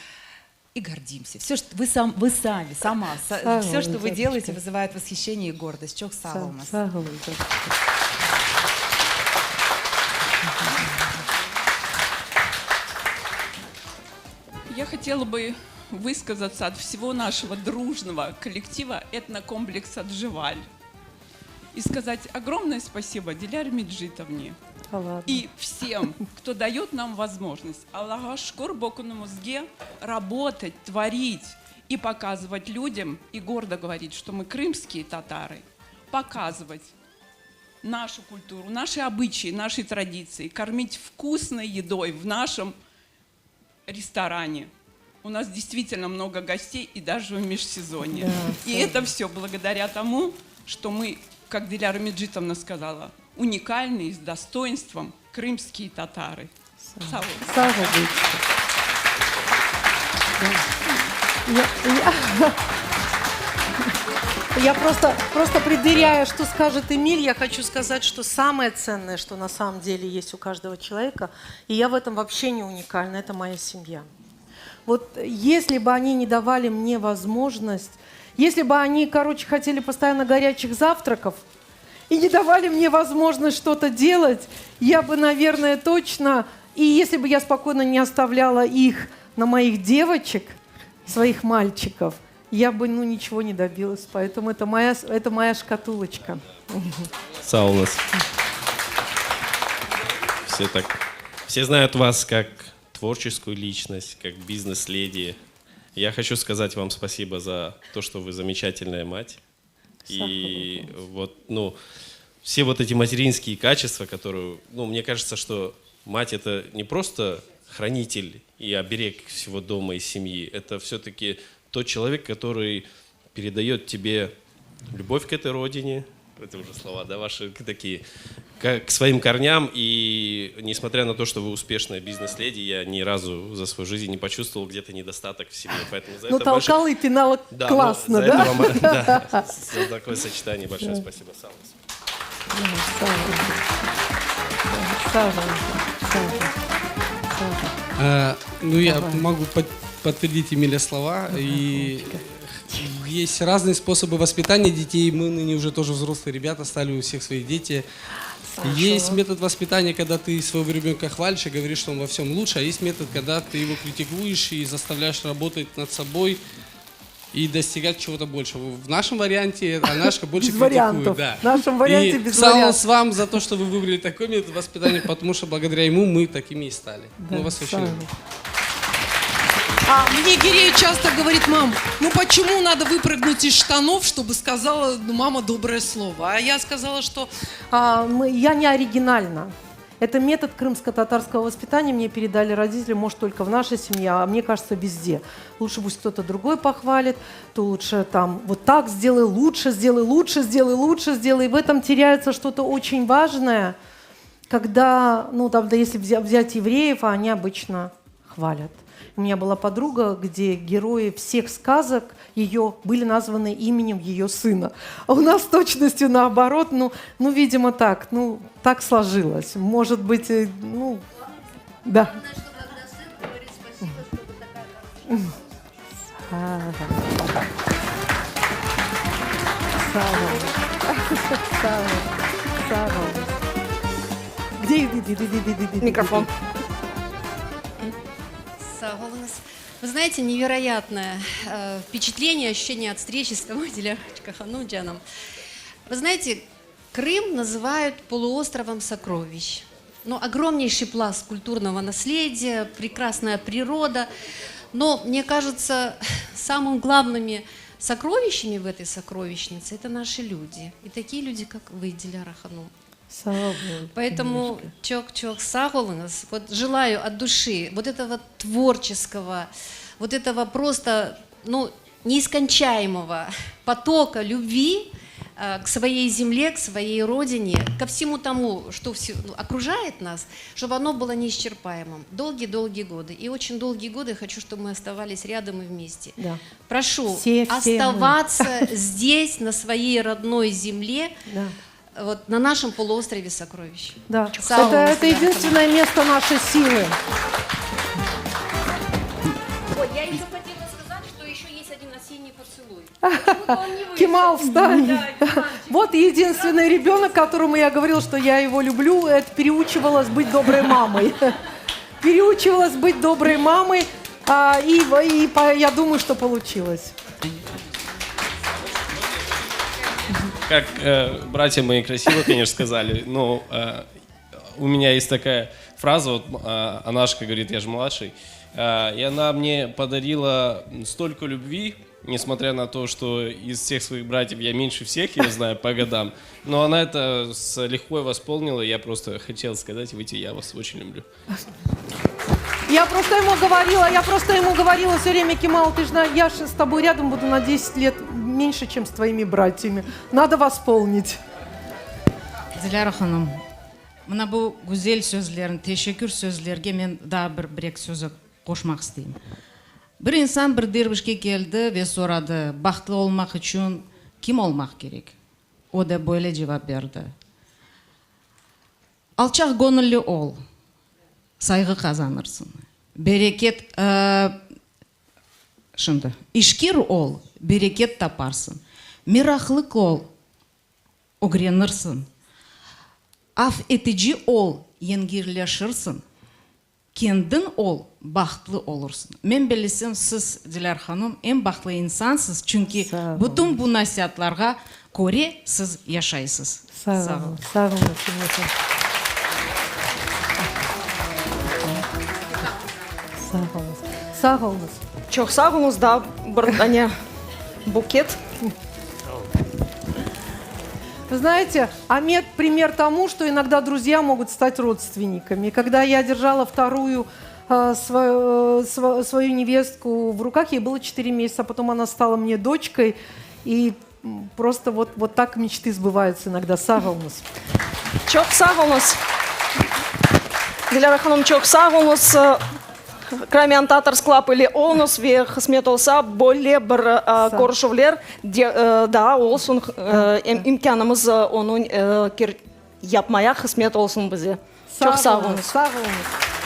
[SPEAKER 13] гордимся. Все, что вы сами, все, что вы делаете, вызывает восхищение и гордость. Çok sağ olun.
[SPEAKER 14] Я хотела бы высказаться от всего нашего дружного коллектива этнокомплекса «Дживаль» и сказать огромное спасибо Диляре Меджитовне и всем, кто дает нам возможность Аллаха шкур бокунумузге работать, творить и показывать людям, и гордо говорить, что мы крымские татары, показывать нашу культуру, наши обычаи, наши традиции, кормить вкусной едой в нашем ресторане. У нас действительно много гостей, и даже в межсезонье. И это все благодаря тому, что мы, как Диляра Меджитовна сказала, уникальные, с достоинством крымские татары.
[SPEAKER 3] Я просто предваряя, что скажет Эмиль, я хочу сказать, что самое ценное, что на самом деле есть у каждого человека, и я в этом вообще не уникальна, это моя семья. Вот если бы они не давали мне возможность, если бы они, хотели постоянно горячих завтраков и не давали мне возможность что-то делать, я бы, наверное, точно, и если бы я спокойно не оставляла их на моих девочек, своих мальчиков, я бы ничего не добилась. Поэтому это моя шкатулочка.
[SPEAKER 15] Сау у нас. Все знают вас как творческую личность, как бизнес-леди. Я хочу сказать вам спасибо за то, что вы замечательная мать. И вот, все вот эти материнские качества, которые, мне кажется, что мать — это не просто хранитель и оберег всего дома и семьи. Это все-таки тот человек, который передает тебе любовь к этой родине, это уже слова, да, ваши такие, к своим корням. И несмотря на то, что вы успешная бизнес-леди, я ни разу за свою жизнь не почувствовал где-то недостаток в себе. Поэтому за это
[SPEAKER 3] толкала и пинала классно,
[SPEAKER 15] да? За такое сочетание большое спасибо, Саулас.
[SPEAKER 16] Я могу подтвердить Эмиля слова. И есть разные способы воспитания детей. Мы ныне уже тоже взрослые ребята, стали у всех свои дети. Есть метод воспитания, когда ты своего ребенка хвалишь и говоришь, что он во всем лучше, а есть метод, когда ты его критикуешь и заставляешь работать над собой и достигать чего-то большего. В нашем варианте Анашка больше критикует. Да.
[SPEAKER 3] В нашем варианте без
[SPEAKER 16] вариантов. Вам за то, что вы выбрали такой метод воспитания, потому что благодаря ему мы такими и стали. Мы вас очень любим.
[SPEAKER 17] Мне Гирея часто говорит: мам, почему надо выпрыгнуть из штанов, чтобы сказала мама доброе слово? А я сказала, что...
[SPEAKER 3] Я не оригинальна. Это метод крымско-татарского воспитания мне передали родители, может, только в нашей семье, а мне кажется, везде. Лучше пусть кто-то другой похвалит, то лучше там вот так сделай, лучше сделай, лучше сделай, лучше сделай. И в этом теряется что-то очень важное, когда, если взять евреев, они обычно хвалят. У меня была подруга, где герои всех сказок ее были названы именем ее сына. А у нас с точностью наоборот, видимо, так сложилось. Может быть, да. Где микрофон?
[SPEAKER 18] Вы знаете, невероятное впечатление, ощущение от встречи с тобой, Диляр Ханумджаном. Вы знаете, Крым называют полуостровом сокровищ. Огромнейший пласт культурного наследия, прекрасная природа. Но, мне кажется, самыми главными сокровищами в этой сокровищнице — это наши люди. И такие люди, как вы, Диляр Ханум. Поэтому чок-чок сагулыңыз, желаю от души вот этого творческого, вот этого просто неискончаемого потока любви к своей земле, к своей родине, ко всему тому, что окружает нас, чтобы оно было неисчерпаемым. Долгие-долгие годы. И очень долгие годы хочу, чтобы мы оставались рядом и вместе.
[SPEAKER 3] Да.
[SPEAKER 18] Прошу
[SPEAKER 3] все
[SPEAKER 18] оставаться здесь, на своей родной земле, на нашем полуострове сокровищ.
[SPEAKER 3] Да. Это единственное место нашей силы.
[SPEAKER 18] Я еще хотела сказать, что еще есть один осенний поцелуй.
[SPEAKER 3] Кемал, встань. Вот единственный ребенок, которому я говорила, что я его люблю, это переучивалась быть доброй мамой. Переучивалась быть доброй мамой, и я думаю, что получилось.
[SPEAKER 15] Как братья мои красиво, конечно, сказали, но у меня есть такая фраза, Анашка говорит, я же младший, и она мне подарила столько любви, несмотря на то, что из всех своих братьев я меньше всех, я знаю, по годам, но она это с лихвой восполнила, я просто хотел сказать, я вас очень люблю.
[SPEAKER 3] Я просто ему говорила все время: Кемал, ты же я же с тобой рядом буду на 10 лет меньше, чем с твоими братьями. Надо восполнить.
[SPEAKER 19] Диляр ханым, мына бұл güzel сөздерін, тешекүр сөздерге мен да бір сөзі қошмақ істеймін. Бір инсан бір дервишке келді ве сұрады, бақытты olmak үшін кім olmak керек? О да böyle cevap берді. Alçak gönüllü ol. Saygı kazanırsın. Bereket, şimdi, işkir ol, bereket taparsın. Mirahlık ol, öğrenirsin. Af edici ol, yengirleşirsin. кендін ол бақытлы олырсын. Мен білесем, сіз, Диляр ханым, ең бақытлы инсансыз, чүнки бүтін бұл насихатларға көре сіз яшайсыз.
[SPEAKER 3] Sağ olun. Sağ olun. Sağ olun. Sağ olun.
[SPEAKER 1] Çok sağ olun da bir букет.
[SPEAKER 4] Вы знаете, Амет пример тому, что иногда друзья могут стать родственниками. Когда я держала вторую свою невестку в руках, ей было 4 месяца, потом она стала мне дочкой, и просто вот так мечты сбываются иногда. Сағылыңыз.
[SPEAKER 1] Çok sağ olun. Dilara Hanım çok sağ olun. Крамен Татарс Клаб или Олнус ве хасмет олса более бір көршілер да олсын имканымыз оның япмая хасмет олсын бізе. Çok sağ olun.
[SPEAKER 4] Сағылыңыз.